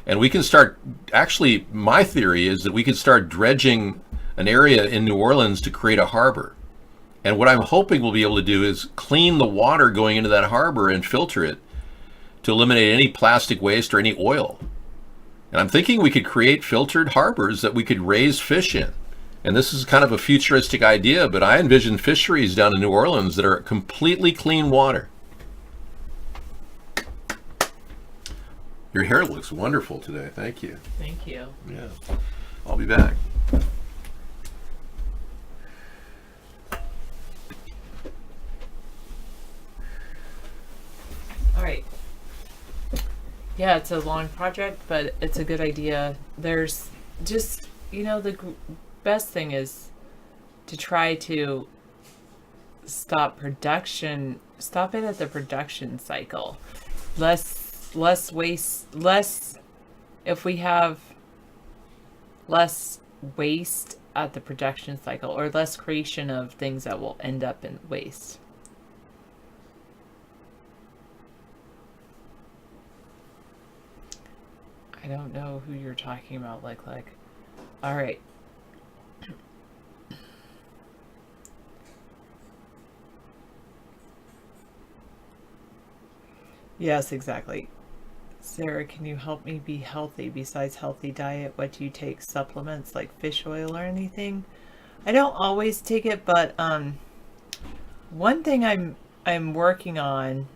Speaker 2: And we can start, actually, my theory is that we can start dredging an area in New Orleans to create a harbor. And what I'm hoping we'll be able to do is clean the water going into that harbor and filter it to eliminate any plastic waste or any oil. And I'm thinking we could create filtered harbors that we could raise fish in. And this is kind of a futuristic idea, but I envision fisheries down in New Orleans that are completely clean water. Your hair looks wonderful today. Thank you.
Speaker 9: Thank you.
Speaker 2: Yeah. I'll be back.
Speaker 9: All right. Yeah, it's a long project, but it's a good idea. There's just, the best thing is to try to stop it at the production cycle. Less waste, if we have less waste at the production cycle, or less creation of things that will end up in waste. I don't know who you're talking about, like. All right. Yes, exactly. Sarah, can you help me be healthy? Besides healthy diet, what do you take? Supplements like fish oil or anything? I don't always take it, but one thing I'm working on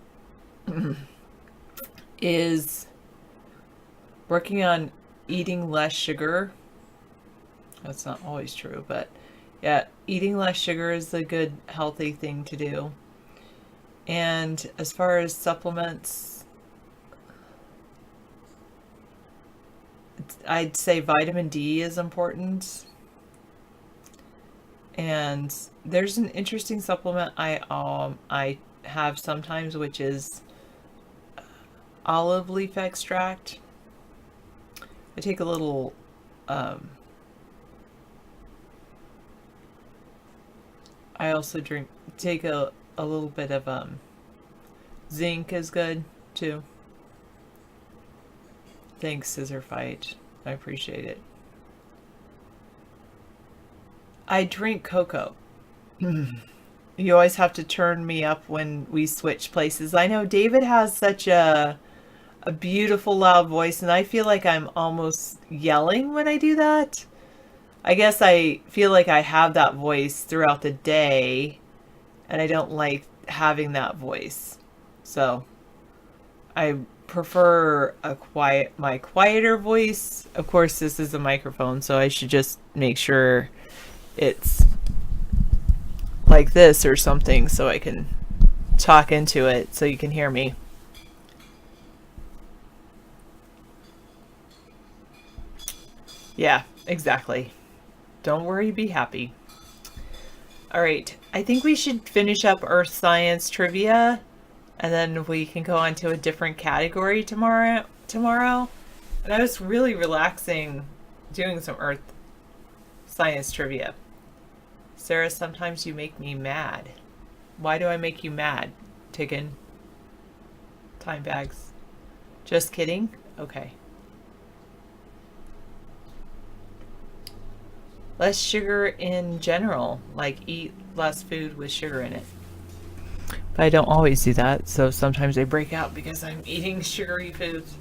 Speaker 9: is working on eating less sugar. That's not always true, but yeah, eating less sugar is a good healthy thing to do. And as far as supplements, I'd say vitamin D is important. And there's an interesting supplement I have sometimes, which is olive leaf extract. I take a little I also take a little bit of zinc is good too. Thanks, Scissor Fight. I appreciate it. I drink cocoa. You always have to turn me up when we switch places. I know David has such a beautiful loud voice, and I feel like I'm almost yelling when I do that. I guess I feel like I have that voice throughout the day, and I don't like having that voice. So I prefer my quieter voice. Of course, this is a microphone, so I should just make sure it's like this or something so I can talk into it so you can hear me. Yeah, exactly. Don't worry, be happy. All right, I think we should finish up Earth Science trivia, and then we can go on to a different category tomorrow. And I was really relaxing doing some Earth Science trivia. Sarah, sometimes you make me mad. Why do I make you mad? Tiggin. Time bags. Just kidding? Okay. Less sugar in general, like eat less food with sugar in it. But I don't always do that, so sometimes I break out because I'm eating sugary foods.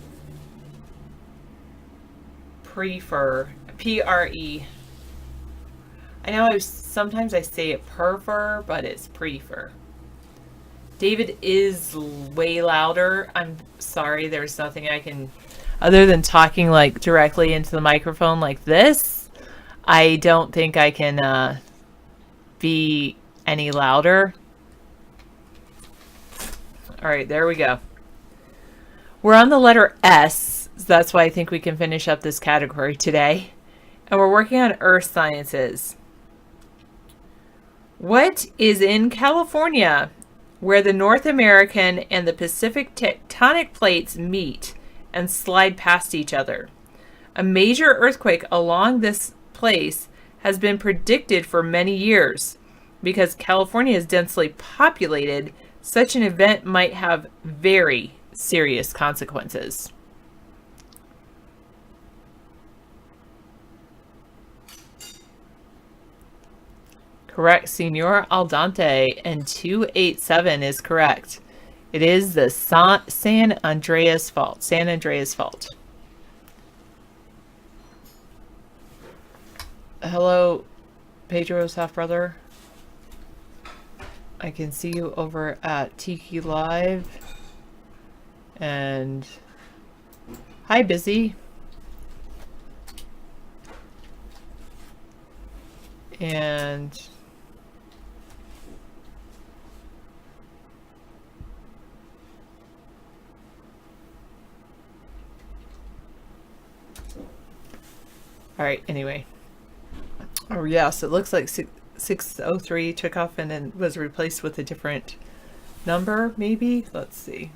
Speaker 9: Prefer, P-R-E. I know sometimes I say it prefer, but it's prefer. David is way louder. I'm sorry, there's nothing I can, other than talking like directly into the microphone like this. I don't think I can be any louder. All right, there we go. We're on the letter S, so that's why I think we can finish up this category today. And we're working on earth sciences. What is in California where the North American and the Pacific tectonic plates meet and slide past each other? A major earthquake along this place has been predicted for many years. Because California is densely populated, such an event might have very serious consequences. Correct, Senor Aldante, and 287 is correct. It is the San Andreas Fault. San Andreas Fault. Hello, Pedro's half-brother. I can see you over at Tiki Live. And hi, Busy. And all right, anyway. Oh, yes, it looks like 603 took off and then was replaced with a different number, maybe? Let's see.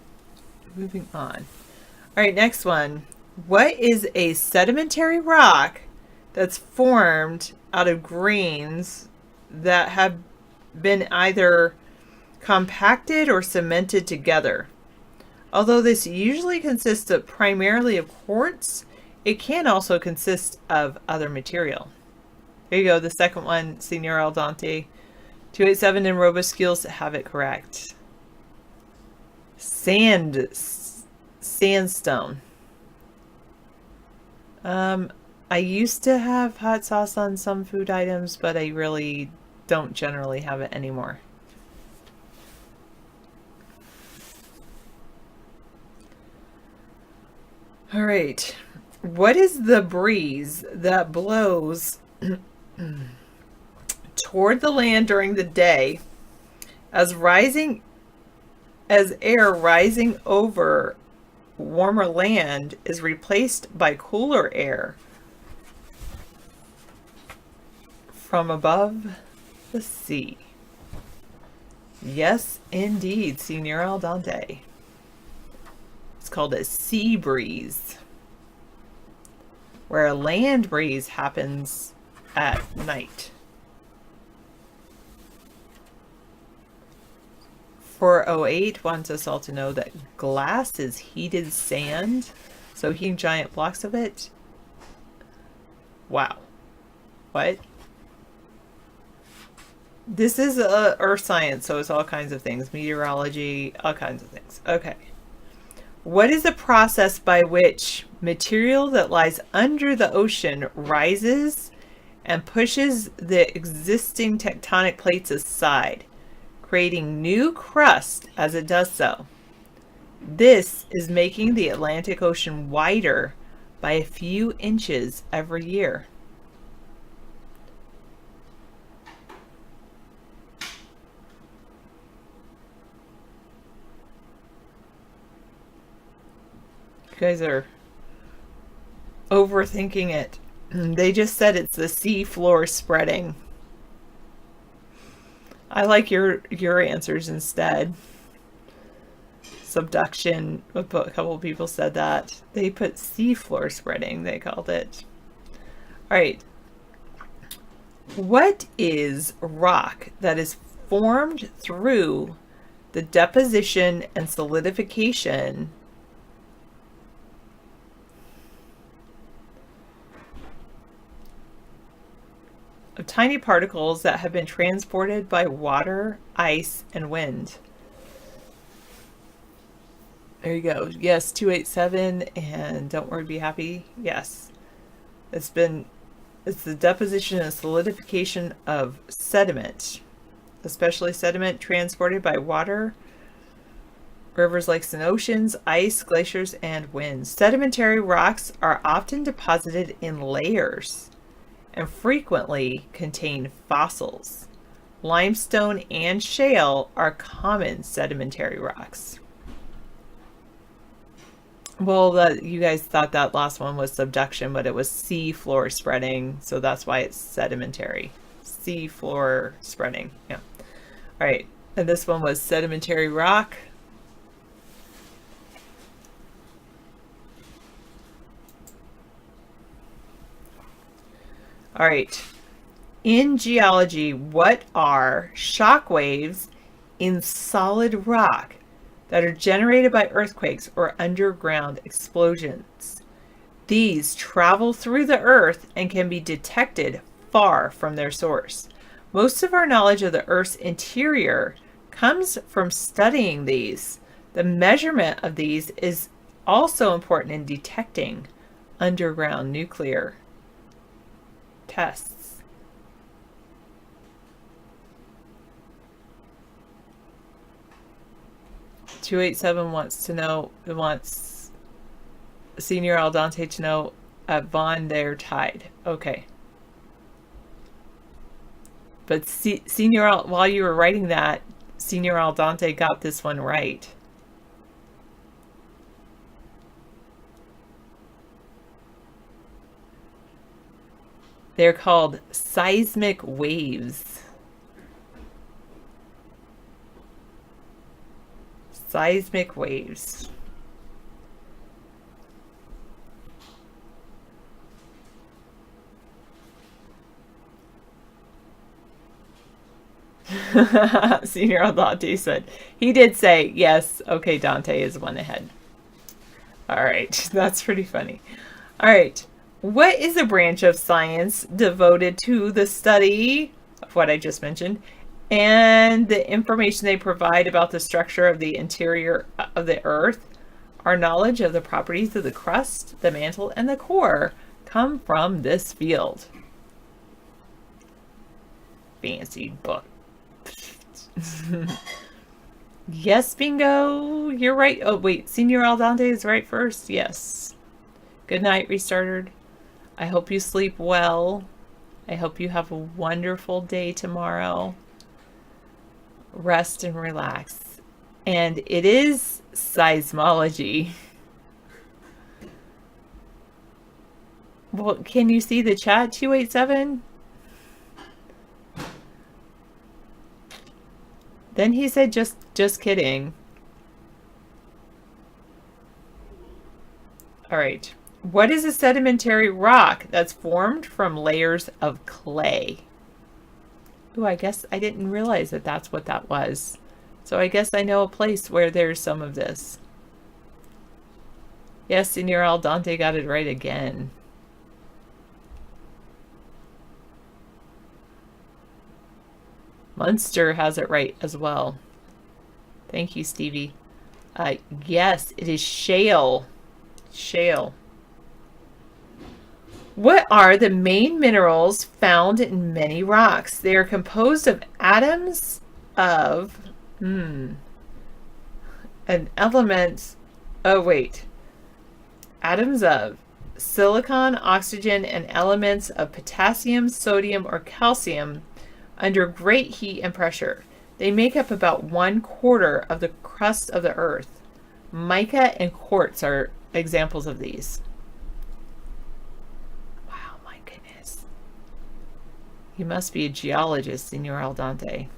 Speaker 9: Moving on. All right, next one. What is a sedimentary rock that's formed out of grains that have been either compacted or cemented together? Although this usually consists of primarily of quartz, it can also consist of other material. There you go, the second one, Senor Aldante. 287 and Roboskills have it correct. Sandstone. I used to have hot sauce on some food items, but I really don't generally have it anymore. All right. What is the breeze that blows toward the land during the day as air rising over warmer land is replaced by cooler air from above the sea? Yes, indeed, Senor Aldante. It's called a sea breeze, where a land breeze happens at night. 408 wants us all to know that glass is heated sand, so heating giant blocks of it. Wow. What? This is earth science, so it's all kinds of things. Meteorology, all kinds of things. Okay. What is the process by which material that lies under the ocean rises and pushes the existing tectonic plates aside, creating new crust as it does so? This is making the Atlantic Ocean wider by a few inches every year. You guys are overthinking it. They just said it's the sea floor spreading. I like your answers instead. Subduction. A couple of people said that. They put sea floor spreading, they called it. All right. What is rock that is formed through the deposition and solidification of tiny particles that have been transported by water, ice, and wind? There you go. Yes, 287 and Don't Worry, Be Happy. Yes. It's the deposition and solidification of sediment, especially sediment transported by water, rivers, lakes, and oceans, ice, glaciers, and winds. Sedimentary rocks are often deposited in layers and frequently contain fossils. Limestone and shale are common sedimentary rocks. Well, you guys thought that last one was subduction, but it was sea floor spreading, so that's why it's sedimentary. Sea floor spreading, yeah. All right, and this one was sedimentary rock. All right. In geology, what are shock waves in solid rock that are generated by earthquakes or underground explosions? These travel through the earth and can be detected far from their source. Most of our knowledge of the Earth's interior comes from studying these. The measurement of these is also important in detecting underground nuclear tests. 287 wants Senior Al Dante to know at Vaughn they're tied. Okay. But Senior Al, while you were writing that, Senior Al Dante got this one right. They're called seismic waves. Seismic waves. Senior Dante said. He did say, yes, okay, Dante is one ahead. All right, that's pretty funny. All right, what is a branch of science devoted to the study of what I just mentioned and the information they provide about the structure of the interior of the Earth? Our knowledge of the properties of the crust, the mantle, and the core come from this field. Fancy book. Yes, bingo. You're right. Oh, wait. Senior Al Dante is right first. Yes. Good night, Restarted. I hope you sleep well. I hope you have a wonderful day tomorrow. Rest and relax. And it is seismology. Well, can you see the chat, 287? Then he said, just kidding. All right. What is a sedimentary rock that's formed from layers of clay? Ooh, I guess I didn't realize that that's what that was. So I guess I know a place where there's some of this. Yes, Senor Al Dante got it right again. Munster has it right as well. Thank you, Stevie. Yes, it is shale. Shale. What are the main minerals found in many rocks? They are composed of atoms of an element. Oh, wait. Atoms of silicon, oxygen, and elements of potassium, sodium, or calcium under great heat and pressure. They make up about 1/4 of the crust of the earth. Mica and quartz are examples of these. Wow, my goodness. You must be a geologist, Senor Al Dante.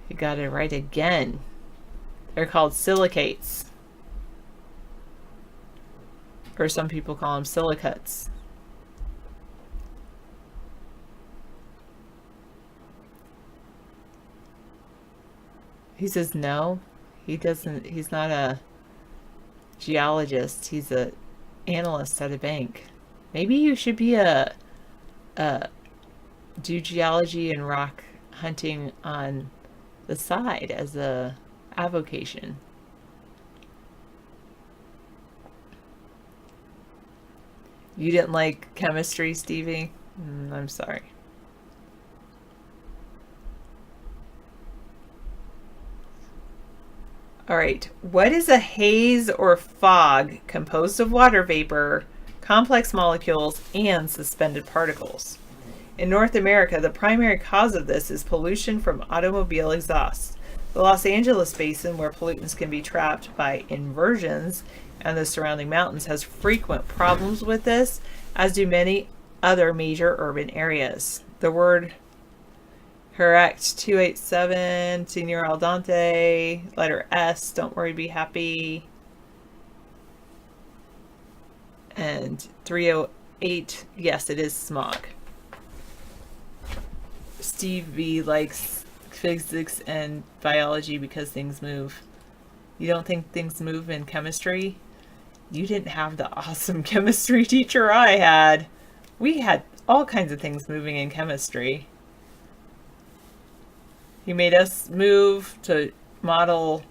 Speaker 9: You got it right again. They're called silicates. Or some people call them silicates. He says no, he doesn't. He's not a geologist. He's a analyst at a bank. Maybe you should be do geology and rock hunting on the side as a avocation. You didn't like chemistry, Stevie? I'm sorry. All right, what is a haze or fog composed of water vapor, complex molecules, and suspended particles? In North America, the primary cause of this is pollution from automobile exhaust. The Los Angeles basin, where pollutants can be trapped by inversions, and the surrounding mountains, has frequent problems with this, as do many other major urban areas. The word correct 287, Senior Al Dente, letter S, don't worry, be happy. And 308, yes, it is smog. Steve B likes physics and biology because things move. You don't think things move in chemistry? You didn't have the awesome chemistry teacher I had. We had all kinds of things moving in chemistry. He made us move to model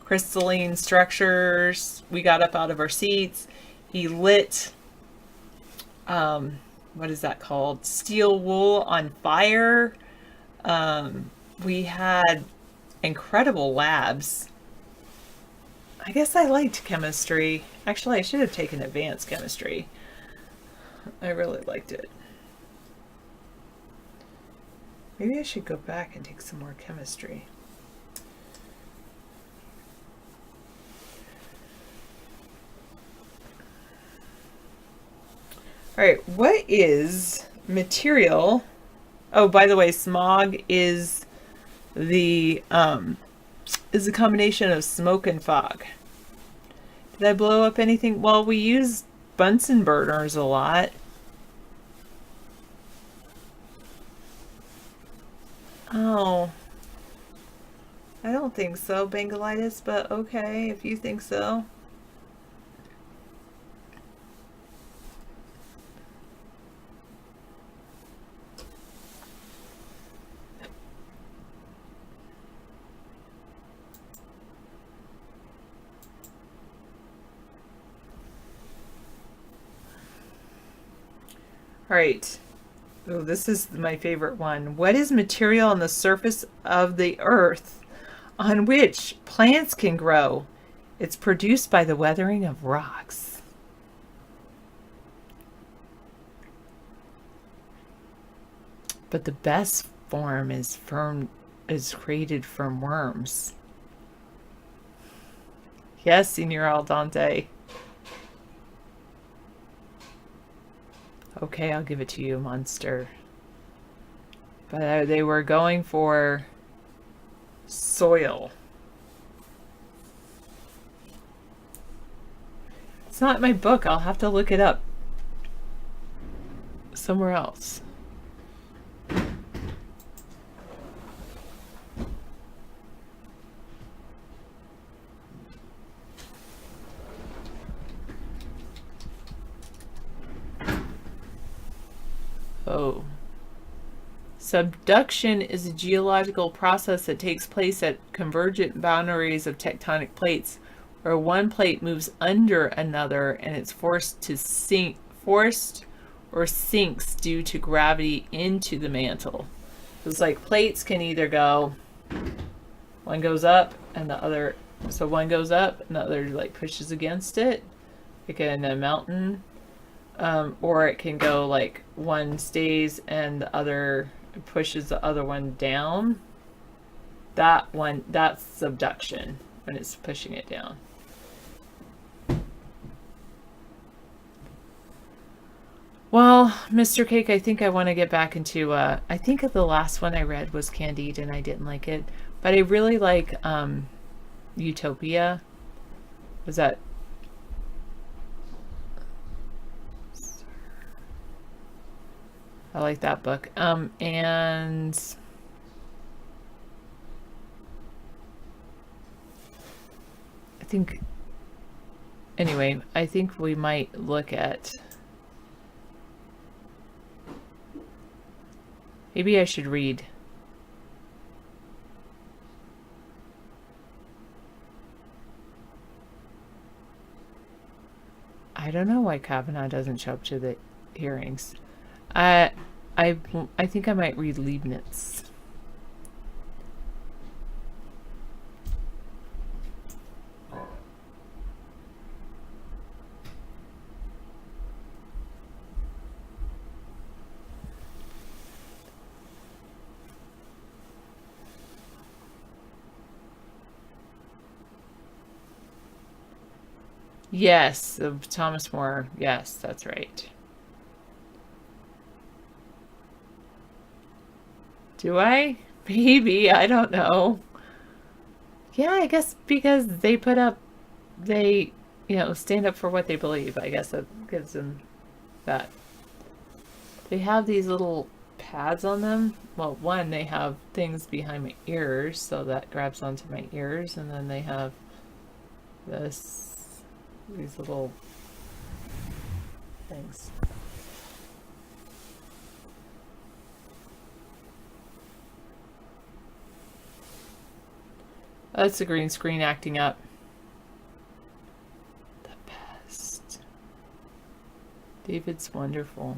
Speaker 9: crystalline structures. We got up out of our seats. He lit, what is that called? Steel wool on fire. We had incredible labs. I guess I liked chemistry. Actually, I should have taken advanced chemistry. I really liked it. Maybe I should go back and take some more chemistry. All right, what is material? Oh, by the way, smog is the combination of smoke and fog. Did I blow up anything? Well, we use Bunsen burners a lot. Oh, I don't think so, Bengalitis, but okay, if you think so. All right. Oh, this is my favorite one. What is material on the surface of the earth on which plants can grow? It's produced by the weathering of rocks. But the best form is created from worms. Yes, Senior Al Dente. Okay, I'll give it to you, monster. But they were going for soil. It's not in my book. I'll have to look it up somewhere else. Oh. Subduction is a geological process that takes place at convergent boundaries of tectonic plates, where one plate moves under another and it's forced or sinks due to gravity into the mantle. So it's like plates can either go, one goes up and the other, so one goes up and the other like pushes against it, like in a mountain. Or it can go like one stays and the other pushes the other one down. That one, that's subduction, when it's pushing it down. Well, Mr. Cake, I think I want to get back into, I think the last one I read was Candide and I didn't like it. But I really like Utopia. Was that... I like that book. And I think, anyway, I think we might look at, maybe I should read. I don't know why Kavanaugh doesn't show up to the hearings. I think I might read Leibniz. Yes, Thomas More. Yes, that's right. Do I? Maybe. I don't know. Yeah, I guess because they, stand up for what they believe. I guess that gives them that. They have these little pads on them. Well, one, they have things behind my ears, so that grabs onto my ears, and then they have these little things. That's the green screen acting up. The best. David's wonderful.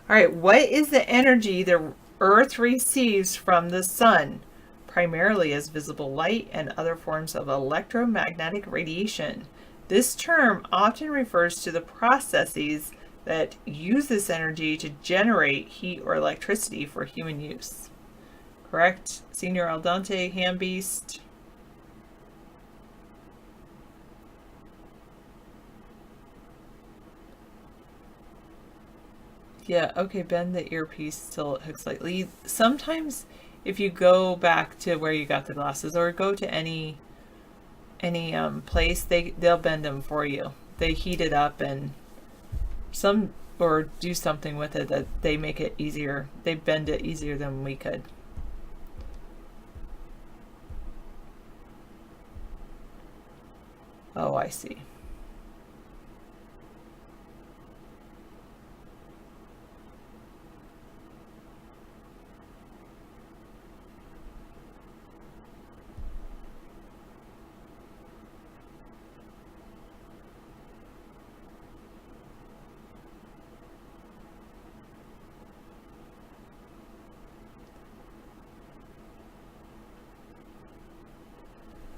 Speaker 9: All right, what is the energy the Earth receives from the sun, primarily as visible light and other forms of electromagnetic radiation? This term often refers to the processes that use this energy to generate heat or electricity for human use. Correct? Senior Al Dente, Ham Beast. Yeah, okay, bend the earpiece till it hooks slightly. Sometimes if you go back to where you got the glasses or go to any place, they'll bend them for you. They heat it up and or do something with it that they make it easier. They bend it easier than we could. Oh, I see.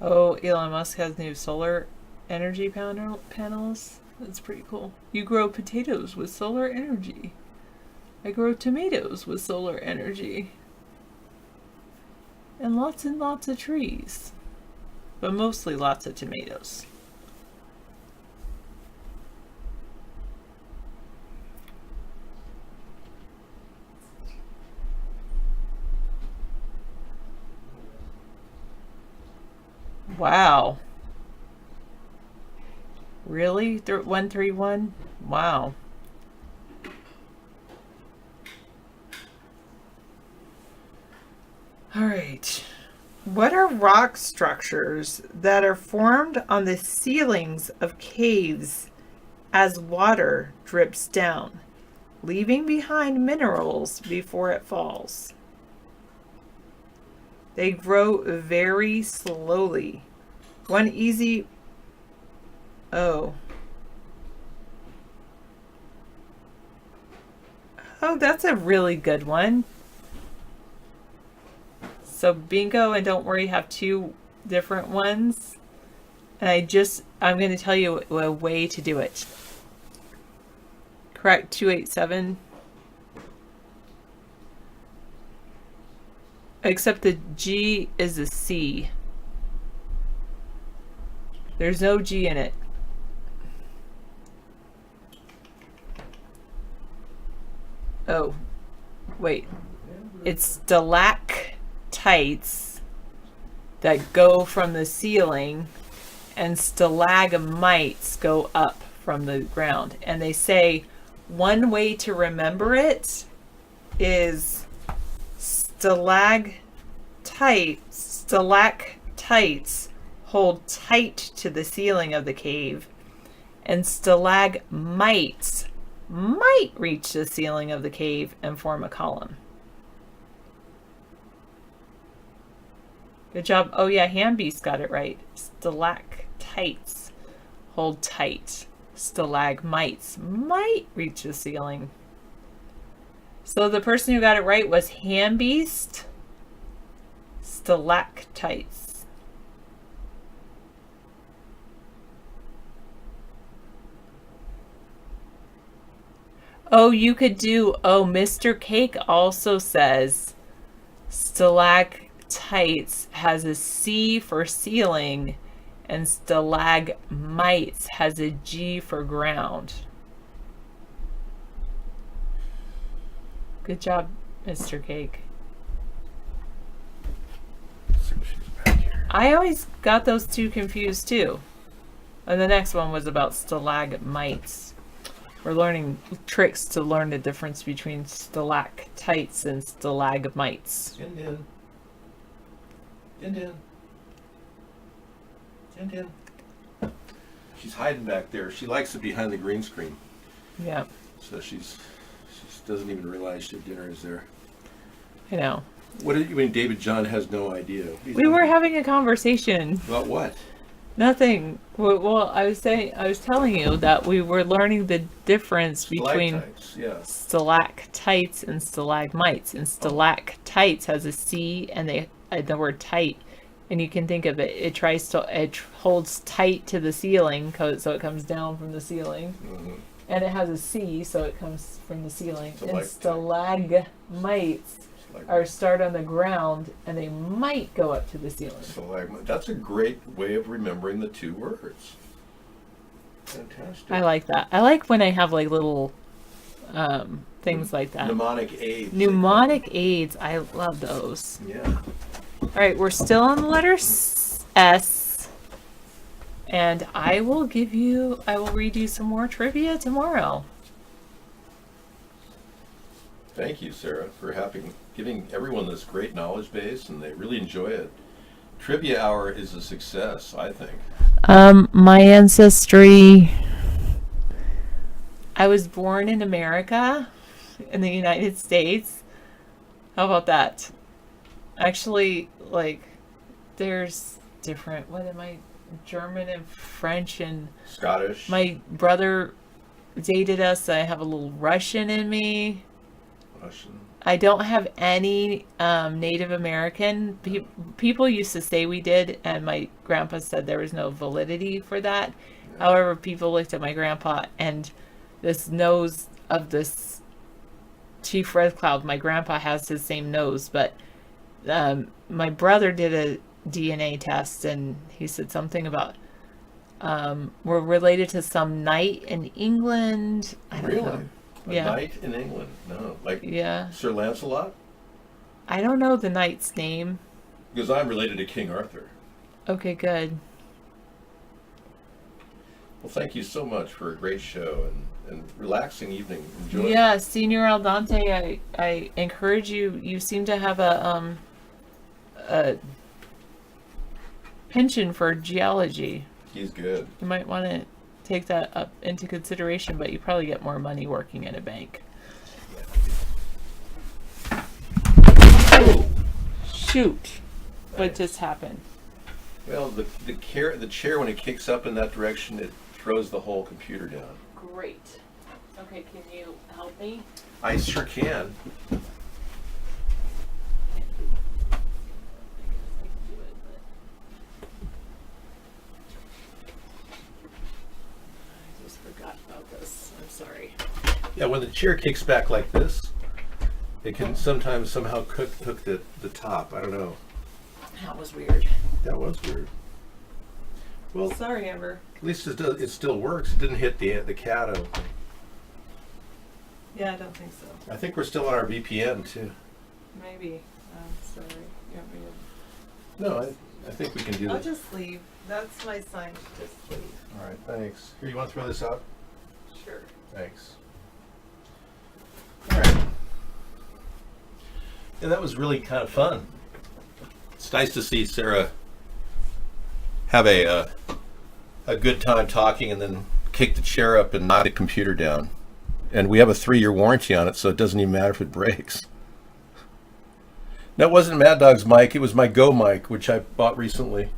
Speaker 9: Oh, Elon Musk has new solar energy panels. That's pretty cool. You grow potatoes with solar energy. I grow tomatoes with solar energy. And lots of trees. But mostly lots of tomatoes. Wow. Really? 131? Wow. All right. What are rock structures that are formed on the ceilings of caves as water drips down, leaving behind minerals before it falls? They grow very slowly. One easy... Oh. Oh, that's a really good one. So bingo and don't worry have two different ones. And I'm going to tell you a way to do it. Correct, 287. Except the G is a C. There's no G in it. Oh, wait. It's stalactites that go from the ceiling, and stalagmites go up from the ground. And they say one way to remember it is stalactites hold tight to the ceiling of the cave, and stalagmites might reach the ceiling of the cave and form a column. Good job. Oh yeah, Hambeast got it right. Stalactites hold tight. Stalagmites might reach the ceiling. So the person who got it right was Hambeast. Stalactites. Oh, you could do, Mr. Cake also says stalactites has a C for ceiling and stalagmites has a G for ground. Good job, Mr. Cake. I always got those two confused too. And the next one was about stalagmites. We're learning tricks to learn the difference between stalactites and stalagmites.
Speaker 2: Din. She's hiding back there. She likes it behind the green screen.
Speaker 9: Yeah.
Speaker 2: So she doesn't even realize her dinner is there.
Speaker 9: I know.
Speaker 2: What do you mean David John has no idea?
Speaker 9: We were having a conversation.
Speaker 2: About what?
Speaker 9: Nothing. Well, I was telling you that we were learning the difference between stalactites and stalagmites. And stalactites has a C and the word tight, and you can think of it. It holds tight to the ceiling, so it comes down from the ceiling, and it has a C, so it comes from the ceiling. And stalagmites start on the ground and they might go up to the ceiling.
Speaker 2: That's a great way of remembering the two words. Fantastic.
Speaker 9: I like that. I like when I have like little things like that.
Speaker 2: Mnemonic aids.
Speaker 9: Mnemonic aids. I love those.
Speaker 2: Yeah.
Speaker 9: All right, we're still on the letter S. And I will read you some more trivia tomorrow.
Speaker 2: Thank you, Sarah, for giving everyone this great knowledge base, and they really enjoy it. Trivia Hour is a success, I think.
Speaker 9: My ancestry. I was born in America, in the United States. How about that? Actually, there's different. What am I? German and French and
Speaker 2: Scottish.
Speaker 9: My brother dated us. I have a little Russian in me. I don't have any Native American. People used to say we did, and my grandpa said there was no validity for that. Yeah. However, people looked at my grandpa, and this nose of this Chief Red Cloud, my grandpa has his same nose, but my brother did a DNA test, and he said something about we're related to some knight in England. I don't know.
Speaker 2: A knight in England? No. Sir Lancelot?
Speaker 9: I don't know the knight's name.
Speaker 2: Because I'm related to King Arthur.
Speaker 9: Okay, good.
Speaker 2: Well, thank you so much for a great show and relaxing evening. Enjoy.
Speaker 9: Yeah, Senior Al Dante, I encourage you. You seem to have a penchant for geology.
Speaker 2: He's good.
Speaker 9: You might want to take that up into consideration, but you probably get more money working at a bank. Oh, shoot. What just happened?
Speaker 2: Well, the chair, when it kicks up in that direction, it throws the whole computer down.
Speaker 9: Great. Okay, can you help me?
Speaker 2: I sure can. Yeah, when the chair kicks back like this, it can sometimes somehow hook the top. I don't know.
Speaker 9: That was weird.
Speaker 2: That was weird. Well,
Speaker 9: sorry, Amber.
Speaker 2: At least it still works. It didn't hit the cat, I don't think.
Speaker 9: Yeah, I don't think so.
Speaker 2: I think we're still on our VPN too.
Speaker 9: Maybe. Sorry. You want me to...
Speaker 2: No, I think we can do that.
Speaker 9: I'll just leave. That's my sign to just leave.
Speaker 2: All right, thanks. Here, you want to throw this out?
Speaker 9: Sure.
Speaker 2: Thanks. All right. Yeah, that was really kind of fun. It's nice to see Sarah have a good time talking and then kick the chair up and knock the computer down. And we have a 3-year warranty on it, so it doesn't even matter if it breaks. That wasn't Mad Dog's mic, it was my Go mic, which I bought recently.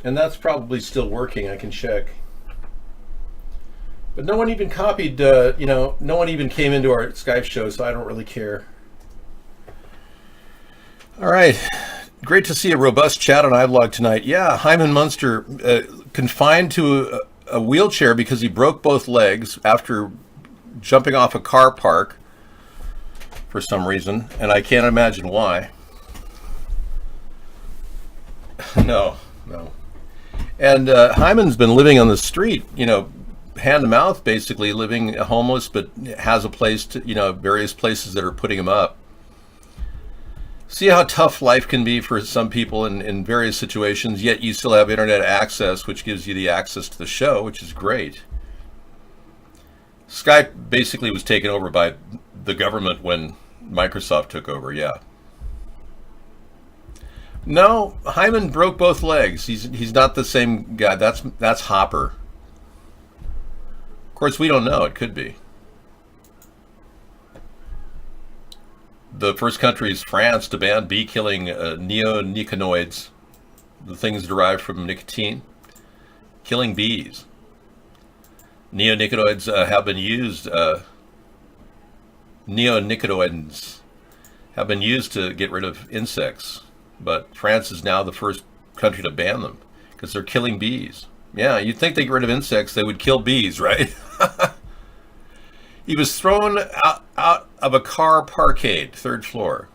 Speaker 2: And that's probably still working, I can check. But no one even copied, no one even came into our Skype show, so I don't really care. All right. Great to see a robust chat on iVlog tonight. Yeah, Hyman Munster, confined to a wheelchair because he broke both legs after jumping off a car park for some reason, and I can't imagine why. No. And Hyman's been living on the street, hand to mouth, basically living homeless, but has a place to, various places that are putting him up. See how tough life can be for some people in various situations, yet you still have internet access, which gives you the access to the show, which is great. Skype basically was taken over by the government when Microsoft took over, yeah. No, Hyman broke both legs. He's not the same guy. That's Hopper. Of course, we don't know. It could be. The first country is France to ban bee-killing neonicotinoids, the things derived from nicotine, killing bees. Neonicotinoids have been used. Neonicotinoids have been used to get rid of insects, but France is now the first country to ban them because they're killing bees. Yeah, you'd think they get rid of insects, they would kill bees, right? He was thrown out of a car parkade, 3rd floor.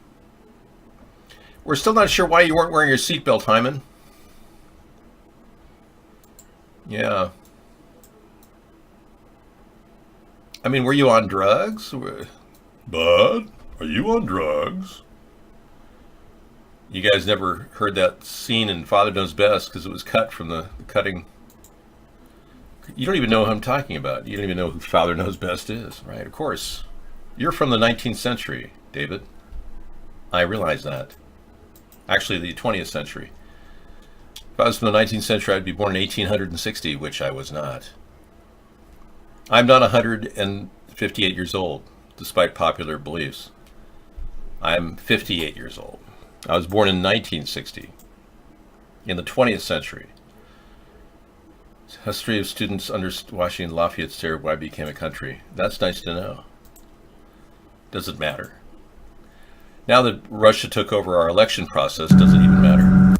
Speaker 2: We're still not sure why you weren't wearing your seatbelt, Hyman. Yeah. I mean, were you on drugs? Bud, are you on drugs? You guys never heard that scene in Father Knows Best because it was cut from the cutting. You don't even know who I'm talking about. You don't even know who Father Knows Best is, right? Of course. You're from the 19th century, David. I realize that. Actually, the 20th century. If I was from the 19th century, I'd be born in 1860, which I was not. I'm not 158 years old, despite popular beliefs. I'm 58 years old. I was born in 1960, in the 20th century. History of students under Washington Lafayette's terror, why became a country. That's nice to know. Does it matter? Now that Russia took over our election process, does it even matter?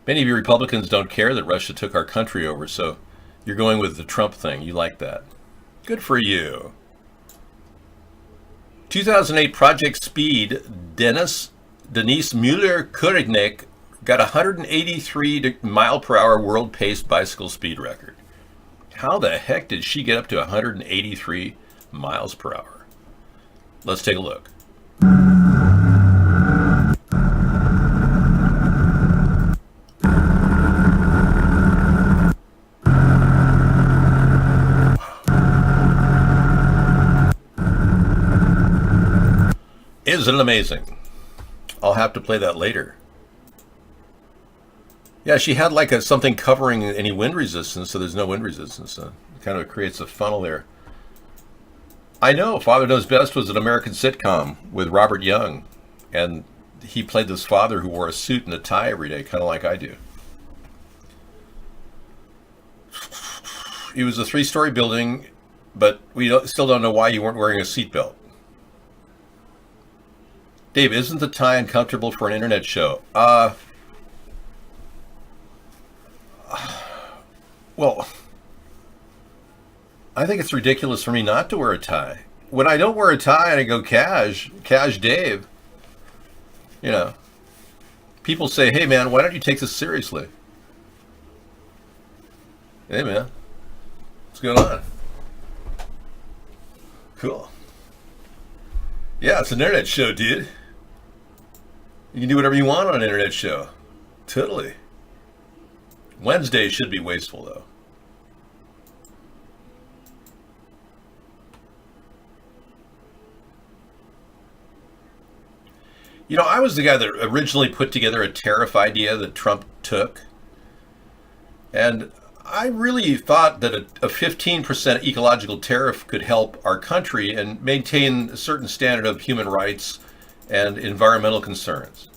Speaker 2: Many of you Republicans don't care that Russia took our country over, so you're going with the Trump thing. You like that. Good for you. 2008 Project Speed, Denise Mueller-Kurignik got a 183 mile per hour world pace bicycle speed record. How the heck did she get up to 183 miles per hour? Let's take a look. Isn't it amazing? I'll have to play that later. Yeah, she had like something covering any wind resistance, so there's no wind resistance. So it kind of creates a funnel there. I know Father Knows Best was an American sitcom with Robert Young, and he played this father who wore a suit and a tie every day, kind of like I do. It was a 3-story building, but we still don't know why you weren't wearing a seatbelt. Dave, isn't the tie uncomfortable for an internet show? Well, I think it's ridiculous for me not to wear a tie. When I don't wear a tie and I go cash Dave, people say, hey man, why don't you take this seriously? Hey man, what's going on? Cool. Yeah, it's an internet show, dude. You can do whatever you want on an internet show. Totally. Wednesday should be wasteful, though. I was the guy that originally put together a tariff idea that Trump took. And I really thought that a 15% ecological tariff could help our country and maintain a certain standard of human rights and environmental concerns.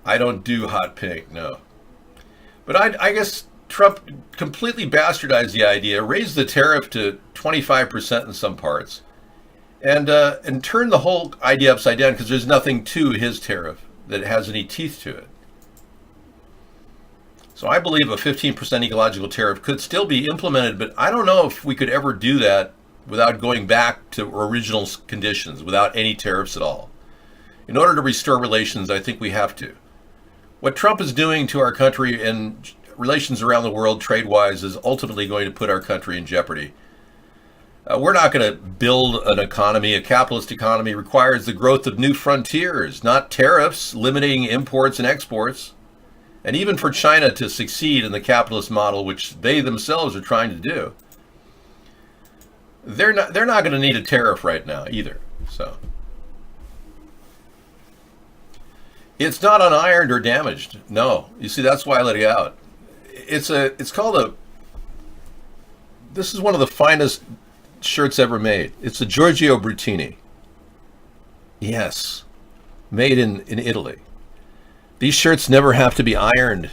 Speaker 2: I don't do hot pink, no. But I guess Trump completely bastardized the idea, raised the tariff to 25% in some parts, and turned the whole idea upside down because there's nothing to his tariff that has any teeth to it. So I believe a 15% ecological tariff could still be implemented, but I don't know if we could ever do that without going back to original conditions, without any tariffs at all. In order to restore relations, I think we have to. What Trump is doing to our country and relations around the world trade-wise is ultimately going to put our country in jeopardy. We're not going to build an economy. A capitalist economy requires the growth of new frontiers, not tariffs limiting imports and exports. And even for China to succeed in the capitalist model, which they themselves are trying to do, they're not going to need a tariff right now either. So it's not unironed or damaged. No, you see, that's why I let it out. This is one of the finest shirts ever made. It's a Giorgio Brutini. Yes, made in Italy. These shirts never have to be ironed.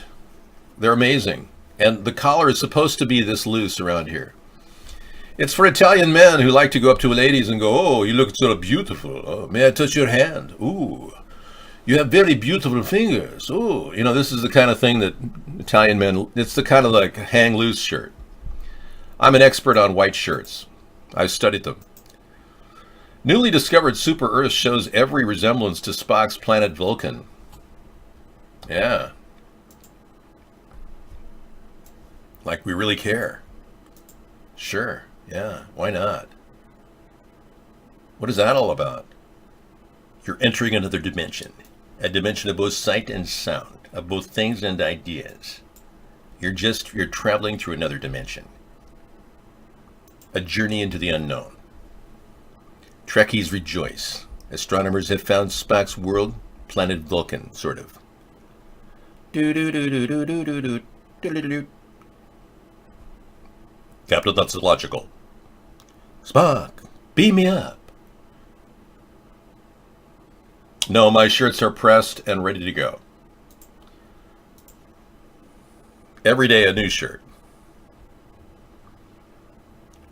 Speaker 2: They're amazing. And the collar is supposed to be this loose around here. It's for Italian men who like to go up to ladies and go, "Oh, you look so beautiful. Oh, may I touch your hand? Ooh, you have very beautiful fingers. Ooh." You know, this is the kind of thing that Italian men, it's the kind of like hang loose shirt. I'm an expert on white shirts. I've studied them. Newly discovered super Earth shows every resemblance to Spock's planet Vulcan. Yeah. Like we really care. Sure. Yeah. Why not? What is that all about? You're entering another dimension. A dimension of both sight and sound, of both things and ideas. You're traveling through another dimension. A journey into the unknown. Trekkies rejoice. Astronomers have found Spock's world, planet Vulcan, sort of. Capital That's Illogical. Spock, beam me up. No, my shirts are pressed and ready to go. Every day a new shirt.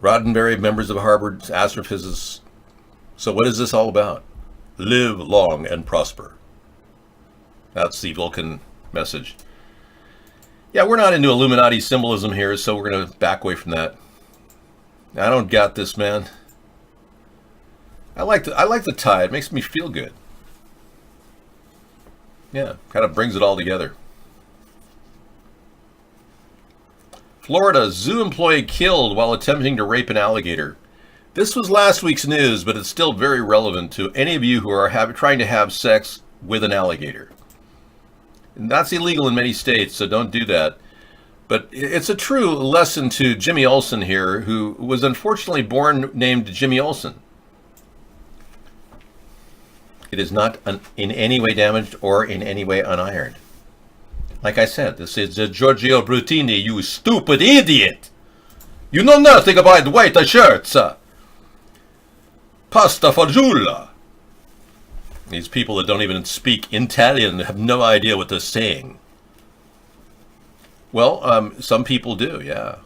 Speaker 2: Roddenberry, members of Harvard's astrophysicists. So what is this all about? Live long and prosper. That's the Vulcan message. Yeah, we're not into Illuminati symbolism here, so we're going to back away from that. I don't got this, man. I like the tie. It makes me feel good. Yeah, kind of brings it all together. Florida, zoo employee killed while attempting to rape an alligator. This was last week's news, but it's still very relevant to any of you who are trying to have sex with an alligator. And that's illegal in many states, so don't do that. But it's a true lesson to Jimmy Olsen here, who was unfortunately born named Jimmy Olsen. It is not in any way damaged or in any way unironed. Like I said, this is Giorgio Brutini, you stupid idiot! You know nothing about white shirts! Pasta fagioli! These people that don't even speak Italian have no idea what they're saying. Well, some people do, yeah.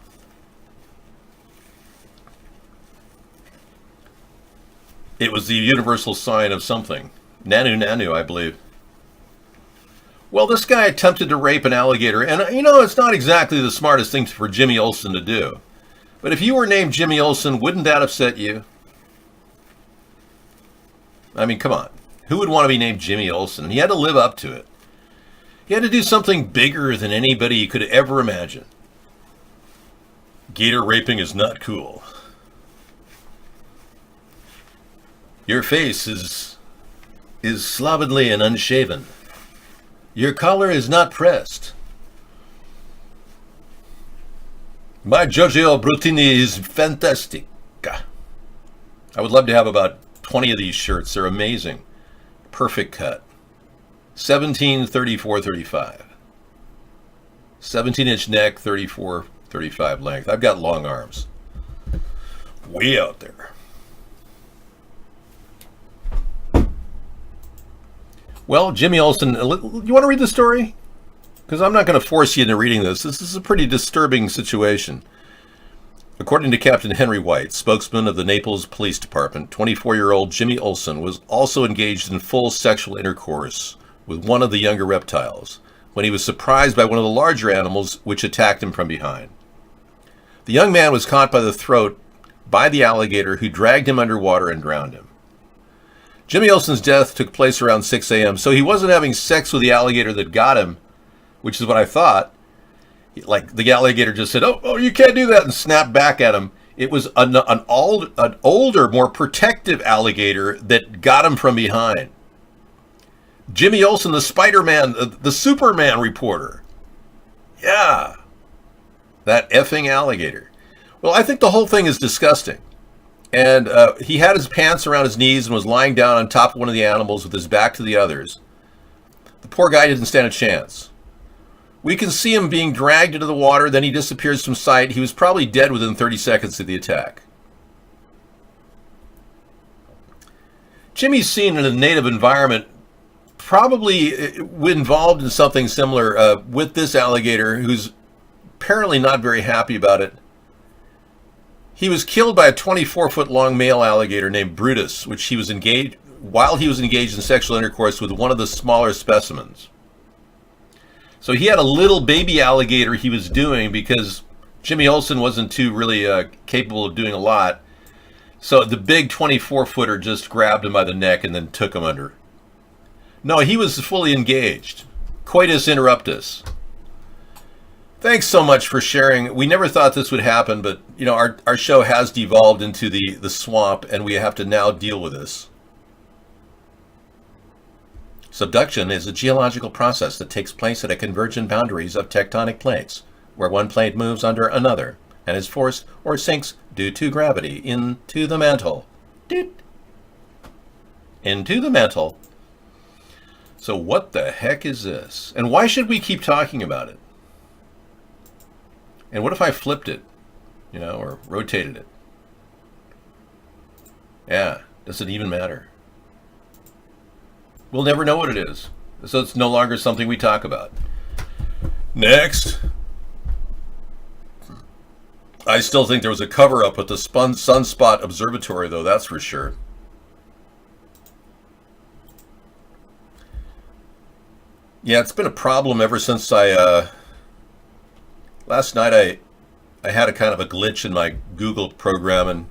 Speaker 2: It was the universal sign of something. Nanu Nanu, I believe. Well, this guy attempted to rape an alligator, and you know, it's not exactly the smartest thing for Jimmy Olsen to do. But if you were named Jimmy Olsen, wouldn't that upset you? I mean, come on. Who would want to be named Jimmy Olsen? He had to live up to it. He had to do something bigger than anybody could ever imagine. Gator raping is not cool. Your face is slovenly and unshaven. Your collar is not pressed. My Giorgio Brutini is fantastic. I would love to have about 20 of these shirts. They're amazing. Perfect cut. 17, 34, 35. 17-inch neck, 34, 35 length. I've got long arms. Way out there. Well, Jimmy Olsen, you want to read the story? Because I'm not going to force you into reading this. This is a pretty disturbing situation. According to Captain Henry White, spokesman of the Naples Police Department, 24-year-old Jimmy Olsen was also engaged in full sexual intercourse with one of the younger reptiles when he was surprised by one of the larger animals which attacked him from behind. The young man was caught by the throat by the alligator, who dragged him underwater and drowned him. Jimmy Olsen's death took place around 6 a.m., so he wasn't having sex with the alligator that got him, which is what I thought. Like, the alligator just said, oh, you can't do that, and snapped back at him. It was an older, more protective alligator that got him from behind. Jimmy Olsen, the Spider-Man, the Superman reporter. Yeah. That effing alligator. Well, I think the whole thing is disgusting. And he had his pants around his knees and was lying down on top of one of the animals with his back to the others. The poor guy didn't stand a chance. We can see him being dragged into the water, then he disappears from sight. He was probably dead within 30 seconds of the attack. Jimmy's seen in a native environment, probably involved in something similar with this alligator, who's apparently not very happy about it. He was killed by a 24-foot-long male alligator named Brutus, while he was engaged in sexual intercourse with one of the smaller specimens. So he had a little baby alligator he was doing because Jimmy Olsen wasn't too really capable of doing a lot. So the big 24-footer just grabbed him by the neck and then took him under. No, he was fully engaged. Coitus interruptus. Thanks so much for sharing. We never thought this would happen, but you know, our show has devolved into the swamp, and we have to now deal with this. Subduction is a geological process that takes place at a convergent boundaries of tectonic plates, where one plate moves under another and is forced or sinks due to gravity into the mantle. Into the mantle. So what the heck is this? And why should we keep talking about it? And what if I flipped it, you know, or rotated it? Yeah, does it even matter? We'll never know what it is. So it's no longer something we talk about. Next. I still think there was a cover-up with the Sunspot Observatory, though, that's for sure. Yeah, it's been a problem ever since last night I had a kind of a glitch in my Google program, and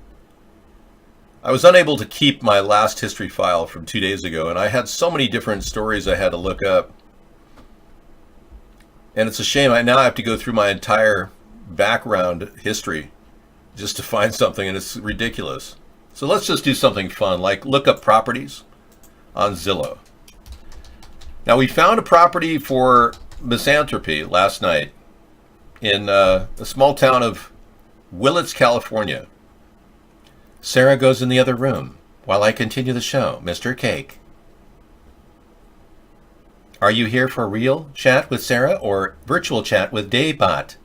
Speaker 2: I was unable to keep my last history file from 2 days ago, and I had so many different stories I had to look up. And it's a shame. I now have to go through my entire background history just to find something, and it's ridiculous. So let's just do something fun, like look up properties on Zillow. Now, we found a property for misanthropy last night in a small town of Willits, California. Sarah goes in the other room while I continue the show, Mr. Cake. Are you here for real chat with Sarah or virtual chat with Daybot?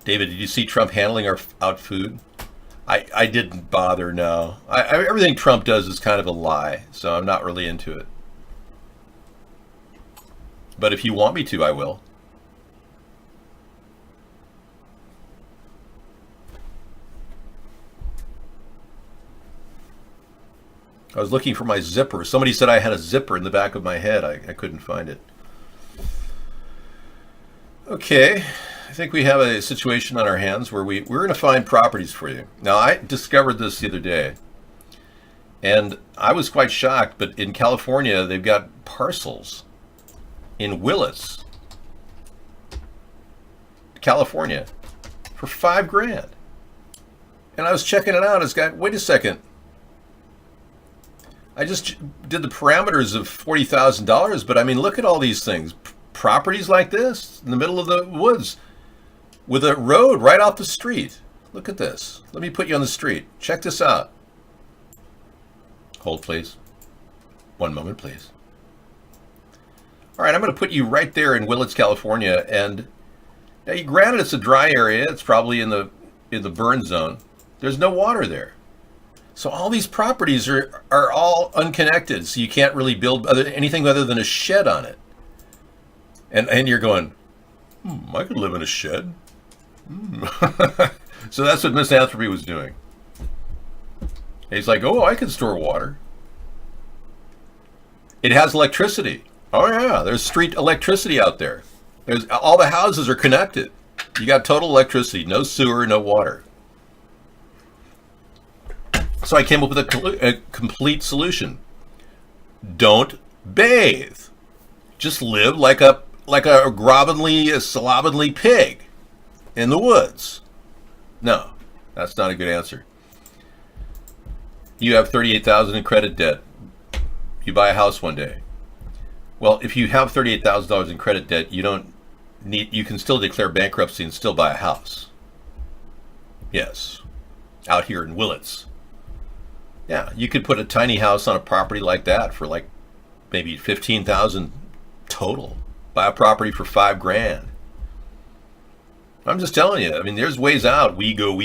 Speaker 2: David, did you see Trump handling out food? I didn't bother, no. Everything Trump does is kind of a lie, so I'm not really into it. But if you want me to, I will. I was looking for my zipper. Somebody said I had a zipper in the back of my head. I couldn't find it. Okay, I think we have a situation on our hands where we're going to find properties for you. Now, I discovered this the other day, and I was quite shocked, but in California, they've got parcels in Willits, California, for $5,000. And I was checking it out. It's got, wait a second. I just did the parameters of $40,000, but I mean, look at all these things. Properties like this in the middle of the woods with a road right off the street. Look at this. Let me put you on the street. Check this out. Hold, please. One moment, please. All right, I'm going to put you right there in Willits, California. And now, granted, it's a dry area. It's probably in the burn zone. There's no water there. So all these properties are all unconnected, so you can't really build anything other than a shed on it. And you're going, I could live in a shed. So that's what misanthropy was doing. He's like, oh, I can store water. It has electricity. Oh yeah, there's street electricity out there. There's all the houses are connected. You got total electricity, no sewer, no water. So I came up with a complete solution. Don't bathe. Just live like a slovenly pig in the woods. No, that's not a good answer. You have $38,000 in credit debt. You buy a house one day. Well, if you have $38,000 in credit debt, you can still declare bankruptcy and still buy a house. Yes. Out here in Willits. Yeah, you could put a tiny house on a property like that for like maybe $15,000 total. Buy a property for $5,000. I'm just telling you. I mean, there's ways out. We go.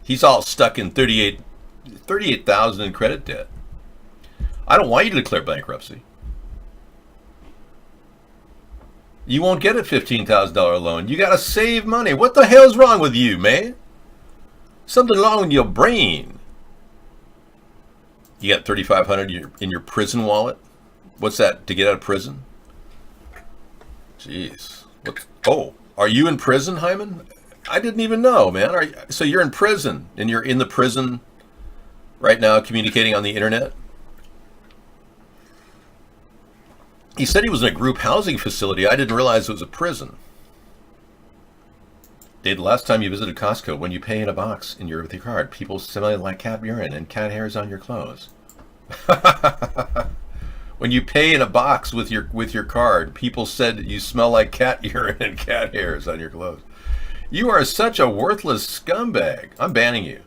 Speaker 2: He's all stuck in $38,000 in credit debt. I don't want you to declare bankruptcy. You won't get a $15,000 loan. You got to save money. What the hell's wrong with you, man? Something wrong with your brain. You got $3,500 in your prison wallet. What's that, to get out of prison? Jeez. Oh, are you in prison, Hyman? I didn't even know, man. So you're in prison, and you're in the prison right now communicating on the internet? He said he was in a group housing facility. I didn't realize it was a prison. Dave, the last time you visited Costco, when you pay in a box with your card, people smelling like cat urine and cat hairs on your clothes. When you pay in a box with your card, people said you smell like cat urine and cat hairs on your clothes. You are such a worthless scumbag. I'm banning you.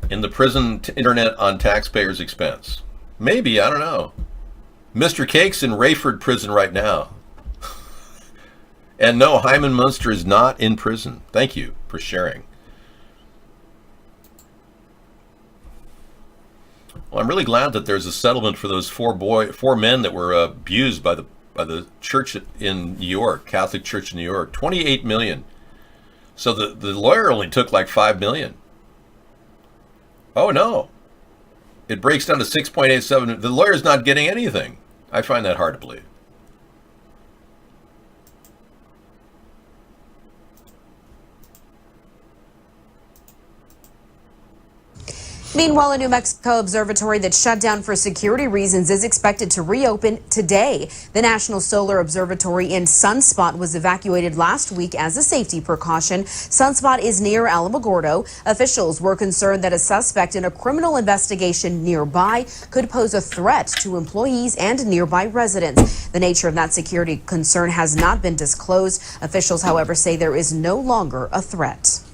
Speaker 2: In the prison internet on taxpayers' expense. Maybe, I don't know. Mr. Cake's in Rayford prison right now. And no, Hyman Munster is not in prison. Thank you for sharing. Well, I'm really glad that there's a settlement for those four men that were abused by the church in New York, Catholic Church in New York. $28 million. So the lawyer only took like $5 million. Oh no. It breaks down to 6.87. The lawyer's not getting anything. I find that hard to believe.
Speaker 14: Meanwhile, a New Mexico observatory that shut down for security reasons is expected to reopen today. The National Solar Observatory in Sunspot was evacuated last week as a safety precaution. Sunspot is near Alamogordo. Officials were concerned that a suspect in a criminal investigation nearby could pose a threat to employees and nearby residents. The nature of that security concern has not been disclosed. Officials, however, say there is no longer a threat.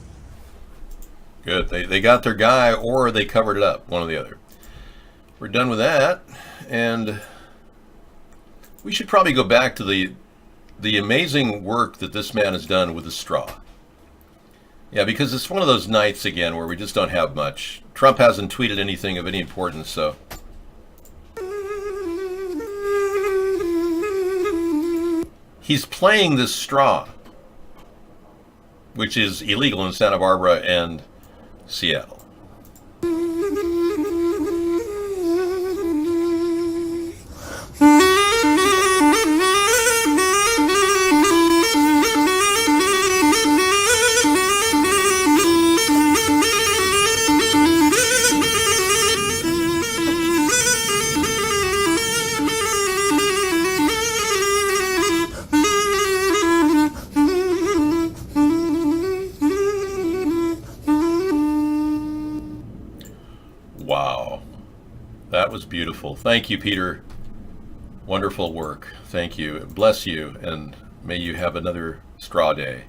Speaker 2: Good. They got their guy, or they covered it up, one or the other. We're done with that, and we should probably go back to the amazing work that this man has done with the straw. Yeah, because it's one of those nights again where we just don't have much. Trump hasn't tweeted anything of any importance, so. He's playing this straw, which is illegal in Santa Barbara and Seattle. Wow, that was beautiful. Thank you, Peter. Wonderful work. Thank you. Bless you, and may you have another straw day.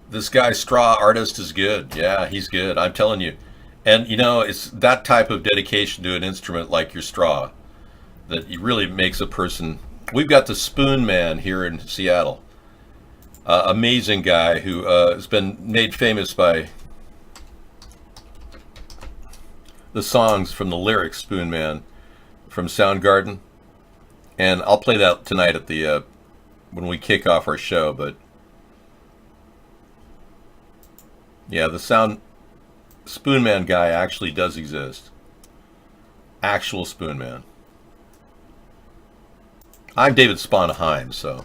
Speaker 2: This guy, straw artist, is good. Yeah, he's good. I'm telling you. And, you know, it's that type of dedication to an instrument like your straw that really makes a person. We've got the Spoon Man here in Seattle. Amazing guy who has been made famous by the songs from the lyrics, Spoon Man, from Soundgarden. And I'll play that tonight at the when we kick off our show. But yeah, the Spoon Man guy actually does exist. Actual Spoon Man. I'm David Sponheim, so.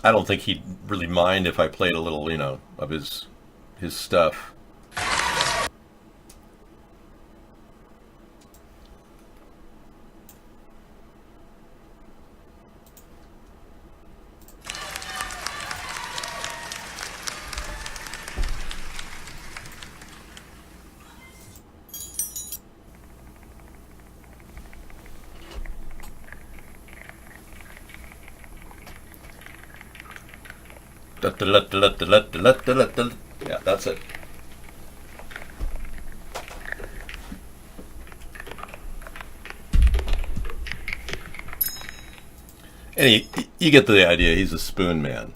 Speaker 2: I don't think he'd really mind if I played a little, of his stuff. Yeah, that's it. And you get the idea. He's a spoon man.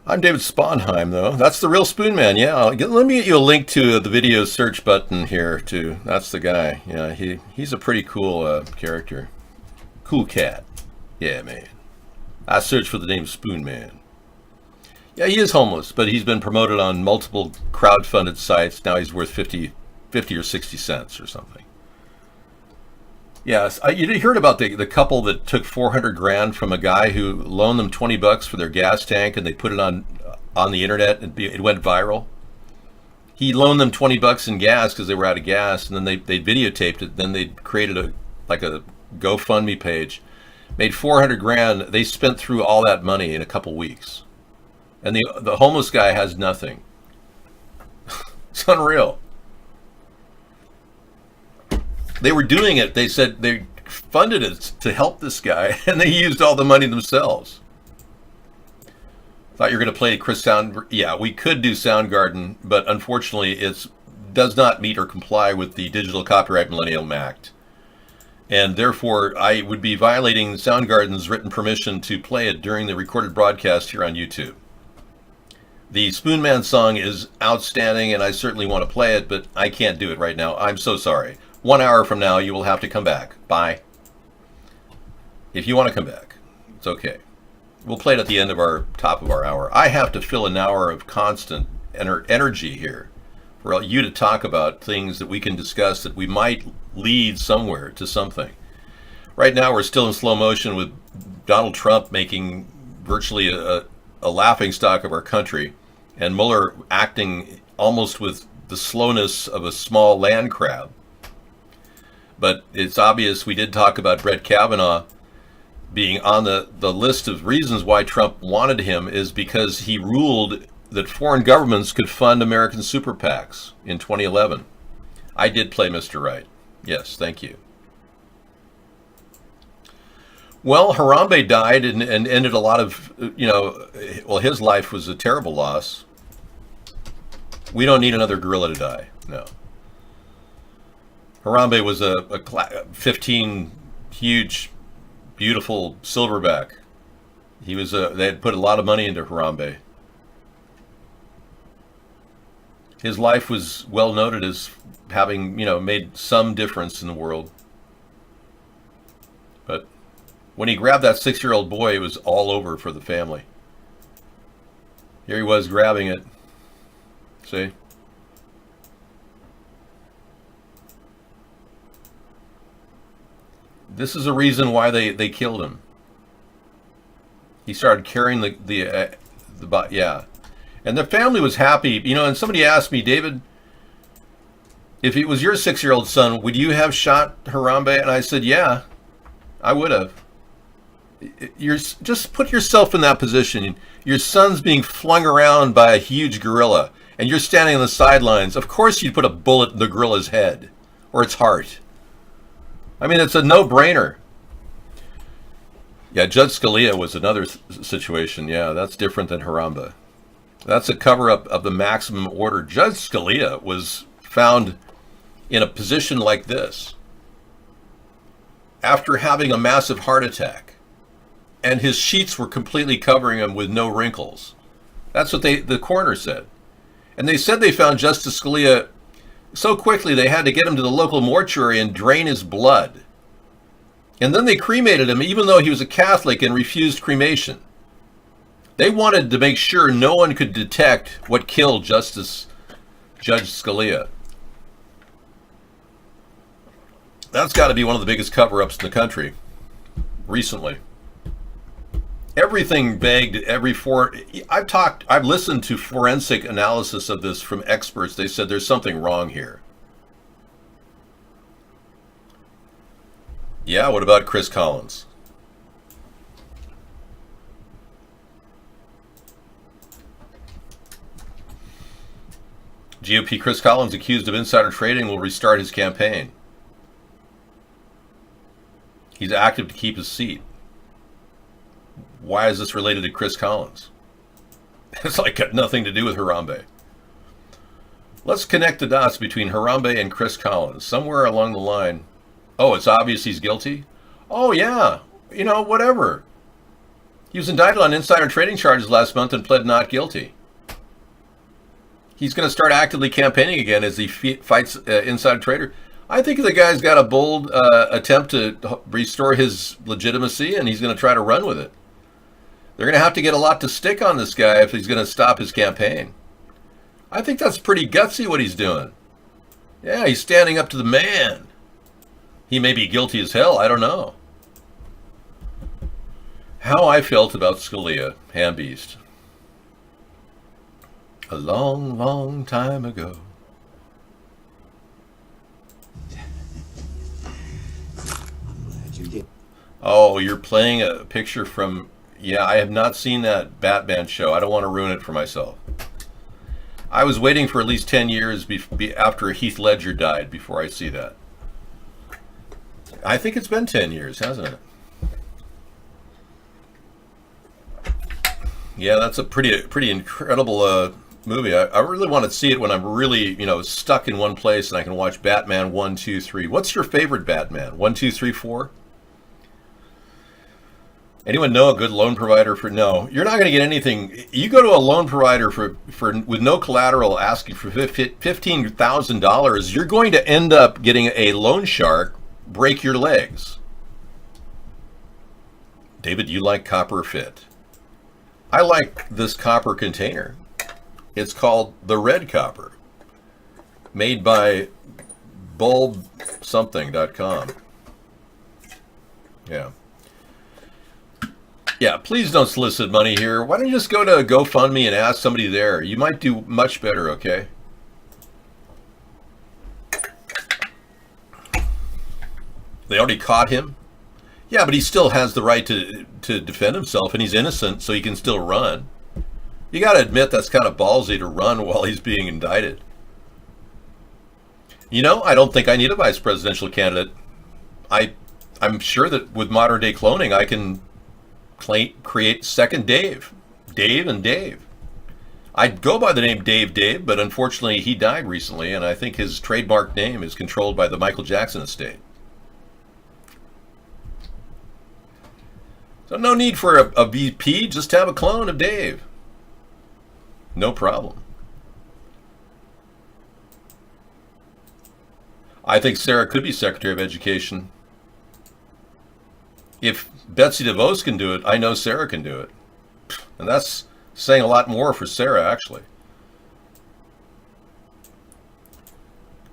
Speaker 2: I'm David Sponheim, though. That's the real spoon man. Yeah, let me get you a link to the video search button here, too. That's the guy. Yeah, he's a pretty cool character. Cool cat. Yeah, man. I searched for the name Spoon Man. Yeah, he is homeless, but he's been promoted on multiple crowd-funded sites. Now he's worth 50 or 60 cents or something. Yes, you heard about the couple that took 400 grand from a guy who loaned them 20 bucks for their gas tank, and they put it on the internet, and it went viral. He loaned them 20 bucks in gas because they were out of gas, and then they videotaped it. Then they created a GoFundMe page, made 400 grand. They spent through all that money in a couple weeks, and the homeless guy has nothing. It's unreal. They were doing it. They said they funded it to help this guy, and they used all the money themselves. Thought you were going to play Chris Sound. Yeah, we could do Soundgarden, but unfortunately, it does not meet or comply with the Digital Copyright Millennium Act, and therefore, I would be violating Soundgarden's written permission to play it during the recorded broadcast here on YouTube. The Spoon Man song is outstanding, and I certainly want to play it, but I can't do it right now. I'm so sorry. 1 hour from now, you will have to come back. Bye. If you want to come back, it's okay. We'll play it at the end of our top of our hour. I have to fill an hour of constant energy here for you to talk about things that we can discuss that we might lead somewhere to something. Right now, we're still in slow motion with Donald Trump making virtually a laughingstock of our country, and Mueller acting almost with the slowness of a small land crab. But it's obvious we did talk about Brett Kavanaugh being on the list of reasons why Trump wanted him is because he ruled that foreign governments could fund American super PACs in 2011. I did play Mr. Right. Yes, thank you. Well, Harambe died and ended a lot of, his life was a terrible loss. We don't need another gorilla to die, no. Harambe was a 15 huge, beautiful silverback. He was they had put a lot of money into Harambe. His life was well noted as having, made some difference in the world. But when he grabbed that 6-year-old boy, it was all over for the family. Here he was grabbing it. See? This is a reason why they killed him. He started carrying the yeah. And the family was happy, and somebody asked me, David, if it was your 6-year-old son, would you have shot Harambe? And I said, yeah, I would have. Just put yourself in that position. Your son's being flung around by a huge gorilla, and you're standing on the sidelines. Of course you'd put a bullet in the gorilla's head or its heart. I mean, it's a no-brainer. Yeah, Judge Scalia was another situation. Yeah, that's different than Harambe. That's a cover-up of the maximum order. Judge Scalia was found in a position like this after having a massive heart attack, and his sheets were completely covering him with no wrinkles. That's what the coroner said. And they said they found Justice Scalia so quickly they had to get him to the local mortuary and drain his blood. And then they cremated him even though he was a Catholic and refused cremation. They wanted to make sure no one could detect what killed Judge Scalia. That's got to be one of the biggest cover-ups in the country recently. Everything begged I've listened to forensic analysis of this from experts. They said there's something wrong here. Yeah, what about Chris Collins? GOP Chris Collins, accused of insider trading, will restart his campaign. He's active to keep his seat. Why is this related to Chris Collins? It's like got nothing to do with Harambe. Let's connect the dots between Harambe and Chris Collins. Somewhere along the line, oh, it's obvious he's guilty? Oh, yeah. You know, whatever. He was indicted on insider trading charges last month and pled not guilty. He's going to start actively campaigning again as he fights insider trader. I think the guy's got a bold attempt to restore his legitimacy, and he's going to try to run with it. They're going to have to get a lot to stick on this guy if he's going to stop his campaign. I think that's pretty gutsy what he's doing. Yeah, he's standing up to the man. He may be guilty as hell, I don't know. How I felt about Scalia, Ham Beast. A long, long time ago. Oh, you're playing a picture from... Yeah, I have not seen that Batman show. I don't want to ruin it for myself. I was waiting for at least 10 years after Heath Ledger died before I see that. I think it's been 10 years, hasn't it? Yeah, that's a pretty incredible movie. I really want to see it when I'm really, stuck in one place and I can watch Batman 1, 2, 3. What's your favorite Batman? 1, 2, 3, 4? Anyone know a good loan provider for? No, you're not going to get anything. You go to a loan provider for with no collateral asking for $15,000, you're going to end up getting a loan shark break your legs. David, you like copper fit? I like this copper container. It's called the Red Copper, made by bulbsomething.com. Yeah. Yeah, please don't solicit money here. Why don't you just go to GoFundMe and ask somebody there? You might do much better, okay? They already caught him? Yeah, but he still has the right to defend himself, and he's innocent, so he can still run. You got to admit that's kind of ballsy to run while he's being indicted. I don't think I need a vice presidential candidate. I'm sure that with modern day cloning, I can create second Dave and Dave. I'd go by the name Dave, but unfortunately he died recently, and I think his trademark name is controlled by the Michael Jackson estate. So no need for a VP, just have a clone of Dave. No problem. I think Sarah could be Secretary of Education. If Betsy DeVos can do it, I know Sarah can do it. And that's saying a lot more for Sarah, actually.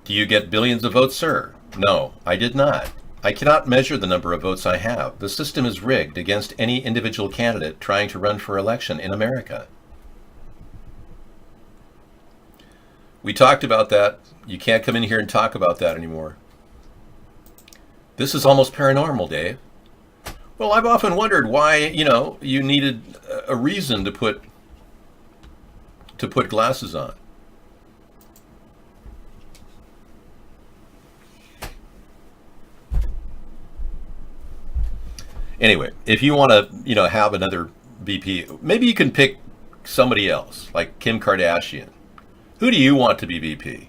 Speaker 2: Do you get billions of votes, sir? No, I did not. I cannot measure the number of votes I have. The system is rigged against any individual candidate trying to run for election in America. We talked about that. You can't come in here and talk about that anymore. This is almost paranormal, Dave. Well, I've often wondered why, you needed a reason to put glasses on. Anyway, if you want to, have another VP, maybe you can pick somebody else, like Kim Kardashian. Who do you want to be VP?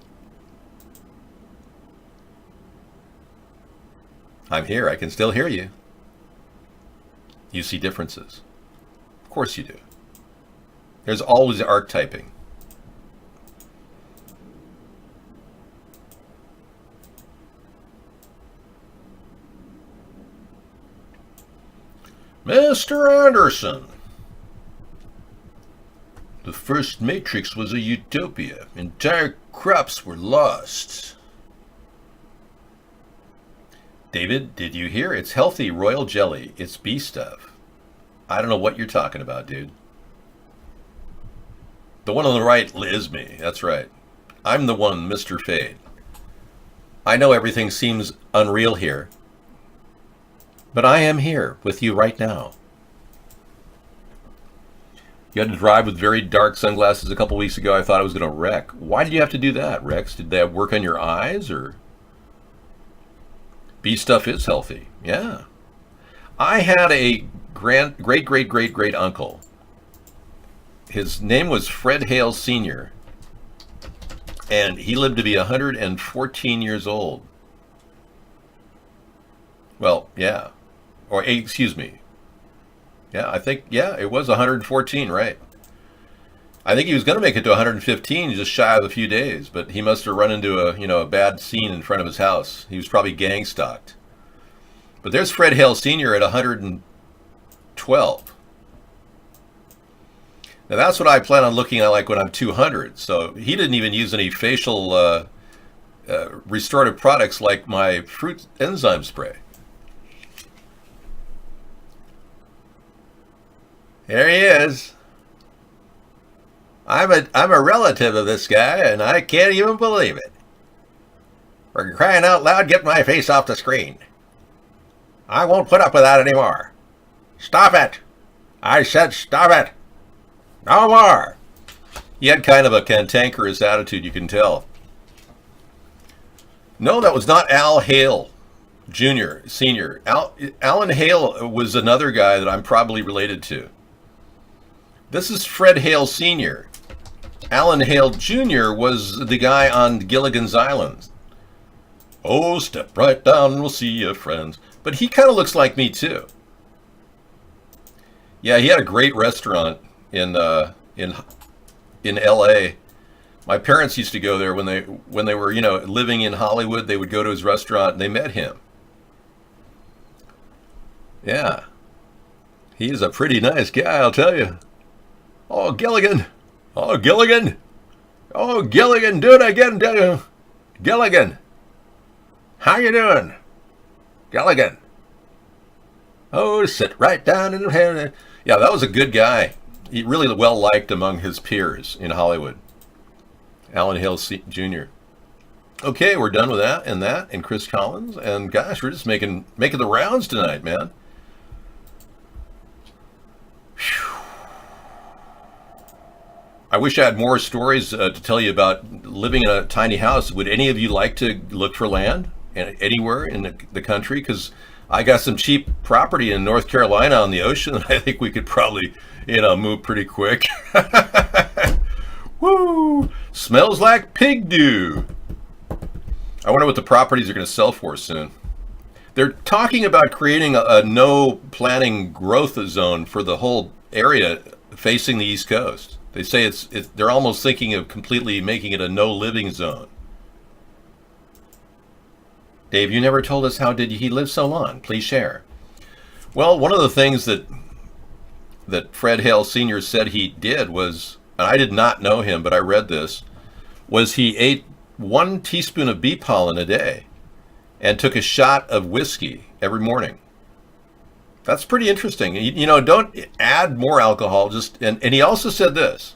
Speaker 2: I'm here. I can still hear you. You see differences. Of course you do. There's always archetyping. Mr. Anderson. The first Matrix was a utopia. Entire crops were lost. David, did you hear? It's healthy royal jelly. It's bee stuff. I don't know what you're talking about, dude. The one on the right is me. That's right. I'm the one, Mr. Fade. I know everything seems unreal here, but I am here with you right now. You had to drive with very dark sunglasses a couple weeks ago. I thought I was going to wreck. Why did you have to do that, Rex? Did they work on your eyes, or? Bee stuff is healthy. Yeah. I had a great uncle. His name was Fred Hale Sr., and he lived to be 114 years old. Well, yeah. Or, excuse me. Yeah, I think, yeah, it was 114, right? I think he was going to make it to 115, just shy of a few days, but he must have run into a bad scene in front of his house. He was probably gang stalked. But there's Fred Hale Sr. at 112. Now that's what I plan on looking at like when I'm 200. So he didn't even use any facial restorative products like my fruit enzyme spray. There he is. I'm a relative of this guy, and I can't even believe it. For crying out loud, get my face off the screen. I won't put up with that anymore. Stop it. I said stop it. No more. He had kind of a cantankerous attitude, you can tell. No, that was not Al Hale Jr., Sr. Alan Hale was another guy that I'm probably related to. This is Fred Hale Sr. Alan Hale Jr. was the guy on Gilligan's Island. Oh, step right down and we'll see you, friends. But he kind of looks like me, too. Yeah, he had a great restaurant in L.A. My parents used to go there when they were, living in Hollywood. They would go to his restaurant, and they met him. Yeah. He is a pretty nice guy, I'll tell you. Oh, Gilligan. Oh, Gilligan. Oh, Gilligan, do it again, do you? Gilligan. How you doing? Gilligan. Oh, sit right down in the... Yeah, that was a good guy. He really well liked among his peers in Hollywood. Alan Hale Jr. Okay, we're done with that and Chris Collins. And gosh, we're just making the rounds tonight, man. Whew. I wish I had more stories to tell you about living in a tiny house. Would any of you like to look for land anywhere in the country? Because I got some cheap property in North Carolina on the ocean, and I think we could probably, move pretty quick. Woo! Smells like pig dew. I wonder what the properties are going to sell for soon. They're talking about creating a no planning growth zone for the whole area facing the East Coast. They say they're almost thinking of completely making it a no living zone. Dave, you never told us how did he live so long? Please share. Well, one of the things that Fred Hale Sr. said he did was, and I did not know him, but I read this, was he ate 1 teaspoon of bee pollen a day and took a shot of whiskey every morning. That's pretty interesting. Don't add more alcohol. And he also said this.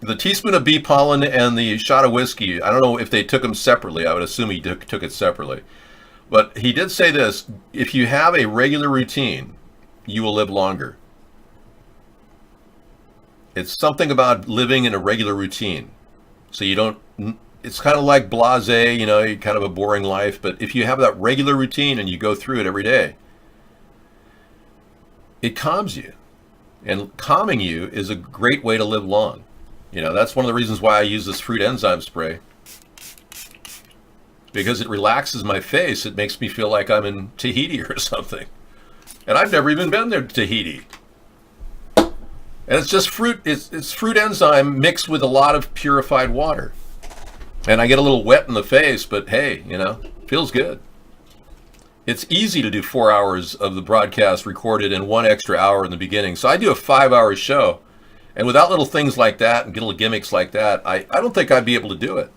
Speaker 2: The teaspoon of bee pollen and the shot of whiskey, I don't know if they took them separately. I would assume he took it separately. But he did say this, if you have a regular routine, you will live longer. It's something about living in a regular routine. So you don't, it's kind of like blasé, kind of a boring life. But if you have that regular routine and you go through it every day, it calms you. And calming you is a great way to live long. That's one of the reasons why I use this fruit enzyme spray. Because it relaxes my face. It makes me feel like I'm in Tahiti or something. And I've never even been there to Tahiti. And it's just fruit. It's fruit enzyme mixed with a lot of purified water. And I get a little wet in the face, but hey, feels good. It's easy to do 4 hours of the broadcast recorded and 1 extra hour in the beginning. So I do a 5-hour show. And without little things like that and little gimmicks like that, I don't think I'd be able to do it.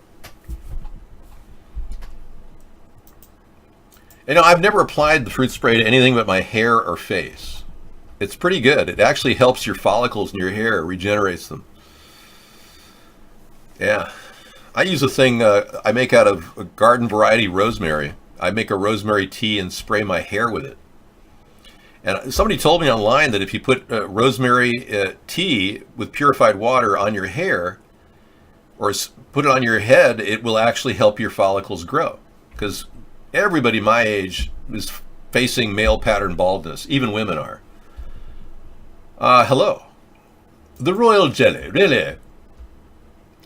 Speaker 2: I've never applied the fruit spray to anything but my hair or face. It's pretty good. It actually helps your follicles in your hair, regenerates them. Yeah. I use a thing I make out of garden variety rosemary. I make a rosemary tea and spray my hair with it. And somebody told me online that if you put rosemary tea with purified water on your hair, or put it on your head, it will actually help your follicles grow. Because everybody my age is facing male pattern baldness. Even women are. Hello. The royal jelly, really?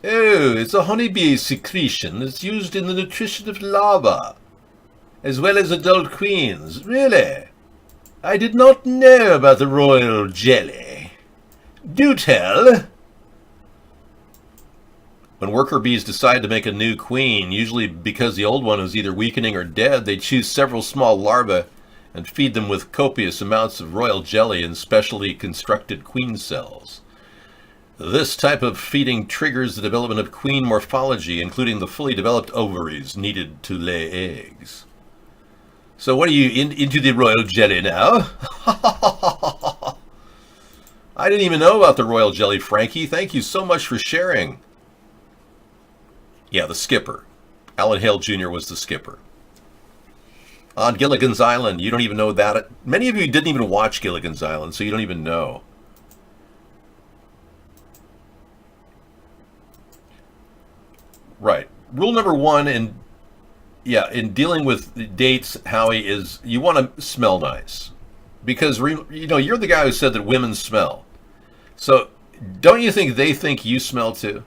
Speaker 2: Oh, it's a honeybee secretion that's used in the nutrition of larvae, as well as adult queens. Really? I did not know about the royal jelly. Do tell. When worker bees decide to make a new queen, usually because the old one is either weakening or dead, they choose several small larvae and feed them with copious amounts of royal jelly and specially constructed queen cells. This type of feeding triggers the development of queen morphology, including the fully developed ovaries needed to lay eggs. So what are you into the royal jelly now? I didn't even know about the royal jelly, Frankie. Thank you so much for sharing. Yeah, the skipper. Alan Hale Jr. was the skipper. On Gilligan's Island, you don't even know that. Many of you didn't even watch Gilligan's Island, so you don't even know. Right. Rule number one in dealing with dates, Howie, is you want to smell nice. Because, you're the guy who said that women smell. So, don't you think they think you smell too?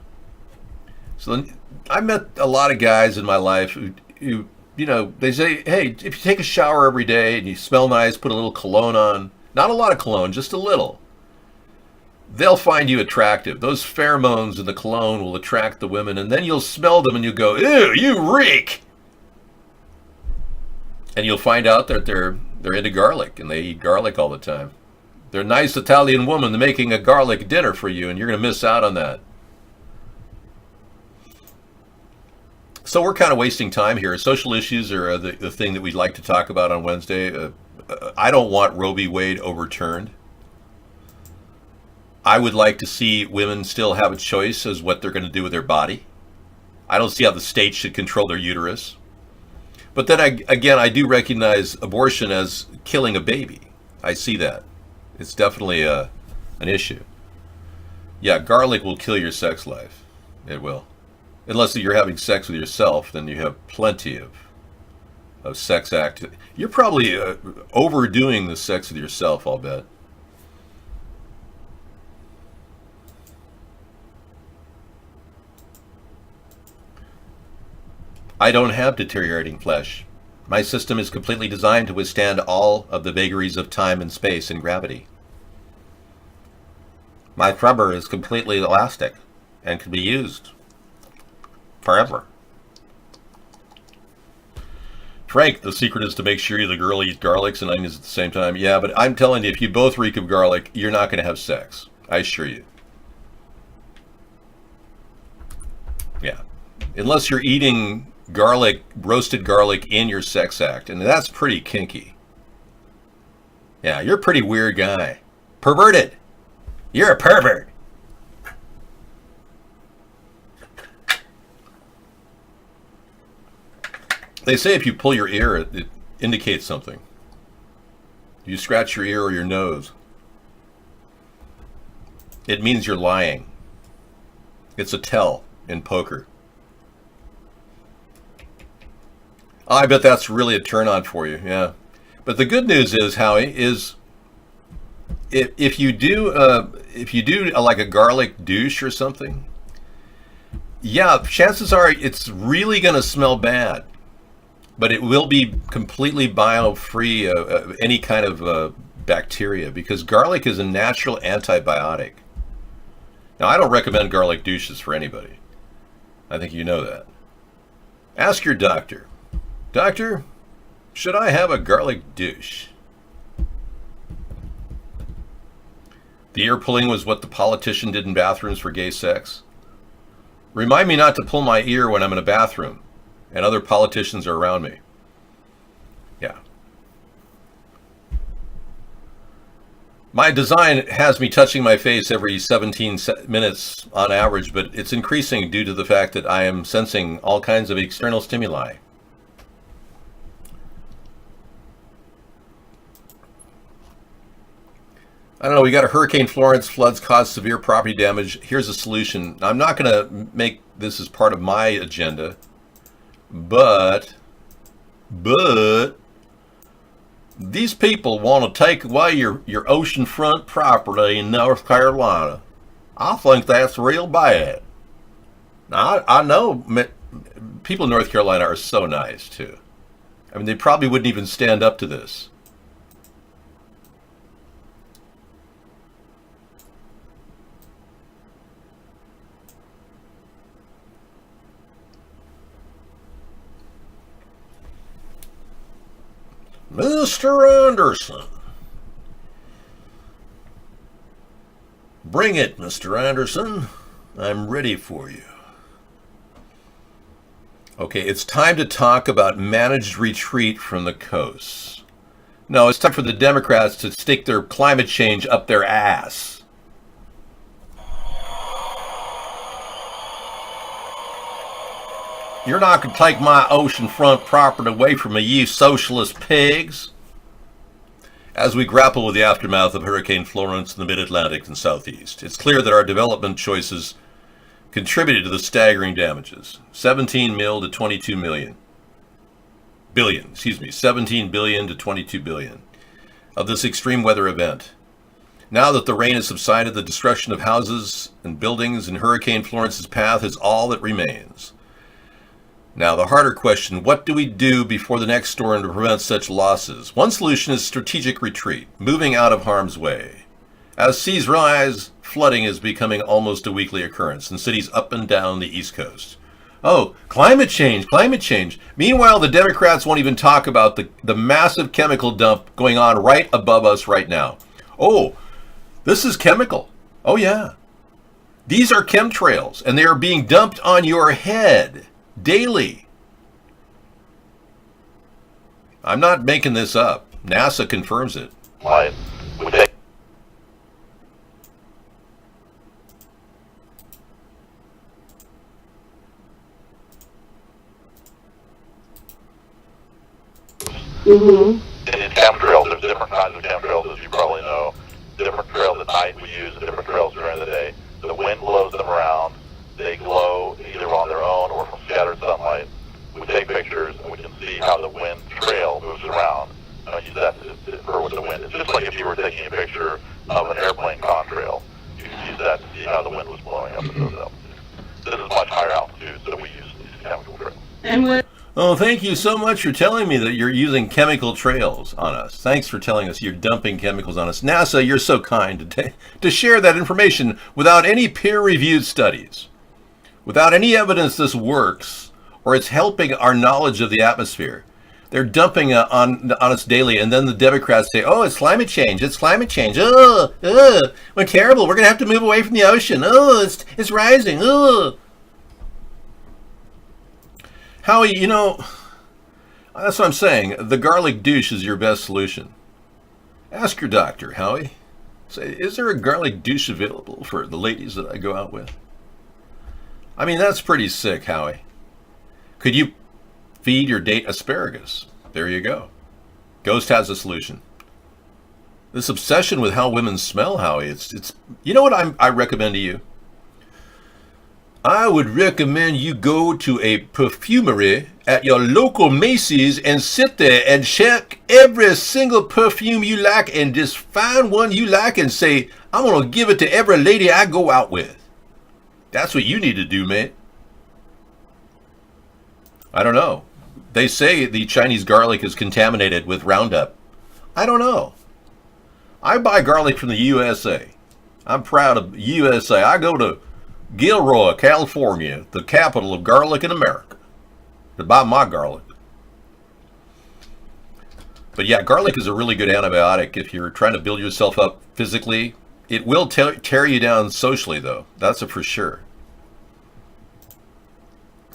Speaker 2: So, I met a lot of guys in my life who they say, hey, if you take a shower every day and you smell nice, put a little cologne on, not a lot of cologne, just a little, they'll find you attractive. Those pheromones in the cologne will attract the women, and then you'll smell them and you'll go, ew, you reek! And you'll find out that they're into garlic, and they eat garlic all the time. They're a nice Italian woman making a garlic dinner for you, and you're going to miss out on that. So we're kind of wasting time here. Social issues are the thing that we'd like to talk about on Wednesday. I don't want Roe v. Wade overturned. I would like to see women still have a choice as what they're going to do with their body. I don't see how the state should control their uterus. But then, I do recognize abortion as killing a baby. I see that. It's definitely an issue. Yeah, garlic will kill your sex life. It will. Unless you're having sex with yourself, then you have plenty of sex act. You're probably overdoing the sex with yourself, I'll bet. I don't have deteriorating flesh. My system is completely designed to withstand all of the vagaries of time and space and gravity. My rubber is completely elastic and can be used forever. Frank, the secret is to make sure the girl eats garlics and onions at the same time. Yeah, but I'm telling you, if you both reek of garlic, you're not going to have sex. I assure you. Yeah. Unless you're eating garlic, roasted garlic in your sex act, and that's pretty kinky. Yeah, you're a pretty weird guy. Perverted. You're a pervert. They say if you pull your ear, it indicates something. You scratch your ear or your nose, it means you're lying. It's a tell in poker. I bet that's really a turn on for you, yeah. But the good news is, Howie, is if you do like a garlic douche or something, yeah, chances are it's really going to smell bad, but it will be completely bio-free of any kind of bacteria, because garlic is a natural antibiotic. Now, I don't recommend garlic douches for anybody. I think you know that. Ask your doctor. Doctor, should I have a garlic douche? The ear pulling was what the politician did in bathrooms for gay sex. Remind me not to pull my ear when I'm in a bathroom and other politicians are around me. Yeah. My design has me touching my face every 17 minutes on average, but it's increasing due to the fact that I am sensing all kinds of external stimuli. I don't know, we got a Hurricane Florence, floods caused severe property damage. Here's a solution. I'm not going to make this as part of my agenda, but these people want to take away your oceanfront property in North Carolina. I think that's real bad. Now, I know people in North Carolina are so nice, too. I mean, they probably wouldn't even stand up to this. Mr. Anderson. Bring it, Mr. Anderson. I'm ready for you. Okay, it's time to talk about managed retreat from the coasts. No, it's time for the Democrats to stick their climate change up their ass. You're not going to take my oceanfront property away from me, you socialist pigs. As we grapple with the aftermath of Hurricane Florence in the mid-Atlantic and southeast, it's clear that our development choices contributed to the staggering damages. 17 mil to 22 million. Billion, excuse me, 17 billion to 22 billion of this extreme weather event. Now that the rain has subsided, the destruction of houses and buildings in Hurricane Florence's path is all that remains. Now, the harder question, what do we do before the next storm to prevent such losses? One solution is strategic retreat, moving out of harm's way. As seas rise, flooding is becoming almost a weekly occurrence in cities up and down the East Coast. Oh, climate change, climate change. Meanwhile, the Democrats won't even talk about the massive chemical dump going on right above us right now. Oh, this is chemical. Oh, yeah. These are chemtrails, and they are being dumped on your head. Daily. I'm not making this up. NASA confirms it.
Speaker 17: In chemtrails, there's different kinds of chemtrails, as you probably know. Different trails at night we use, and different trails during the day. The wind blows them around. They glow either on their own or from scattered sunlight. We take pictures and we can see how the wind trail moves around. And I use that for what the wind is. Just like if you were taking a picture of an airplane contrail, you can use that to see how the wind was blowing up at those altitudes. This is much higher altitude, so we use these chemical trails.
Speaker 2: Oh, thank you so much for telling me that you're using chemical trails on us. Thanks for telling us you're dumping chemicals on us. NASA, you're so kind to share that information without any peer-reviewed studies. Without any evidence this works, or it's helping our knowledge of the atmosphere. They're dumping on us daily, and then the Democrats say, oh, it's climate change, it's climate change. Oh, we're terrible, we're going to have to move away from the ocean. Oh, it's rising. Oh. Howie, you know, that's what I'm saying. The garlic douche is your best solution. Ask your doctor, Howie. Say, is there a garlic douche available for the ladies that I go out with? I mean, that's pretty sick, Howie. Could you feed your date asparagus? There you go. Ghost has a solution. This obsession with how women smell, Howie, it's you know what I recommend to you? I would recommend you go to a perfumery at your local Macy's and sit there and check every single perfume you like and just find one you like and say, I'm going to give it to every lady I go out with. That's what you need to do, man. I don't know. They say the Chinese garlic is contaminated with Roundup. I don't know. I buy garlic from the USA. I'm proud of USA. I go to Gilroy, California, the capital of garlic in America, to buy my garlic. But yeah, garlic is a really good antibiotic if you're trying to build yourself up physically. It will tear you down socially, though. That's a for sure.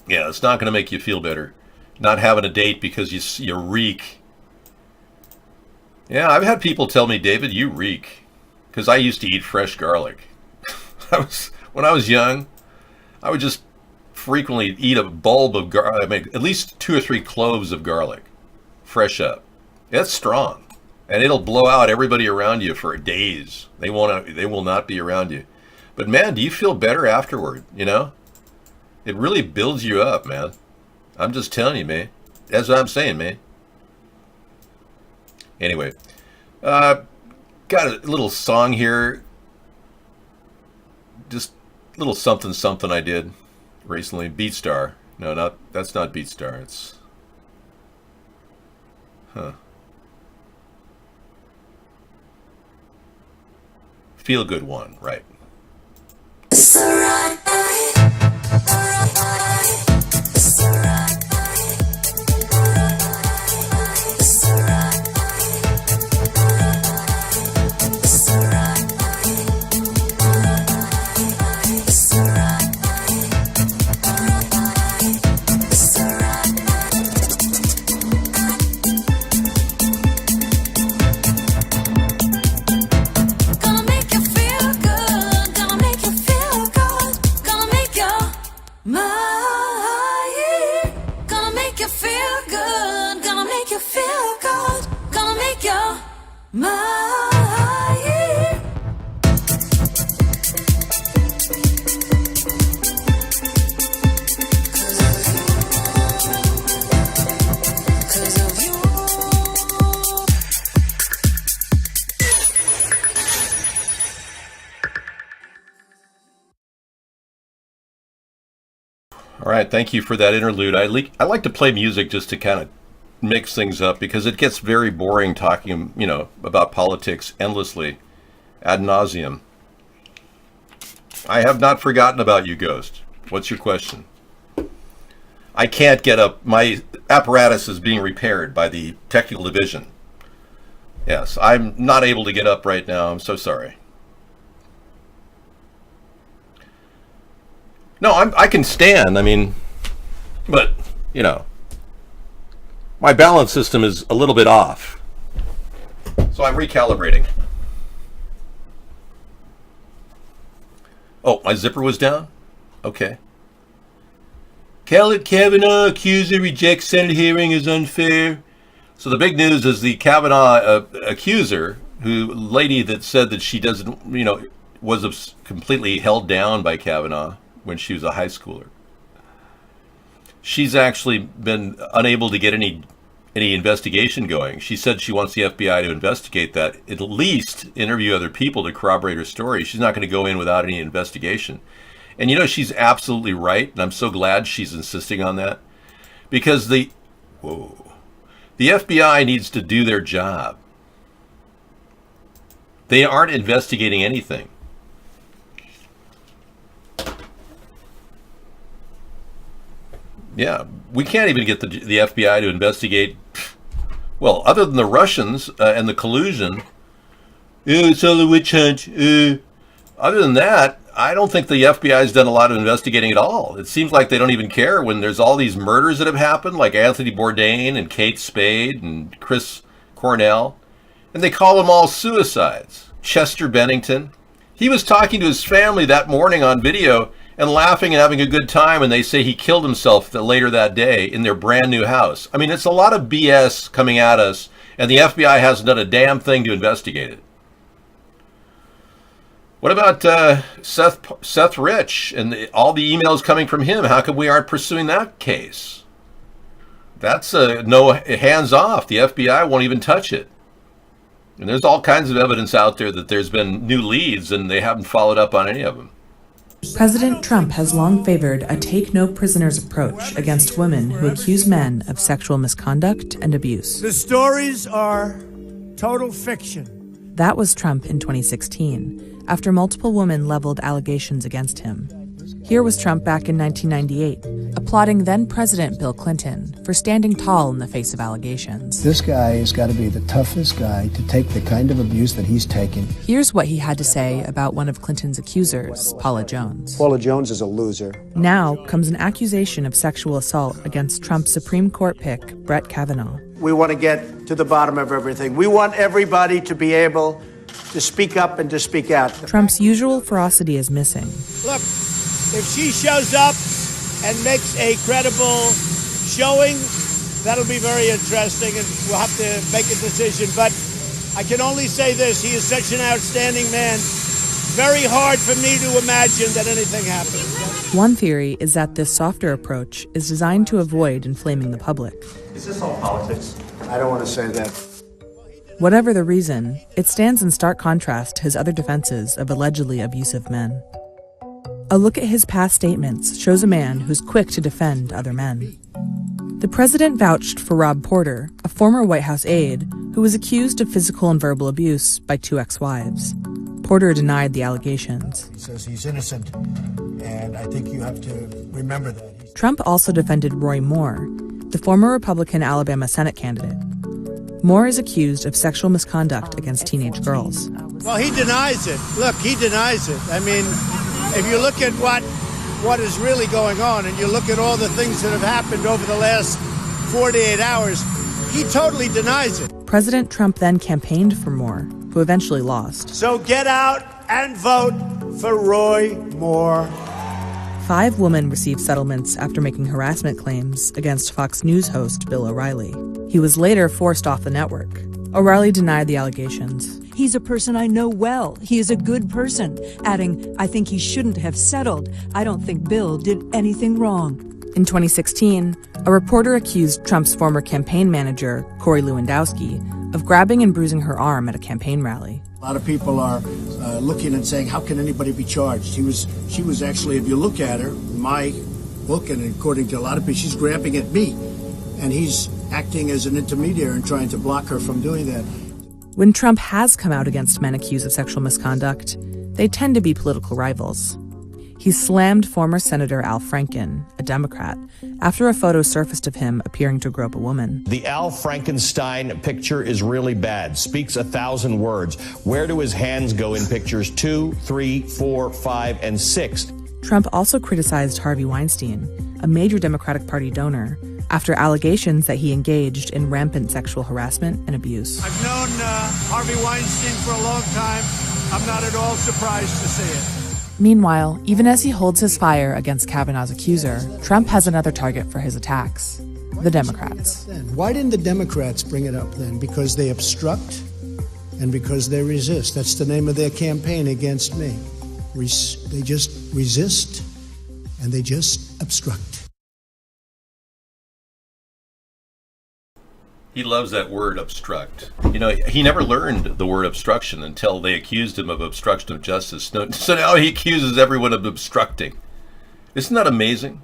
Speaker 2: Yeah, it's not going to make you feel better. Not having a date because you reek. Yeah, I've had people tell me, David, you reek. Because I used to eat fresh garlic. When I was young, I would just frequently eat a bulb of garlic. I mean, at least 2 or 3 cloves of garlic, fresh up. That's strong, and it'll blow out everybody around you for days. They will not be around you. But man, do you feel better afterward? You know, it really builds you up, man. I'm just telling you, man. That's what I'm saying, man. Anyway, got a little song here. Just a little something I did recently. BeatStar. No, that's not BeatStar. It's Feel Good One, right? All right, thank you for that interlude. I like to play music just to kind of mix things up because it gets very boring talking, about politics endlessly, ad nauseum. I have not forgotten about you, Ghost. What's your question? I can't get up. My apparatus is being repaired by the technical division. Yes, I'm not able to get up right now. I'm so sorry. No, I can stand. But, my balance system is a little bit off. So I'm recalibrating. Oh, my zipper was down? Okay. Kavanaugh accuser rejects Senate hearing as unfair. So the big news is the Kavanaugh accuser, lady that said that she doesn't, was completely held down by Kavanaugh when she was a high schooler. She's actually been unable to get any investigation going. She said she wants the FBI to investigate that, at least interview other people to corroborate her story. She's not going to go in without any investigation. And she's absolutely right, and I'm so glad she's insisting on that. Because the FBI needs to do their job. They aren't investigating anything. Yeah, we can't even get the FBI to investigate, well, other than the Russians and the collusion. It's all a witch hunt. Other than that, I don't think the FBI's done a lot of investigating at all. It seems like they don't even care when there's all these murders that have happened, like Anthony Bourdain and Kate Spade and Chris Cornell, and they call them all suicides. Chester Bennington, he was talking to his family that morning on video and laughing and having a good time, and they say he killed himself later that day in their brand new house. It's a lot of BS coming at us, and the FBI hasn't done a damn thing to investigate it. What about Seth Rich and all the emails coming from him? How come we aren't pursuing that case? That's no hands off. The FBI won't even touch it. And there's all kinds of evidence out there that there's been new leads, and they haven't followed up on any of them.
Speaker 18: President Trump has long favored a take-no-prisoners approach against women who accuse men of sexual misconduct and abuse.
Speaker 19: The stories are total fiction.
Speaker 18: That was Trump in 2016, after multiple women leveled allegations against him. Here was Trump back in 1998, applauding then-President Bill Clinton for standing tall in the face of allegations.
Speaker 5: This guy has got to be the toughest guy to take the kind of abuse that he's taken.
Speaker 18: Here's what he had to say about one of Clinton's accusers, Paula Jones.
Speaker 5: Paula Jones is a loser.
Speaker 18: Now comes an accusation of sexual assault against Trump's Supreme Court pick, Brett Kavanaugh.
Speaker 19: We want to get to the bottom of everything. We want everybody to be able to speak up and to speak out.
Speaker 18: Trump's usual ferocity is missing.
Speaker 19: Look, if she shows up and makes a credible showing, that'll be very interesting, and we'll have to make a decision. But I can only say this, he is such an outstanding man. Very hard for me to imagine that anything happens.
Speaker 18: One theory is that this softer approach is designed to avoid inflaming the public.
Speaker 19: Is this all politics? I don't want to say that.
Speaker 18: Whatever the reason, it stands in stark contrast to his other defenses of allegedly abusive men. A look at his past statements shows a man who's quick to defend other men. The president vouched for Rob Porter, a former White House aide who was accused of physical and verbal abuse by 2 ex-wives. Porter denied the allegations.
Speaker 19: He says he's innocent, and I think you have to remember that.
Speaker 18: Trump also defended Roy Moore, the former Republican Alabama Senate candidate. Moore is accused of sexual misconduct against teenage girls.
Speaker 19: Well, he denies it. Look, he denies it. I mean, if you look at what is really going on, and you look at all the things that have happened over the last 48 hours, he totally denies it.
Speaker 18: President Trump then campaigned for Moore, who eventually lost.
Speaker 19: So get out and vote for Roy Moore.
Speaker 18: 5 women received settlements after making harassment claims against Fox News host Bill O'Reilly. He was later forced off the network. O'Reilly denied the allegations.
Speaker 20: He's a person I know well. He is a good person. Adding, I think he shouldn't have settled. I don't think Bill did anything wrong.
Speaker 18: In 2016, a reporter accused Trump's former campaign manager, Corey Lewandowski, of grabbing and bruising her arm at a campaign rally.
Speaker 19: A lot of people are looking and saying, how can anybody be charged? She was actually, if you look at her, my book, and according to a lot of people, she's grabbing at me. And he's acting as an intermediary and trying to block her from doing that.
Speaker 18: When Trump has come out against men accused of sexual misconduct, they tend to be political rivals. He slammed former Senator Al Franken, a Democrat, after a photo surfaced of him appearing to grope a woman.
Speaker 21: The Al Frankenstein picture is really bad, speaks 1,000 words. Where do his hands go in pictures 2, 3, 4, 5, and 6?
Speaker 18: Trump also criticized Harvey Weinstein, a major Democratic Party donor, after allegations that he engaged in rampant sexual harassment and abuse.
Speaker 19: I've known Harvey Weinstein for a long time. I'm not at all surprised to see it.
Speaker 18: Meanwhile, even as he holds his fire against Kavanaugh's accuser, Trump has another target for his attacks: the Democrats.
Speaker 19: Why didn't the Democrats bring it up then? Because they obstruct and because they resist. That's the name of their campaign against me. They just resist and they just obstruct.
Speaker 2: He loves that word, obstruct. You know, he never learned the word obstruction until they accused him of obstruction of justice. So now he accuses everyone of obstructing. Isn't that amazing?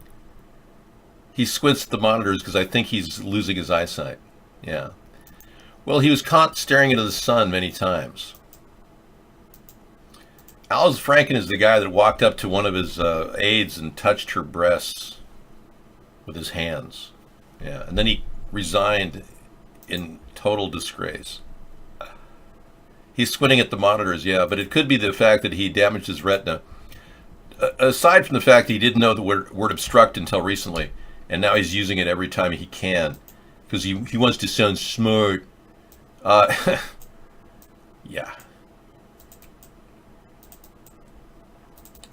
Speaker 2: He squints at the monitors because I think he's losing his eyesight. Yeah. Well, he was caught staring into the sun many times. Al Franken is the guy that walked up to one of his aides and touched her breasts with his hands. Yeah, and then he resigned in total disgrace. He's squinting at the monitors, yeah, but it could be the fact that he damaged his retina. Aside from the fact that he didn't know the word obstruct until recently, and now he's using it every time he can, because he wants to sound smart. Yeah.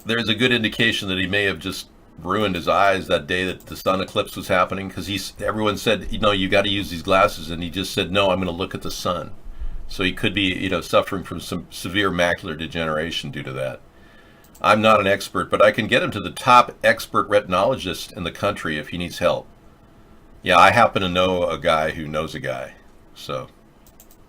Speaker 2: There's a good indication that he may have just ruined his eyes that day that the sun eclipse was happening, because everyone said, you got to use these glasses, and he just said, no, I'm going to look at the sun. So he could be, suffering from some severe macular degeneration due to that. I'm not an expert, but I can get him to the top expert retinologist in the country if he needs help. Yeah, I happen to know a guy who knows a guy. So,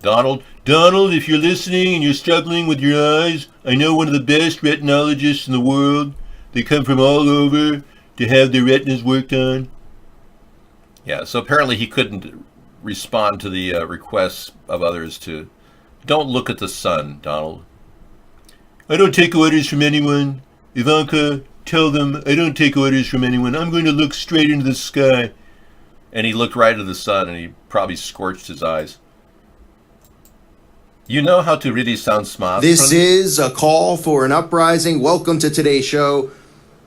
Speaker 2: Donald, if you're listening and you're struggling with your eyes, I know one of the best retinologists in the world. They come from all over to have their retinas worked on. Yeah, so apparently he couldn't respond to the requests of others to, don't look at the sun, Donald. I don't take orders from anyone. Ivanka, tell them I don't take orders from anyone. I'm going to look straight into the sky. And he looked right into the sun, and he probably scorched his eyes. You know how to really sound smart.
Speaker 22: This is a call for an uprising. Welcome to today's show.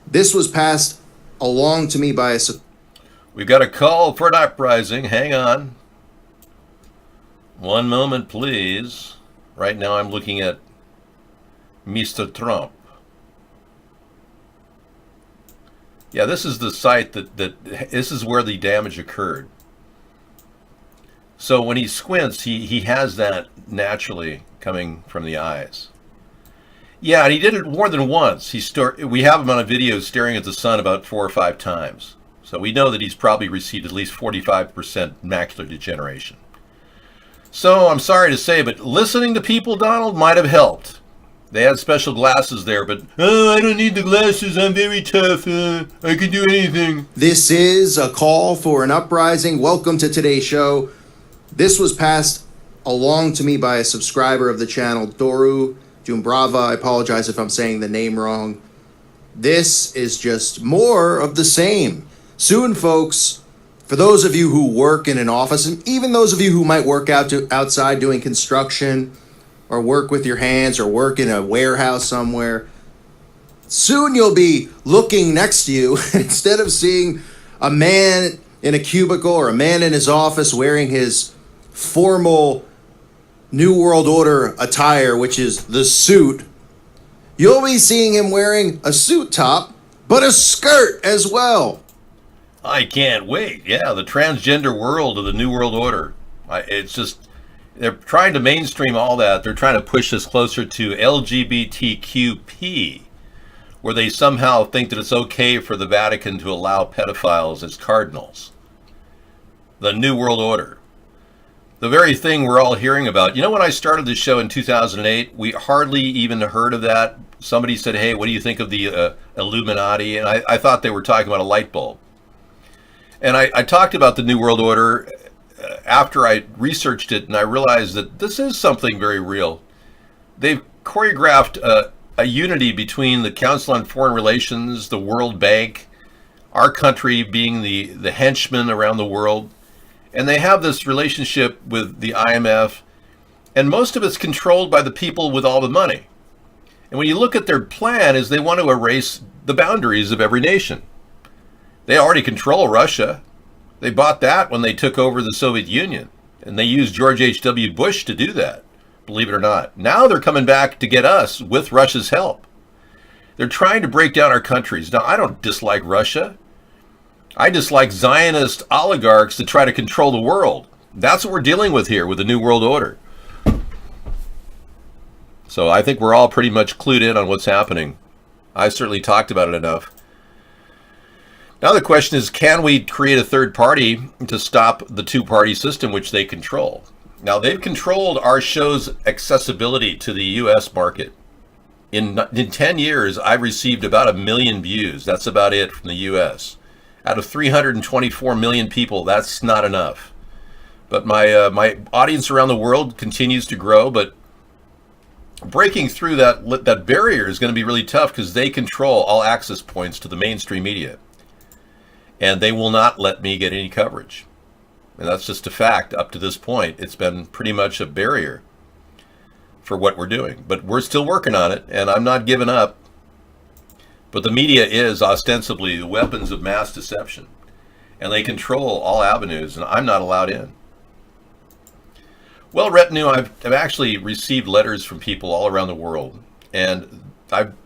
Speaker 22: This was passed along to me by a...
Speaker 2: We've got a call for an uprising. Hang on. One moment, please. Right now I'm looking at Mr. Trump. Yeah, this is the site that this is where the damage occurred. So when he squints, he has that naturally coming from the eyes. Yeah, and he did it more than once. We have him on a video staring at the sun about 4 or 5 times. So we know that he's probably received at least 45% macular degeneration. So I'm sorry to say, but listening to people, Donald, might have helped. They had special glasses there, but, oh, I don't need the glasses, I'm very tough, I can do anything.
Speaker 22: This is a call for an uprising. Welcome to today's show. This was passed along to me by a subscriber of the channel, Doru Jumbrava. I apologize if I'm saying the name wrong. This is just more of the same. Soon, folks, for those of you who work in an office, and even those of you who might work outside doing construction, or work with your hands, or work in a warehouse somewhere, soon you'll be looking next to you, instead of seeing a man in a cubicle or a man in his office wearing his formal New World Order attire, which is the suit, you'll be seeing him wearing a suit top, but a skirt as well.
Speaker 2: I can't wait. Yeah, the transgender world of the New World Order. It's just, they're trying to mainstream all that. They're trying to push us closer to LGBTQP, where they somehow think that it's okay for the Vatican to allow pedophiles as cardinals. The New World Order. The very thing we're all hearing about. You know, when I started this show in 2008, we hardly even heard of that. Somebody said, hey, what do you think of the Illuminati? And I thought they were talking about a light bulb. And I talked about the New World Order after I researched it, and I realized that this is something very real. They've choreographed a unity between the Council on Foreign Relations, the World Bank, our country being the henchman around the world. And they have this relationship with the IMF, and most of it's controlled by the people with all the money. And when you look at their plan, is they want to erase the boundaries of every nation. They already control Russia. They bought that when they took over the Soviet Union, and they used George H.W. Bush to do that, believe it or not. Now they're coming back to get us with Russia's help. They're trying to break down our countries. Now, I don't dislike Russia. I dislike Zionist oligarchs that try to control the world. That's what we're dealing with here with the New World Order. So I think we're all pretty much clued in on what's happening. I certainly talked about it enough. Now the question is, can we create a third party to stop the two-party system which they control? Now they've controlled our show's accessibility to the U.S. market. In 10 years, I've received about 1 million views. That's about it from the U.S. Out of 324 million people, that's not enough. But my audience around the world continues to grow, but breaking through that barrier is going to be really tough because they control all access points to the mainstream media. And they will not let me get any coverage. And that's just a fact. Up to this point, it's been pretty much a barrier for what we're doing. But we're still working on it, and I'm not giving up. But the media is ostensibly the weapons of mass deception, and they control all avenues, and I'm not allowed in. Well, Retinue, I've actually received letters from people all around the world, and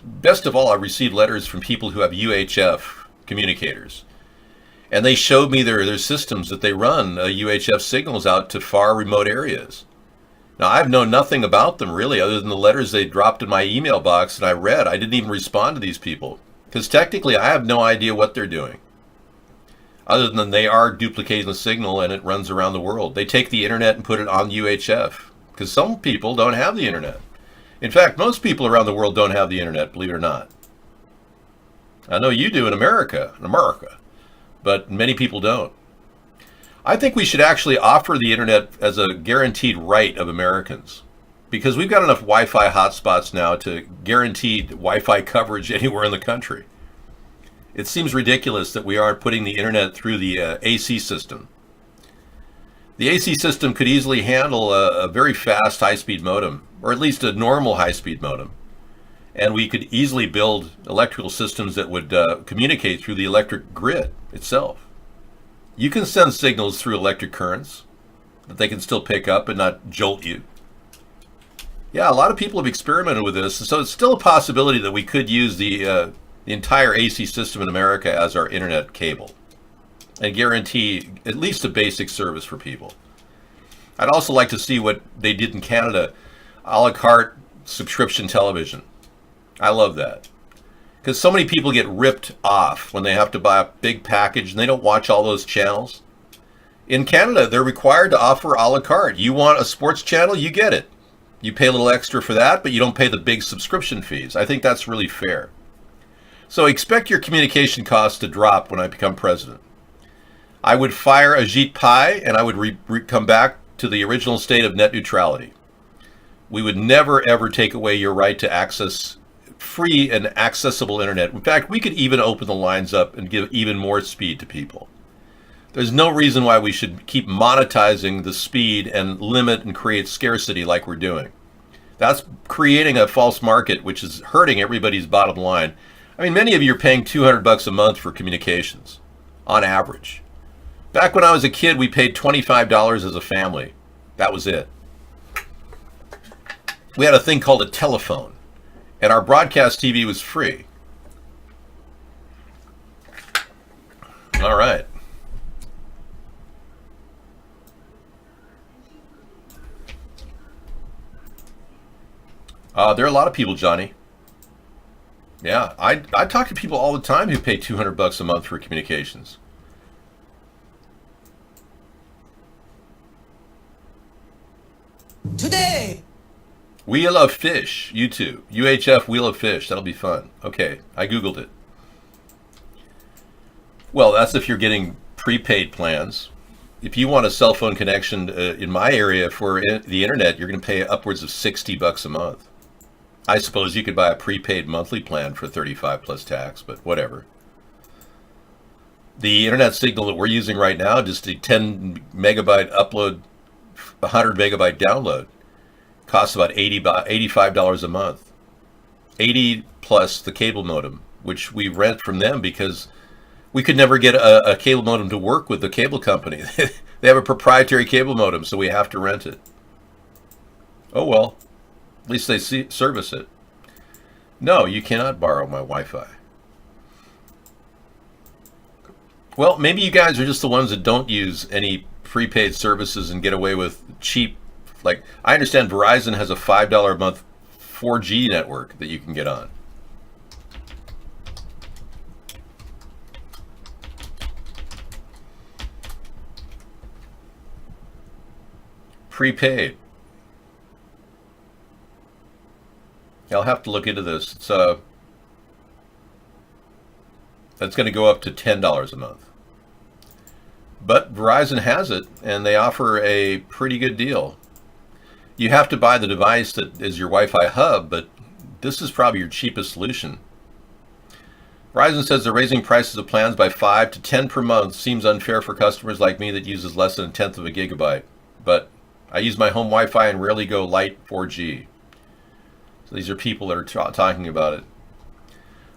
Speaker 2: best of all, I've received letters from people who have UHF communicators, and they showed me their systems that they run UHF signals out to far remote areas. Now, I've known nothing about them, really, other than the letters they dropped in my email box and I read. I didn't even respond to these people, because technically I have no idea what they're doing, other than they are duplicating the signal and it runs around the world. They take the internet and put it on UHF, because some people don't have the internet. In fact, most people around the world don't have the internet, believe it or not. I know you do in America, but many people don't. I think we should actually offer the internet as a guaranteed right of Americans, because we've got enough Wi-Fi hotspots now to guarantee Wi-Fi coverage anywhere in the country. It seems ridiculous that we aren't putting the internet through the AC system. The AC system could easily handle a very fast high-speed modem, or at least a normal high-speed modem. And we could easily build electrical systems that would communicate through the electric grid itself. You can send signals through electric currents. that they can still pick up and not jolt you. Yeah, a lot of people have experimented with this, so it's still a possibility that we could use the entire AC system in America as our internet cable and guarantee at least a basic service for people. I'd also like to see what they did in Canada, a la carte subscription television. I love that. Because so many people get ripped off when they have to buy a big package and they don't watch all those channels. In Canada, they're required to offer a la carte. You want a sports channel, you get it. You pay a little extra for that, but you don't pay the big subscription fees. I think that's really fair. So expect your communication costs to drop when I become president. I would fire Ajit Pai, and I would come back to the original state of net neutrality. We would never, ever take away your right to access free and accessible internet. In fact, we could even open the lines up and give even more speed to people. There's no reason why we should keep monetizing the speed and limit and create scarcity like we're doing. That's creating a false market, which is hurting everybody's bottom line. I mean, many of you are paying $200 a month for communications, on average. Back when I was a kid, we paid $25 as a family. That was it. We had a thing called a telephone, and our broadcast TV was free. All right. There are a lot of people, Johnny. Yeah, I talk to people all the time who pay $200 a month for communications.
Speaker 12: Today!
Speaker 2: Wheel of Fish, YouTube. UHF Wheel of Fish. That'll be fun. Okay, I Googled it. Well, that's if you're getting prepaid plans. If you want a cell phone connection in my area for the internet, you're going to pay upwards of $60 a month. I suppose you could buy a prepaid monthly plan for $35 plus tax, but whatever. The internet signal that we're using right now, just a 10 megabyte upload, 100 megabyte download, costs about $85 a month. 80 plus the cable modem, which we rent from them because we could never get a cable modem to work with the cable company. They have a proprietary cable modem, so we have to rent it. Oh well, at least they service it. No, you cannot borrow my Wi-Fi. Well, maybe you guys are just the ones that don't use any prepaid services and get away with cheap. Like, I understand Verizon has a $5 a month 4G network that you can get on. Prepaid. I'll have to look into this. It's that's going to go up to $10 a month. But Verizon has it, and they offer a pretty good deal. You have to buy the device that is your Wi-Fi hub, but this is probably your cheapest solution. Verizon says they're raising prices of plans by 5 to 10 per month. Seems unfair for customers like me that uses less than a tenth of a gigabyte. But I use my home Wi-Fi and rarely go light 4G. So these are people that are talking about it.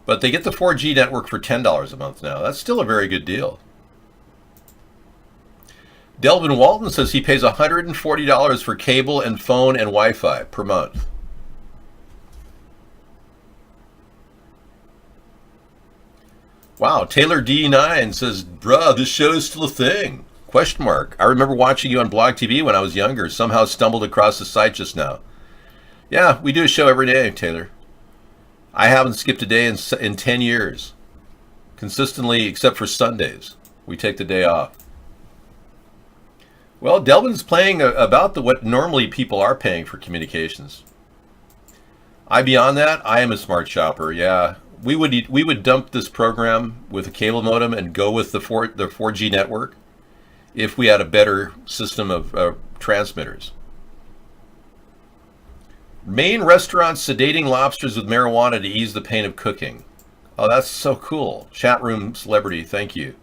Speaker 2: But they get the 4G network for $10 a month now. That's still a very good deal. Delvin Walton says he pays $140 for cable and phone and Wi-Fi per month. Wow, Taylor D9 says, bruh, this show is still a thing. Question mark. I remember watching you on Blog TV when I was younger. Somehow stumbled across the site just now. Yeah, we do a show every day, Taylor. I haven't skipped a day in 10 years. Consistently, except for Sundays. We take the day off. Well, Delvin's playing about what normally people are paying for communications. Beyond that, I am a smart shopper. Yeah, we would dump this program with a cable modem and go with the 4G network if we had a better system of transmitters. Maine restaurants sedating lobsters with marijuana to ease the pain of cooking. Oh, that's so cool. Chat room celebrity, thank you.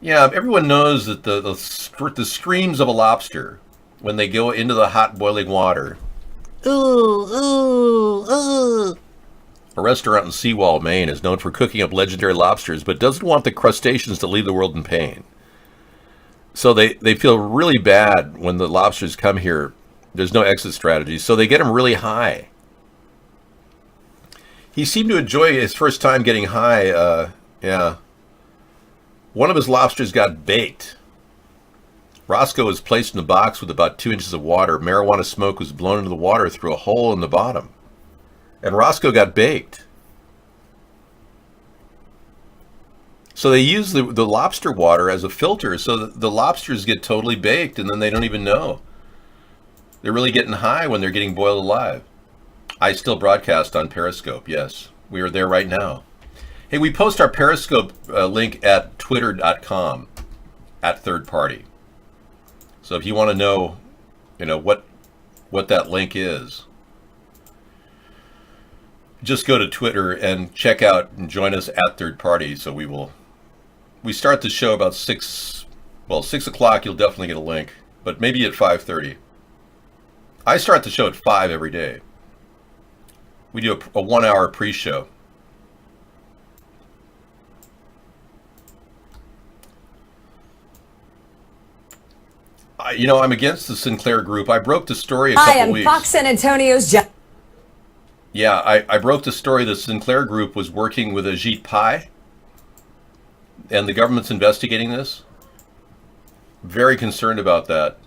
Speaker 2: Yeah, everyone knows that the screams of a lobster when they go into the hot boiling water. Ooh, ooh, ooh. A restaurant in Seawall, Maine is known for cooking up legendary lobsters, but doesn't want the crustaceans to leave the world in pain. So they feel really bad when the lobsters come here. There's no exit strategy, so they get them really high. He seemed to enjoy his first time getting high. Yeah. One of his lobsters got baked. Roscoe was placed in a box with about 2 inches of water. Marijuana smoke was blown into the water through a hole in the bottom. And Roscoe got baked. So they use the lobster water as a filter, so that the lobsters get totally baked, and then they don't even know. They're really getting high when they're getting boiled alive. I still broadcast on Periscope, yes. We are there right now. Hey, we post our Periscope link at twitter.com at third party. So if you want to know, what that link is, just go to Twitter and check out and join us at third party. So we start the show about 6 o'clock. You'll definitely get a link, but maybe at 5:30. I start the show at 5 every day. We do a 1 hour pre-show. I'm against the Sinclair Group. I broke the story a couple weeks.
Speaker 1: Hi, I'm Fox San Antonio's
Speaker 2: Yeah, I broke the story that Sinclair Group was working with Ajit Pai, and the government's investigating this. Very concerned about that.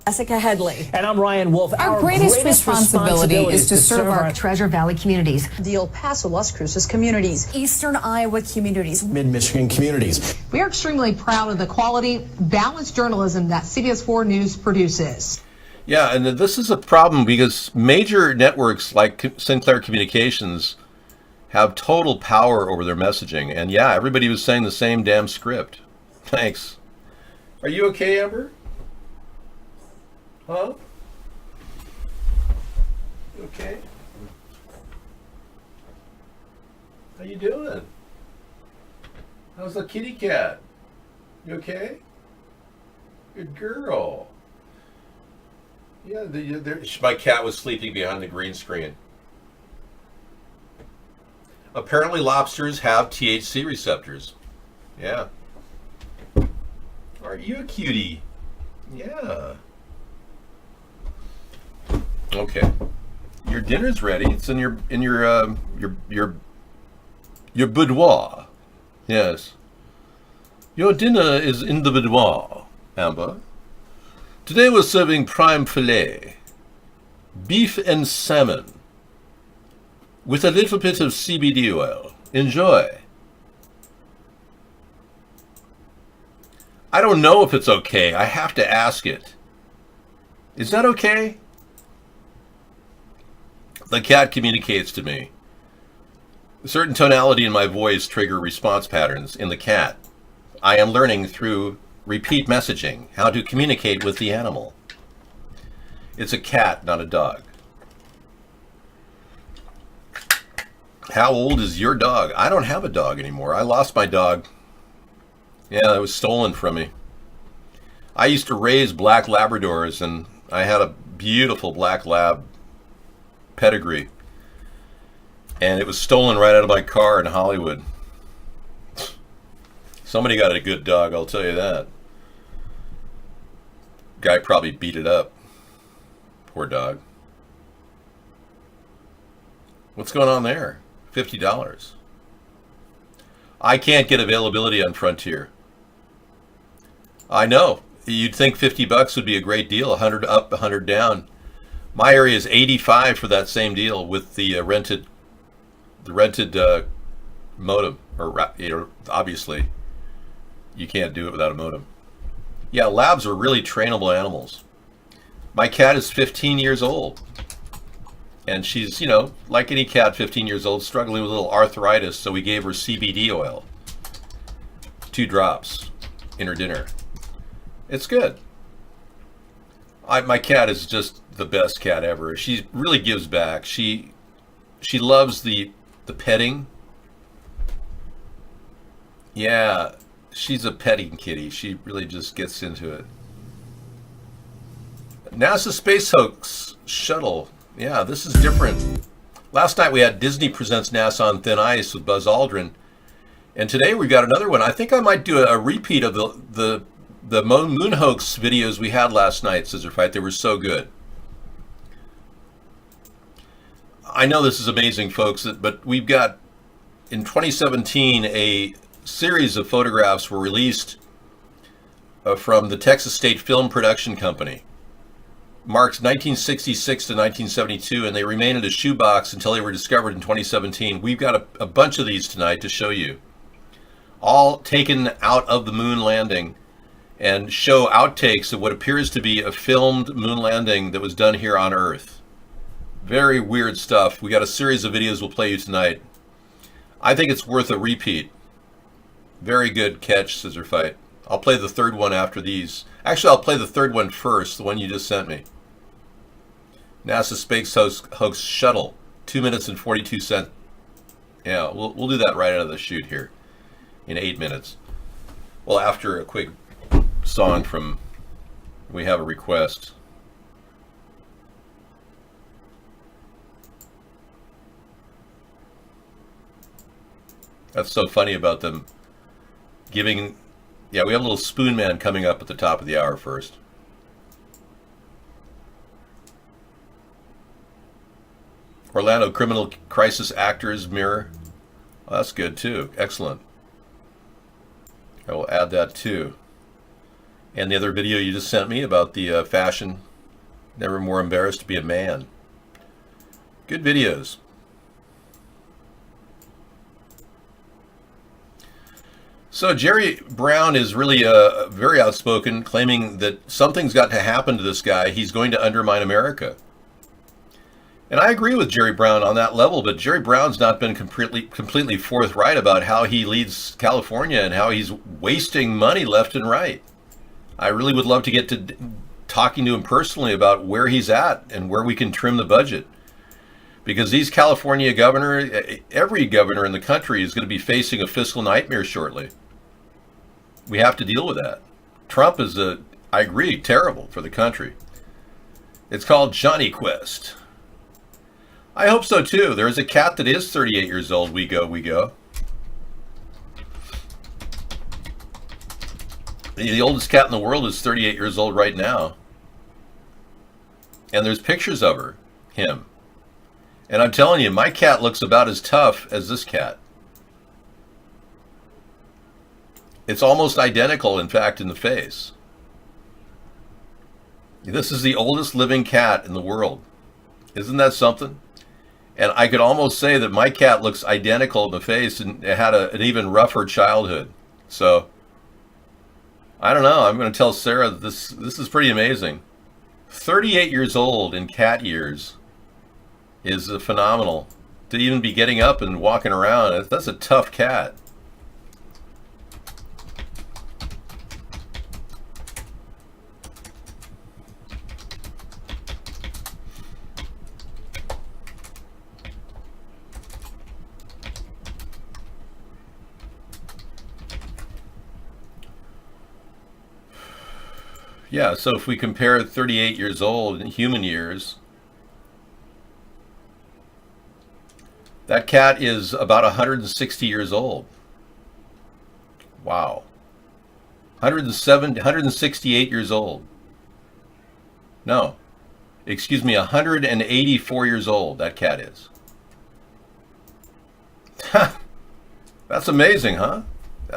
Speaker 1: Jessica Headley.
Speaker 3: And I'm Ryan Wolf.
Speaker 1: Our greatest responsibility is to serve our
Speaker 3: Treasure Valley communities,
Speaker 1: the El Paso, Las Cruces communities, Eastern Iowa communities,
Speaker 3: Mid-Michigan communities.
Speaker 1: We are extremely proud of the quality, balanced journalism that CBS 4 News produces.
Speaker 2: Yeah, and this is a problem because major networks like Sinclair Communications have total power over their messaging. And yeah, everybody was saying the same damn script. Thanks. Are you okay, Amber? Huh? You okay? How you doing? How's the kitty cat? You okay? Good girl. Yeah, my cat was sleeping behind the green screen. Apparently lobsters have THC receptors. Yeah. Are you a cutie? Yeah. Okay. Your dinner's ready. It's in your boudoir. Yes. Your dinner is in the boudoir, Amber. Today we're serving prime filet, beef and salmon, with a little bit of CBD oil. Enjoy. I don't know if it's okay. I have to ask it. Is that okay? The cat communicates to me. A certain tonality in my voice trigger response patterns in the cat. I am learning through repeat messaging how to communicate with the animal. It's a cat, not a dog. How old is your dog? I don't have a dog anymore. I lost my dog. Yeah, it was stolen from me. I used to raise black Labradors, and I had a beautiful black lab pedigree. And it was stolen right out of my car in Hollywood. Somebody got a good dog, I'll tell you that. Guy probably beat it up. Poor dog. What's going on there? $50. I can't get availability on Frontier. I know. You'd think $50 would be a great deal. 100 up, 100 down. My area is 85 for that same deal with the rented modem. Or obviously, you can't do it without a modem. Yeah, labs are really trainable animals. My cat is 15 years old. And she's, like any cat 15 years old, struggling with a little arthritis, so we gave her CBD oil. 2 drops in her dinner. It's good. My cat is just the best cat ever. She really gives back. She loves the petting. Yeah, she's a petting kitty. She really just gets into it. NASA Space Hoax Shuttle. Yeah, this is different. Last night we had Disney Presents NASA on Thin Ice with Buzz Aldrin. And today we've got another one. I think I might do a repeat of the moon hoax videos we had last night, Scissor Fight. They were so good. I know this is amazing, folks, but we've got, in 2017, a series of photographs were released from the Texas State Film Production Company. Marks 1966 to 1972, and they remained in a shoebox until they were discovered in 2017. We've got a bunch of these tonight to show you. All taken out of the moon landing, and show outtakes of what appears to be a filmed moon landing that was done here on Earth. Very weird stuff. We got a series of videos we'll play you tonight. I think it's worth a repeat. Very good catch, Scissor Fight. I'll play the third one after these. Actually, I'll play the third one first, the one you just sent me. NASA Space Hoax Shuttle, 2 minutes and 42 seconds. Yeah, we'll do that right out of the chute here in 8 minutes. Well, after a quick song from, we have a request. That's so funny about them giving, yeah, we have a little Spoon Man coming up at the top of the hour first. Orlando Criminal Crisis Actors Mirror. Well, that's good too. Excellent. I will add that too. And the other video you just sent me about the fashion, never more embarrassed to be a man. Good videos. So Jerry Brown is really very outspoken, claiming that something's got to happen to this guy. He's going to undermine America. And I agree with Jerry Brown on that level, but Jerry Brown's not been completely forthright about how he leads California and how he's wasting money left and right. I really would love to get to talking to him personally about where he's at and where we can trim the budget. Because these California every governor in the country is going to be facing a fiscal nightmare shortly. We have to deal with that. Trump is, I agree, terrible for the country. It's called Johnny Quest. I hope so too. There is a cat that is 38 years old. We go. The oldest cat in the world is 38 years old right now. And there's pictures of him. And I'm telling you, my cat looks about as tough as this cat. It's almost identical, in fact, in the face. This is the oldest living cat in the world. Isn't that something? And I could almost say that my cat looks identical in the face and had an even rougher childhood. So, I don't know. I'm going to tell Sarah that this is pretty amazing. 38 years old in cat years is phenomenal. To even be getting up and walking around, that's a tough cat. Yeah, so if we compare 38 years old in human years, that cat is about 160 years old. Wow. 168 years old. No, excuse me, 184 years old, that cat is. That's amazing, huh?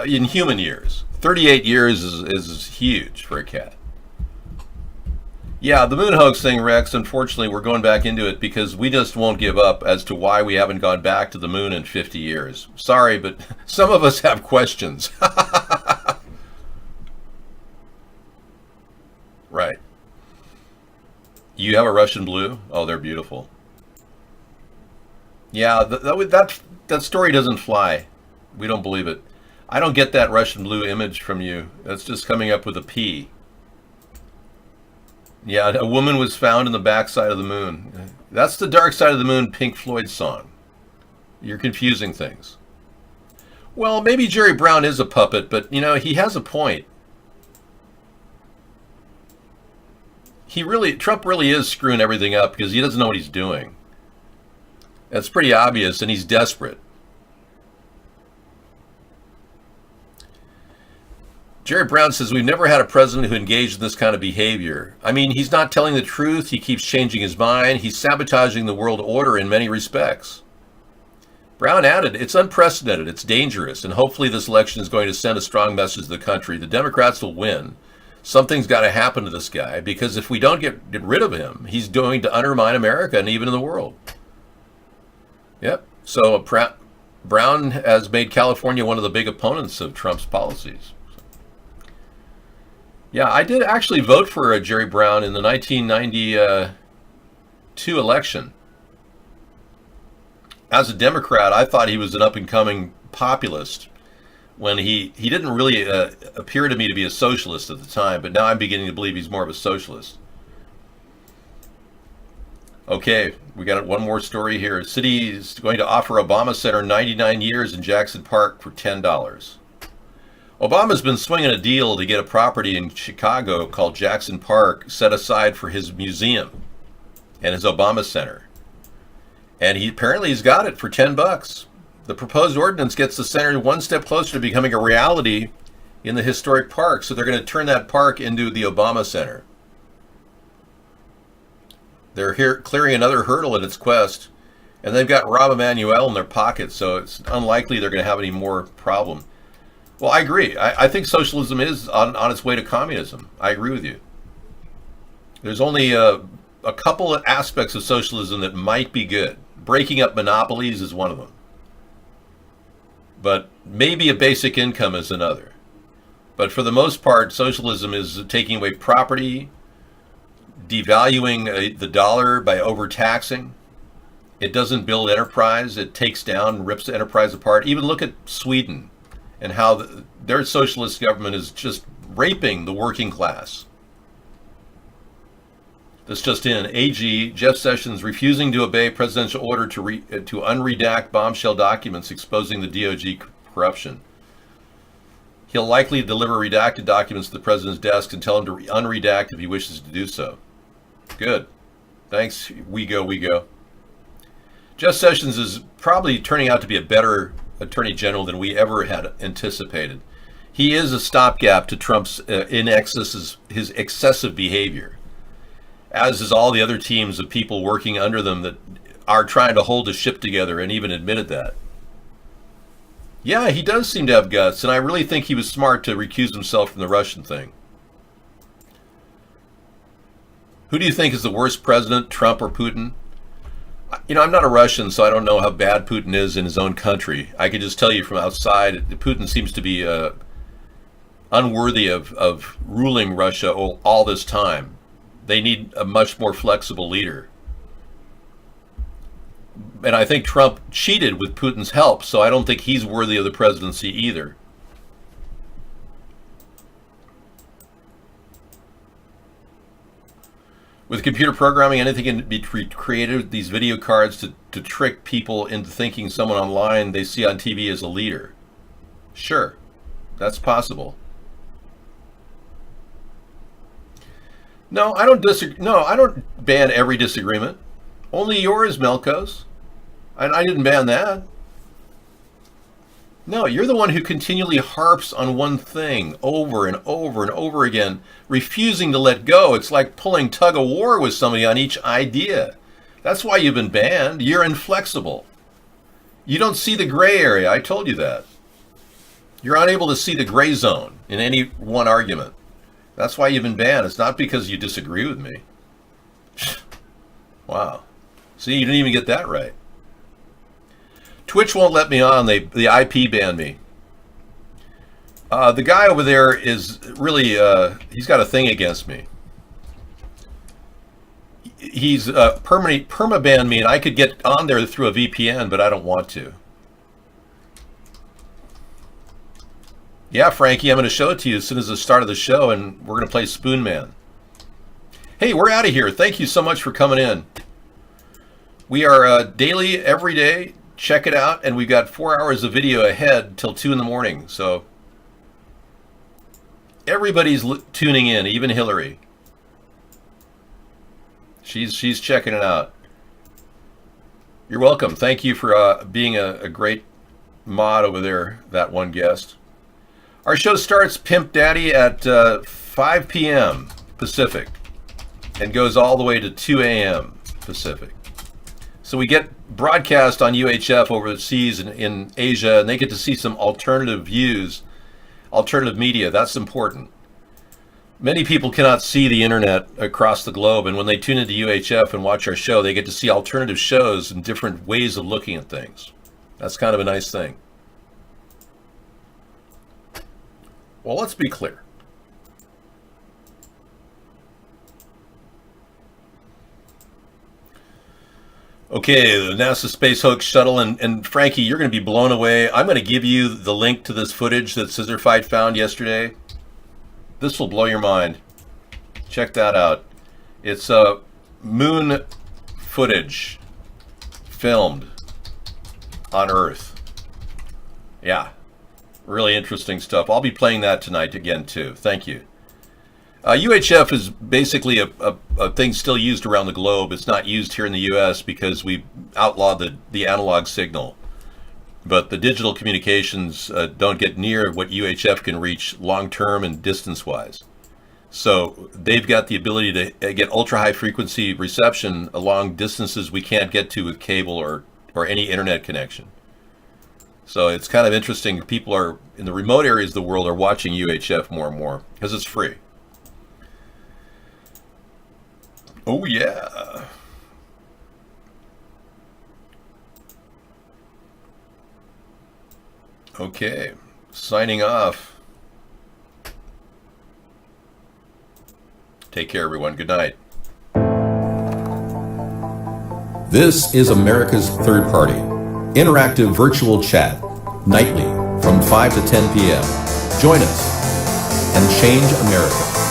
Speaker 2: In human years. 38 years is huge for a cat. Yeah, the moon hoax thing, Rex, unfortunately, we're going back into it because we just won't give up as to why we haven't gone back to the moon in 50 years. Sorry, but some of us have questions. Right. You have a Russian blue? Oh, they're beautiful. Yeah, that story doesn't fly. We don't believe it. I don't get that Russian blue image from you. That's just coming up with a P. Yeah, a woman was found in the backside of the moon. That's the Dark Side of the Moon Pink Floyd song. You're confusing things. Well, maybe Jerry Brown is a puppet, but, you know, he has a point. Trump really is screwing everything up because he doesn't know what he's doing. That's pretty obvious, and he's desperate. Jerry Brown says, we've never had a president who engaged in this kind of behavior. I mean, he's not telling the truth. He keeps changing his mind. He's sabotaging the world order in many respects. Brown added, it's unprecedented, it's dangerous, and hopefully this election is going to send a strong message to the country. The Democrats will win. Something's got to happen to this guy, because if we don't get rid of him, he's going to undermine America and even in the world. Yep. So Brown has made California one of the big opponents of Trump's policies. Yeah, I did actually vote for Jerry Brown in the 1992 election. As a Democrat, I thought he was an up-and-coming populist when he didn't really appear to me to be a socialist at the time, but now I'm beginning to believe he's more of a socialist. Okay, we got one more story here. The city is going to offer Obama Center 99 years in Jackson Park for $10. Obama's been swinging a deal to get a property in Chicago called Jackson Park set aside for his museum and his Obama Center. And he's got it for $10. The proposed ordinance gets the center one step closer to becoming a reality in the historic park. So they're going to turn that park into the Obama Center. They're here clearing another hurdle in its quest. And they've got Rahm Emanuel in their pocket, so it's unlikely they're going to have any more problem. Well, I agree. I think socialism is on its way to communism. I agree with you. There's only a couple of aspects of socialism that might be good. Breaking up monopolies is one of them. But maybe a basic income is another. But for the most part, socialism is taking away property, devaluing the dollar by overtaxing. It doesn't build enterprise. It takes down, rips the enterprise apart. Even look at Sweden and how their socialist government is just raping the working class. This just in, AG Jeff Sessions refusing to obey presidential order to unredact bombshell documents exposing the DOJ corruption. He'll likely deliver redacted documents to the president's desk and tell him to unredact if he wishes to do so. Good. Thanks, we go. Jeff Sessions is probably turning out to be a better attorney general than we ever had anticipated. He is a stopgap to Trump's his excessive behavior, as is all the other teams of people working under them that are trying to hold the ship together and even admitted that. Yeah, he does seem to have guts, and I really think he was smart to recuse himself from the Russian thing. Who do you think is the worst president, Trump or Putin? You know, I'm not a Russian, so I don't know how bad Putin is in his own country. I can just tell you from outside, Putin seems to be unworthy of ruling Russia all this time. They need a much more flexible leader. And I think Trump cheated with Putin's help, so I don't think he's worthy of the presidency either. With computer programming, anything can be created. These video cards to trick people into thinking someone online they see on TV as a leader. Sure, that's possible. No, I don't disagree. No, I don't ban every disagreement. Only yours, Melkos. I didn't ban that. No, you're the one who continually harps on one thing over and over and over again, refusing to let go. It's like pulling tug of war with somebody on each idea. That's why you've been banned. You're inflexible. You don't see the gray area. I told you that. You're unable to see the gray zone in any one argument. That's why you've been banned. It's not because you disagree with me. Wow. See, you didn't even get that right. Twitch won't let me on. The IP banned me. The guy over there is really, he's got a thing against me. He's perma-banned me, and I could get on there through a VPN, but I don't want to. Yeah, Frankie, I'm going to show it to you as soon as the start of the show, and we're going to play Spoon Man. Hey, we're out of here. Thank you so much for coming in. We are daily, every day. Check it out, and we've got 4 hours of video ahead till 2 in the morning. So everybody's tuning in, even Hillary. She's checking it out. You're welcome. Thank you for being a great mod over there, that one guest. Our show starts Pimp Daddy at 5 p.m. Pacific and goes all the way to 2 a.m. Pacific. So we get broadcast on UHF overseas in Asia, and they get to see some alternative views, alternative media. That's important. Many people cannot see the internet across the globe, and when they tune into UHF and watch our show, they get to see alternative shows and different ways of looking at things. That's kind of a nice thing. Well, let's be clear. Okay, the NASA Space Hoax Shuttle, and Frankie, you're going to be blown away. I'm going to give you the link to this footage that Scissor Fight found yesterday. This will blow your mind. Check that out. It's moon footage filmed on Earth. Yeah, really interesting stuff. I'll be playing that tonight again, too. Thank you. UHF is basically a thing still used around the globe. It's not used here in the U.S. because we outlawed the analog signal. But the digital communications don't get near what UHF can reach long-term and distance-wise. So they've got the ability to get ultra-high frequency reception along distances we can't get to with cable or any internet connection. So it's kind of interesting. People are in the remote areas of the world are watching UHF more and more because it's free. Oh, yeah. Okay, signing off. Take care, everyone. Good night. This is America's Third Party. Interactive virtual chat, nightly from 5 to 10 p.m. Join us and change America.